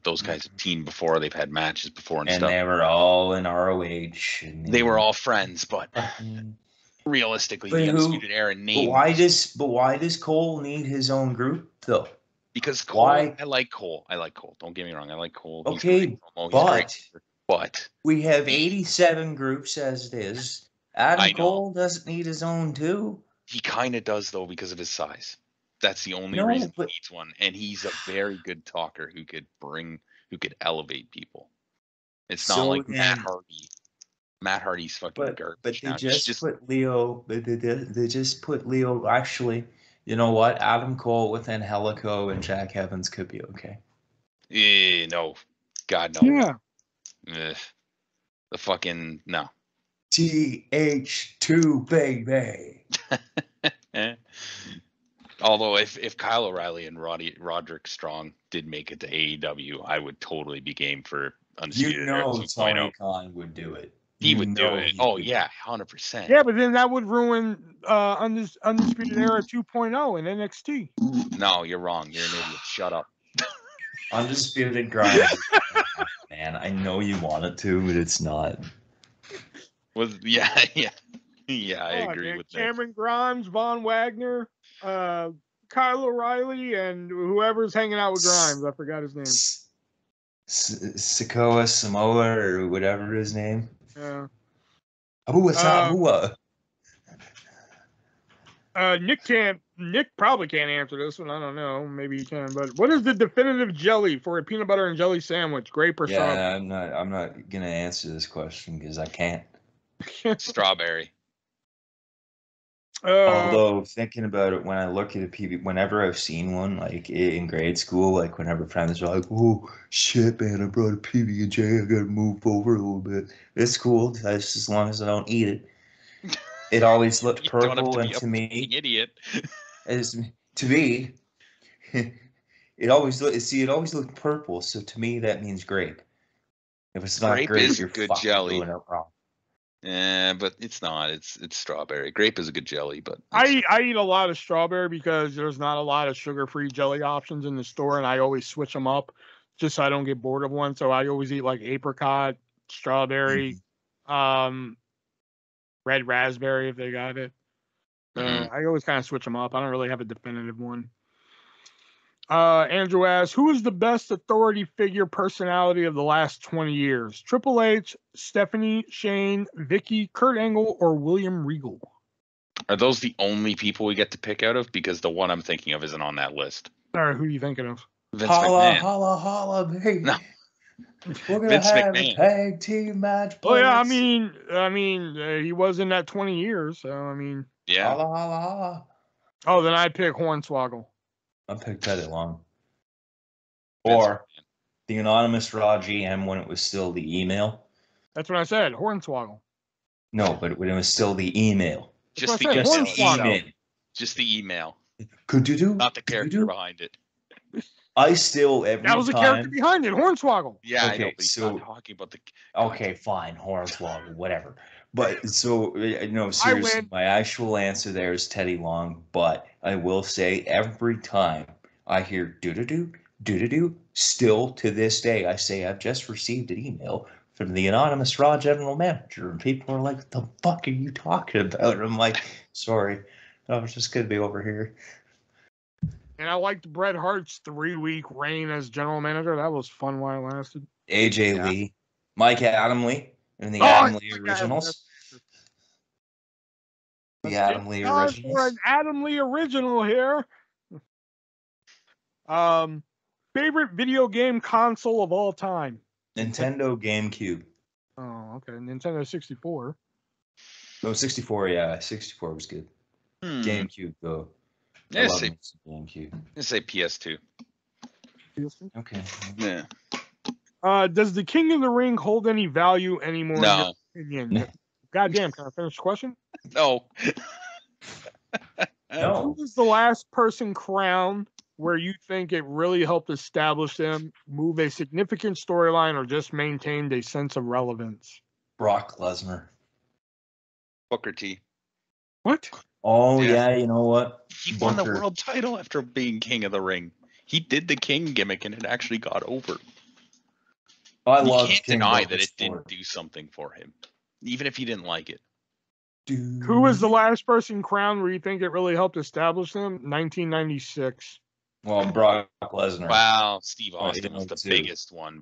those guys have teamed before, they've had matches before and stuff. And they were all in ROH. And they were all friends, but realistically, the Undisputed Era name. But why does Cole need his own group, though? Because Cole, I like Cole. Don't get me wrong. I like Cole. Okay, but we have 87 groups as it is. Adam Cole doesn't need his own, too. He kind of does, though, because of his size. That's the only reason he needs one. And he's a very good talker who could elevate people. It's not like Matt Hardy. Matt Hardy's fucking garbage. But they just put Leo. They just put Leo. Actually, you know what? Adam Cole with Angelico and Jack Evans could be okay. No. God, no. Yeah. The fucking no. TH2 baby. Although if Kyle O'Reilly and Roderick Strong did make it to AEW, I would totally be game for Undisputed Era 2.0. Tony Khan would do it. He would do it. Oh yeah, 100%. Yeah, but then that would ruin Undisputed Era 2.0 in NXT. No, you're wrong. You're an idiot. Shut up. Undisputed Grind. Man, I know you want it to, but it's not. I agree with that. Cameron Grimes, Von Wagner, Kyle O'Reilly, and whoever's hanging out with Grimes. I forgot his name. Sikoa Samoa or whatever his name. Yeah. Nick probably can't answer this one. I don't know. Maybe he can. But what is the definitive jelly for a peanut butter and jelly sandwich? Grape or strawberry? I'm not gonna answer this question because I can't. Strawberry. Although thinking about it, when I look at a PB, whenever I've seen one, like in grade school, like whenever friends are like, "Oh shit, man, I brought a PB and J, I gotta move over a little bit." It's cool, just as long as I don't eat it. It always looked purple, and to me, idiot. To me, it always looked purple. So to me, that means grape. If it's not grape, you're good fucking jelly. doing it wrong. Yeah, but it's not. It's strawberry. Grape is a good jelly, but I eat a lot of strawberry because there's not a lot of sugar-free jelly options in the store, and I always switch them up. just so I don't get bored of one. So I always eat like apricot, strawberry, red raspberry if they got it. I always kind of switch them up. I don't really have a definitive one. Andrew asks, who is the best authority figure personality of the last 20 years? Triple H, Stephanie, Shane, Vicky, Kurt Angle, or William Regal? Are those the only people we get to pick out of? Because the one I'm thinking of isn't on that list. All right, who are you thinking of? Vince Holla, McMahon. holla, holla, baby. No. We're gonna Vince have McMahon. a tag team match. Oh yeah, boys. he was in that 20 years, so I mean. Yeah. Holla, holla, holla. Oh, then I pick Hornswoggle. I picked Teddy Long. Vince Or the anonymous Raw GM when it was still the email. That's what I said, Hornswoggle. No, but when it was still the email. Just That's the what I said, email. Hornswoggle. itself. Just the email. Could you do? Not the character behind it. I still every That was the time. character behind it, Hornswoggle. Yeah, I Okay, know, but he's so- not talking about the. Okay, fine, Hornswoggle, whatever. But so no, seriously, win. my actual answer there is Teddy Long. But I will say every time I hear do, still to this day, I say I've just received an email from the anonymous Raw general manager, and people are like, "What the fuck are you talking about?" And I'm like, "Sorry, I was just gonna be over here." And I liked Bret Hart's 3-week reign as general manager. That was fun while it lasted. AJ Yeah. Lee, Mike Adam Lee, and the Oh, Adam Lee Mike originals. The Let's Adam get Lee time originals. for an Adam Lee original here. Favorite video game console of all time? Nintendo GameCube. Oh, okay. Nintendo 64. No, 64, yeah. 64 was good. GameCube, though. I Yeah, love say, me some GameCube. say PS2. Okay. Yeah. Does the King of the Ring hold any value anymore in No. your opinion? Goddamn, can I finish the question? No. No. Who was the last person crowned where you think it really helped establish them, move a significant storyline, or just maintained a sense of relevance? Brock Lesnar. Booker T. What? Oh, Yeah. yeah, you know what? He won the Booker. world title after being King of the Ring. He did the King gimmick and it actually got over. I You love can't King deny Booker that it Sport. didn't do something for him, even if he didn't like it. Who was the last person crowned where you think it really helped establish them? 1996. Well, Brock Lesnar. Wow, Steve Oh, Austin you was know, the too. biggest one.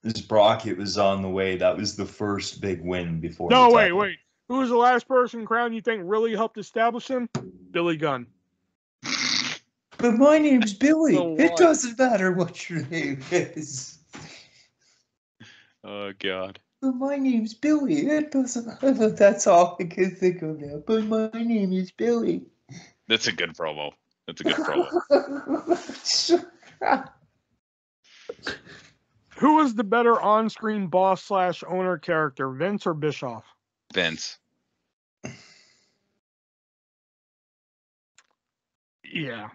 This Brock, it was on the way. That was the first big win before. No, the wait, title. wait. Who was the last person crowned you think really helped establish him? Billy Gunn. But my name's Billy. So It what? doesn't matter what your name is. Oh God. But my name's Billy. It doesn't. That's all I can think of now. But my name is Billy. That's a good promo. That's a good promo. Who was the better on-screen boss/owner character, Vince or Bischoff? Vince. Yeah.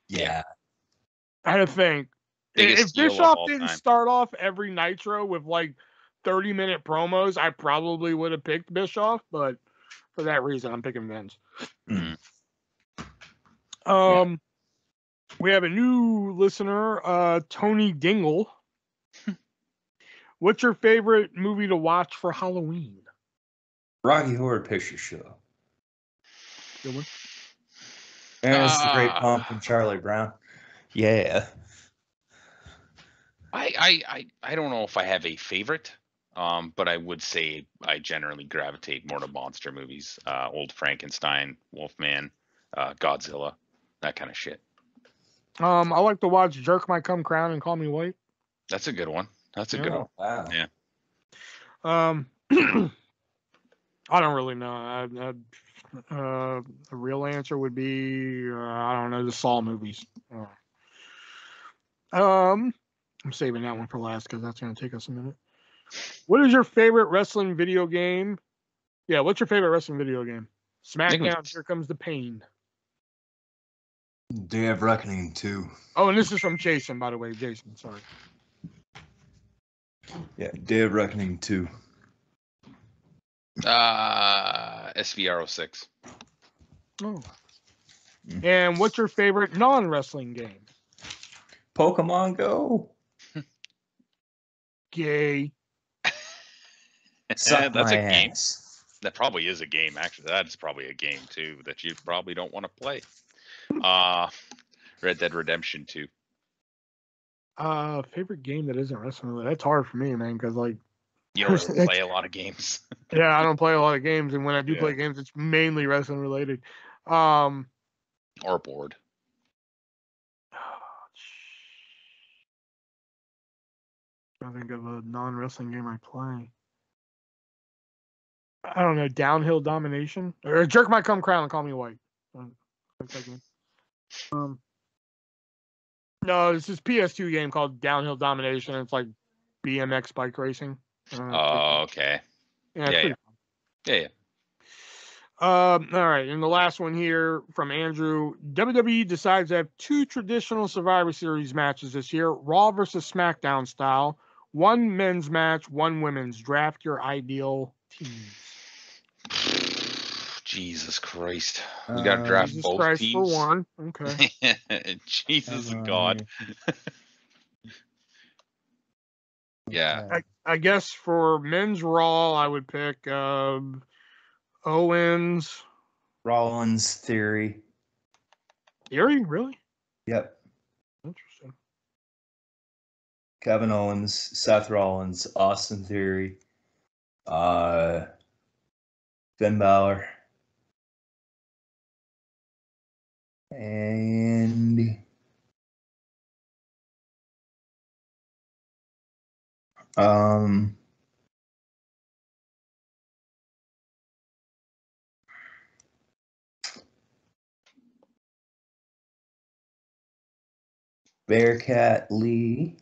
Yeah. I had to think. Biggest If heel of Bischoff all didn't time. start off every Nitro with like 30-minute promos, I probably would have picked Bischoff, but for that reason, I'm picking Vince. Mm. We have a new listener, Tony Dingle. What's your favorite movie to watch for Halloween? Rocky Horror Picture Show. Good one. And it's the Great Pumpkin, Charlie Brown. Yeah. I don't know if I have a favorite, but I would say I generally gravitate more to monster movies. Old Frankenstein, Wolfman, Godzilla, that kind of shit. I like to watch Jerk My Cum Crown and Call Me White. That's a good one. That's a good Yeah. one. Wow. Yeah. I don't really know. The real answer would be I don't know, the Saw movies. I'm saving that one for last because that's going to take us a minute. What is your favorite wrestling video game? Yeah, what's your favorite wrestling video game? SmackDown, Here Comes the Pain. Day of Reckoning 2. Oh, and this is from Jason, by the way. Jason, sorry. Yeah, Day of Reckoning 2. SVR06. Oh. And what's your favorite non-wrestling game? Pokemon Go. Gay. Suck That's my a game. ass. That probably is a game. Actually, that's probably a game too that you probably don't want to play. Red Dead Redemption 2. Favorite game that isn't wrestling related? That's hard for me, man, because like you don't really play a lot of games. Yeah, I don't play a lot of games, and when I do play games, it's mainly wrestling related. Or board. I think of a non-wrestling game I play. I don't know, Downhill Domination or Jerk My Cum Crown and Call Me White. No, it's this PS2 game called Downhill Domination. It's like BMX bike racing. Okay. Yeah, it's pretty fun. Yeah. All right, and the last one here from Andrew. WWE decides to have 2 traditional Survivor Series matches this year, Raw versus SmackDown style. 1 men's match, 1 women's. Draft your ideal teams. Jesus Christ. We got to draft Jesus both Christ teams. For one. Okay. Jesus God. Yeah. I guess for men's Raw, I would pick Owens. Rollins, Theory. Theory? Really? Yep. Interesting. Kevin Owens, Seth Rollins, Austin Theory, Finn Balor, and Bearcat Lee.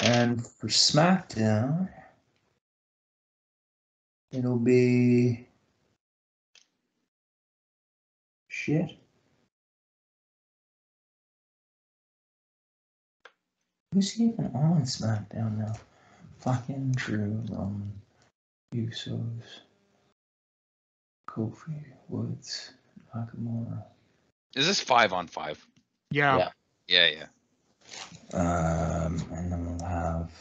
And for SmackDown, it'll be shit. Who's even on SmackDown now? Fucking Drew, Usos, Kofi, Woods, Nakamura. Is this 5-on-5? Yeah. Yeah. And then we'll have.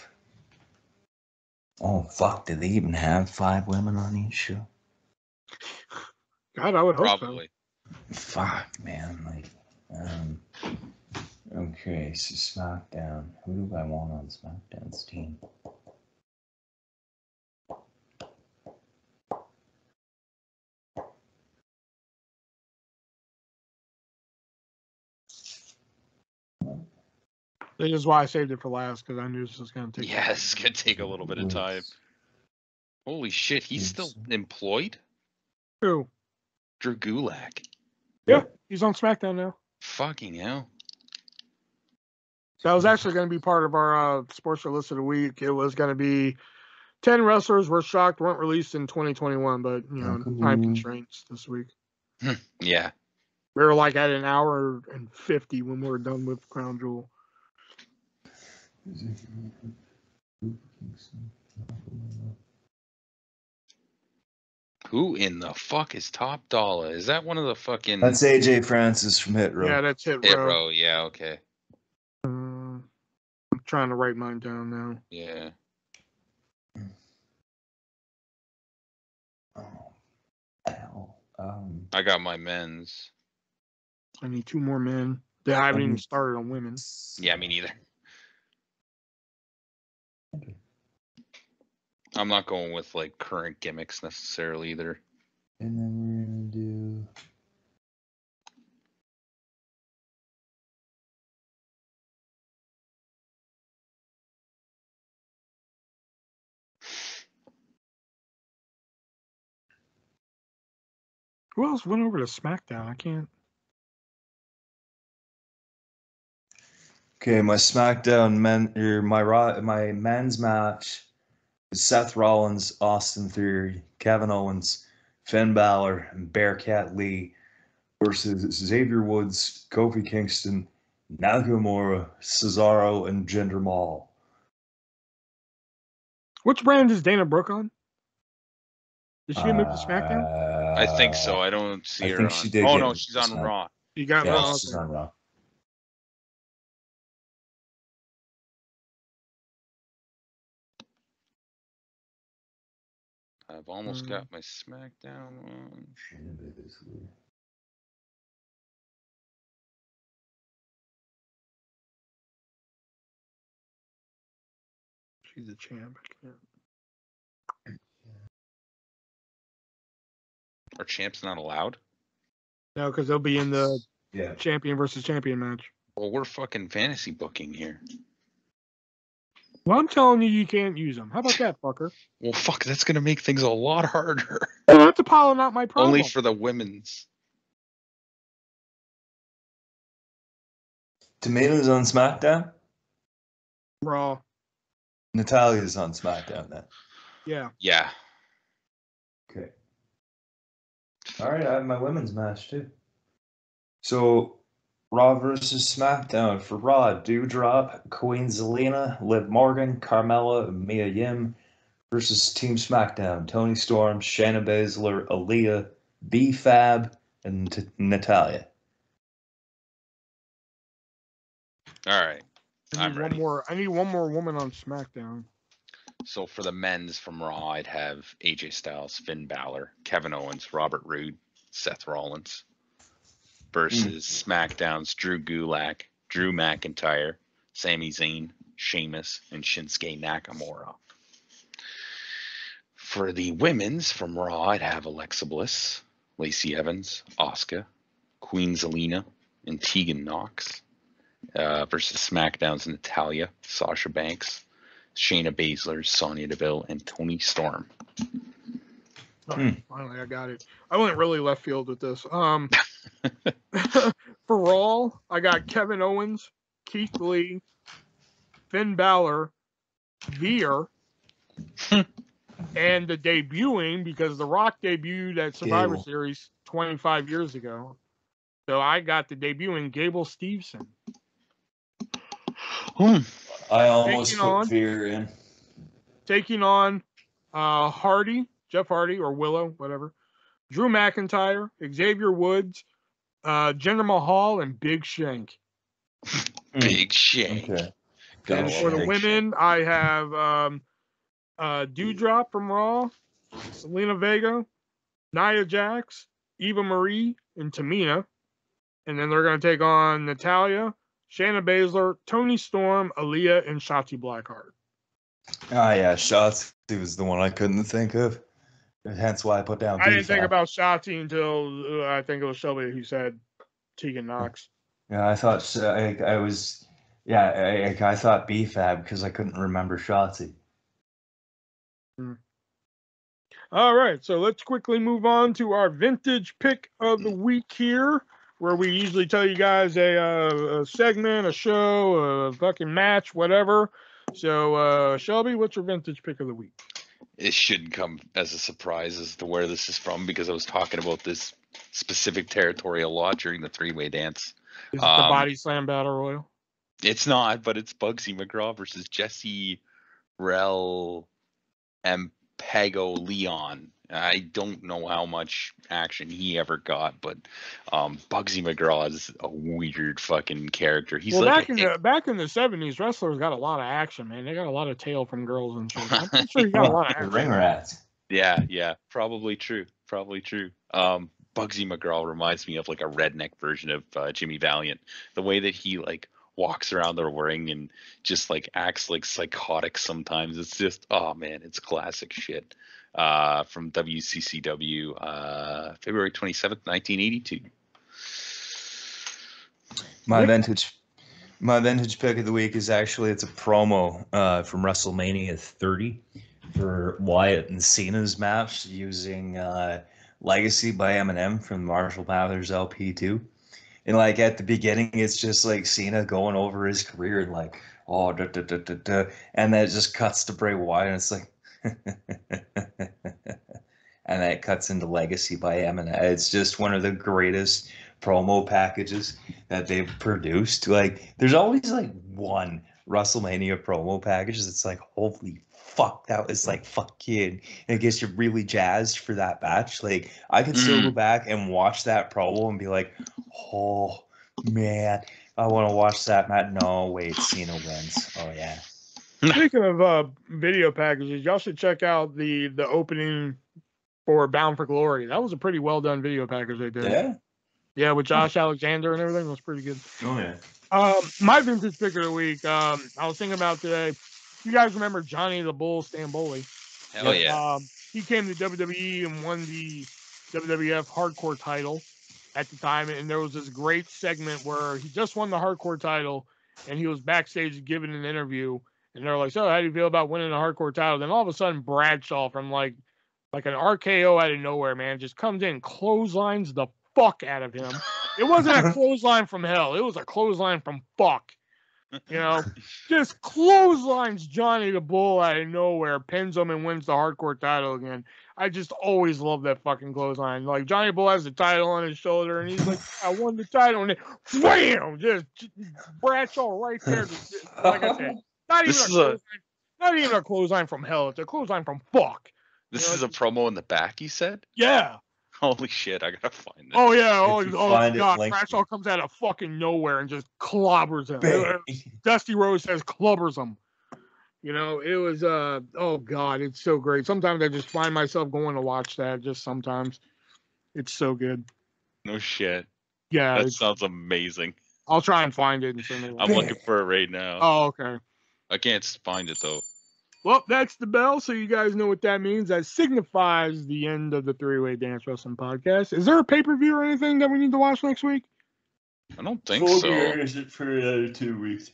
Oh fuck! Did they even have 5 women on each show? God, I would hope Probably. So. Fuck, man! Like, okay, so SmackDown. Who do I want on SmackDown's team? This is why I saved it for last, because I knew this was going to take. Yeah, this is going to take a little bit of time. Holy shit, he's still employed? Who? Drew Gulak. Yeah, he's on SmackDown now. Fucking hell. That was actually going to be part of our Sports List of the Week. It was going to be 10 wrestlers we're shocked weren't released in 2021, but, time constraints this week. Yeah. We were like at an hour and 50 when we were done with Crown Jewel. Who in the fuck is Top Dollar? Is that one of the fucking... That's AJ Francis from Hit Row. Yeah, that's Hit Row. Hit Row, yeah, okay. I'm trying to write mine down now. Yeah. Oh, hell. I got my men's. I need 2 more men. They haven't even started on women. Yeah, me neither. I'm not going with like current gimmicks necessarily either. And then we're gonna do. Who else went over to SmackDown? I can't. Okay, my SmackDown my men's match is Seth Rollins, Austin Theory, Kevin Owens, Finn Balor, and Bearcat Lee versus Xavier Woods, Kofi Kingston, Nakamura, Cesaro, and Jinder Mahal. Which brand is Dana Brooke on? Did she move to SmackDown? I think so. I don't see her on. She did. Oh no, she's on Raw. You got Raw. She's on Raw. I've almost got my SmackDown one. She's a champ. Are champs not allowed? No, because they'll be in the champion versus champion match. Well, we're fucking fantasy booking here. Well, I'm telling you, you can't use them. How about that, fucker? Well, fuck, that's going to make things a lot harder. Well, that's a pile not my problem. Only for the women's. Tamina's on SmackDown? Raw. Natalia's on SmackDown then? Yeah. Yeah. Okay. All right, I have my women's match too. So, Raw versus SmackDown. For Raw, Doudrop, Queen Zelina, Liv Morgan, Carmella, and Mia Yim versus Team SmackDown. Toni Storm, Shayna Baszler, Aaliyah, B-Fab, and Natalya. All right. I'm ready. I need one more woman on SmackDown. So for the men's from Raw, I'd have AJ Styles, Finn Balor, Kevin Owens, Robert Roode, Seth Rollins versus SmackDown's Drew Gulak, Drew McIntyre, Sami Zayn, Sheamus, and Shinsuke Nakamura. For the women's from Raw, I'd have Alexa Bliss, Lacey Evans, Asuka, Queen Zelina, and Tegan Nox versus SmackDown's Natalya, Sasha Banks, Shayna Baszler, Sonya Deville, and Toni Storm. Finally, I got it. I went really left field with this. For Raw, I got Kevin Owens, Keith Lee, Finn Balor, Veer, and the debuting, because The Rock debuted at Survivor Series 25 years ago. So I got the debuting Gable Steveson. I almost put Veer in. Taking on Hardy, Jeff Hardy, or Willow, whatever. Drew McIntyre, Xavier Woods, Jinder Mahal, and Big Shank. Big Shank. Okay. And for the women, I have Doudrop from Raw, Selena Vega, Nia Jax, Eva Marie, and Tamina. And then they're going to take on Natalya, Shayna Baszler, Toni Storm, Aaliyah, and Shotzi Blackheart. Yeah, Shotzi was the one I couldn't think of. Hence why I put down. I didn't think about Shotzi until I think it was Shelby who said Tegan Nox. Yeah, I thought I was. Yeah, I thought B-Fab because I couldn't remember Shotzi. All right, so let's quickly move on to our vintage pick of the week here, where we usually tell you guys a segment, a show, a fucking match, whatever. So, Shelby, what's your vintage pick of the week? It shouldn't come as a surprise as to where this is from, because I was talking about this specific territory a lot during the three-way dance. Is it the Body Slam Battle Royal? It's not, but it's Bugsy McGraw versus Jesse Rel Ampego Leon. I don't know how much action he ever got, but Bugsy McGraw is a weird fucking character. He's back in the 70s, wrestlers got a lot of action, man. They got a lot of tail from girls and shit. I'm pretty sure he got a lot of action. Ring rats. Yeah, probably true. Bugsy McGraw reminds me of like a redneck version of Jimmy Valiant. The way that he like walks around the ring and just like acts like psychotic sometimes. It's just, oh man, it's classic shit. From WCCW, February 27th, 1982. My vintage pick of the week is actually, it's a promo from WrestleMania 30 for Wyatt and Cena's match using Legacy by Eminem from Marshall Mathers LP2. And like at the beginning, it's just like Cena going over his career and like, oh, da, da, da, da, da. And then it just cuts to Bray Wyatt and it's like, and then it cuts into Legacy by Eminem. It's just one of the greatest promo packages that they've produced. Like, there's always like one WrestleMania promo package that's like, holy fuck, that was like, fuck yeah. And it gets you really jazzed for that match. Like, I could still go back and watch that promo and be like, oh man, I want to watch that match. No, wait, Cena wins. Oh yeah. Speaking of video packages, y'all should check out the opening for Bound for Glory. That was a pretty well done video package they did. Yeah. Yeah, with Josh Alexander and everything. That was pretty good. Oh yeah. My vintage pick of the week. I was thinking about today. You guys remember Johnny the Bull Stamboli? Hell yeah. He came to WWE and won the WWF Hardcore title at the time, and there was this great segment where he just won the Hardcore title, and he was backstage giving an interview, and they're like, "So, how do you feel about winning the Hardcore title?" Then all of a sudden, Bradshaw from like an RKO out of nowhere, man, just comes in, clotheslines the fuck out of him. It wasn't a clothesline from hell; it was a clothesline from fuck. You know, just clotheslines Johnny the Bull out of nowhere, pins him and wins the Hardcore title again. I just always love that fucking clothesline. Like, Johnny Bull has the title on his shoulder, and he's like, "I won the title," and then wham, just Bradshaw right there. Like I said, not even a clothesline from hell. It's a clothesline from fuck. This is a promo in the back, you said? Yeah. Holy shit, I gotta find it. Oh yeah, oh god, Bradshaw comes out of fucking nowhere and just clobbers him. Dusty Rose says clobbers him. You know, it was oh god, it's so great. Sometimes I just find myself going to watch that. Just sometimes, it's so good. No shit. Yeah, that sounds amazing. I'll try and find it and send it. I'm looking for it right now. Oh okay. I can't find it though. Well, that's the bell, so you guys know what that means. That signifies the end of the Three-Way Dance Wrestling Podcast. Is there a pay-per-view or anything that we need to watch next week? I don't think so. Is it for another 2 weeks?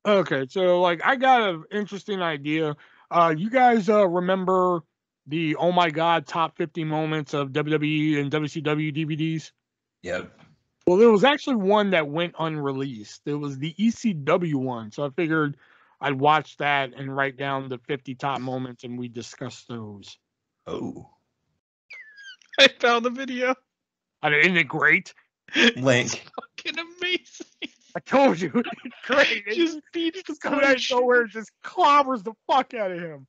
Okay, so like I got an interesting idea. You guys remember the Oh My God top 50 moments of WWE and WCW DVDs? Yep. Well, there was actually one that went unreleased. It was the ECW one, so I figured I'd watch that and write down the 50 top moments, and we discuss those. Oh. I found the video. Isn't it great? Link. Fucking amazing. I told you. It's great. It Just beat it. just comes out of nowhere and just clobbers the fuck out of him.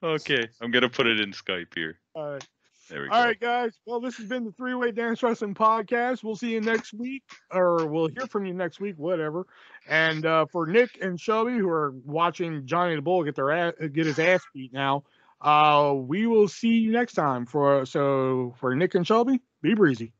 Okay, I'm going to put it in Skype here. All right. There we go. All right, guys. Well, this has been the Three-Way Dance Wrestling Podcast. We'll see you next week, or we'll hear from you next week, whatever. And for Nick and Shelby, who are watching Johnny the Bull get his ass beat now, we will see you next time. For Nick and Shelby, be breezy.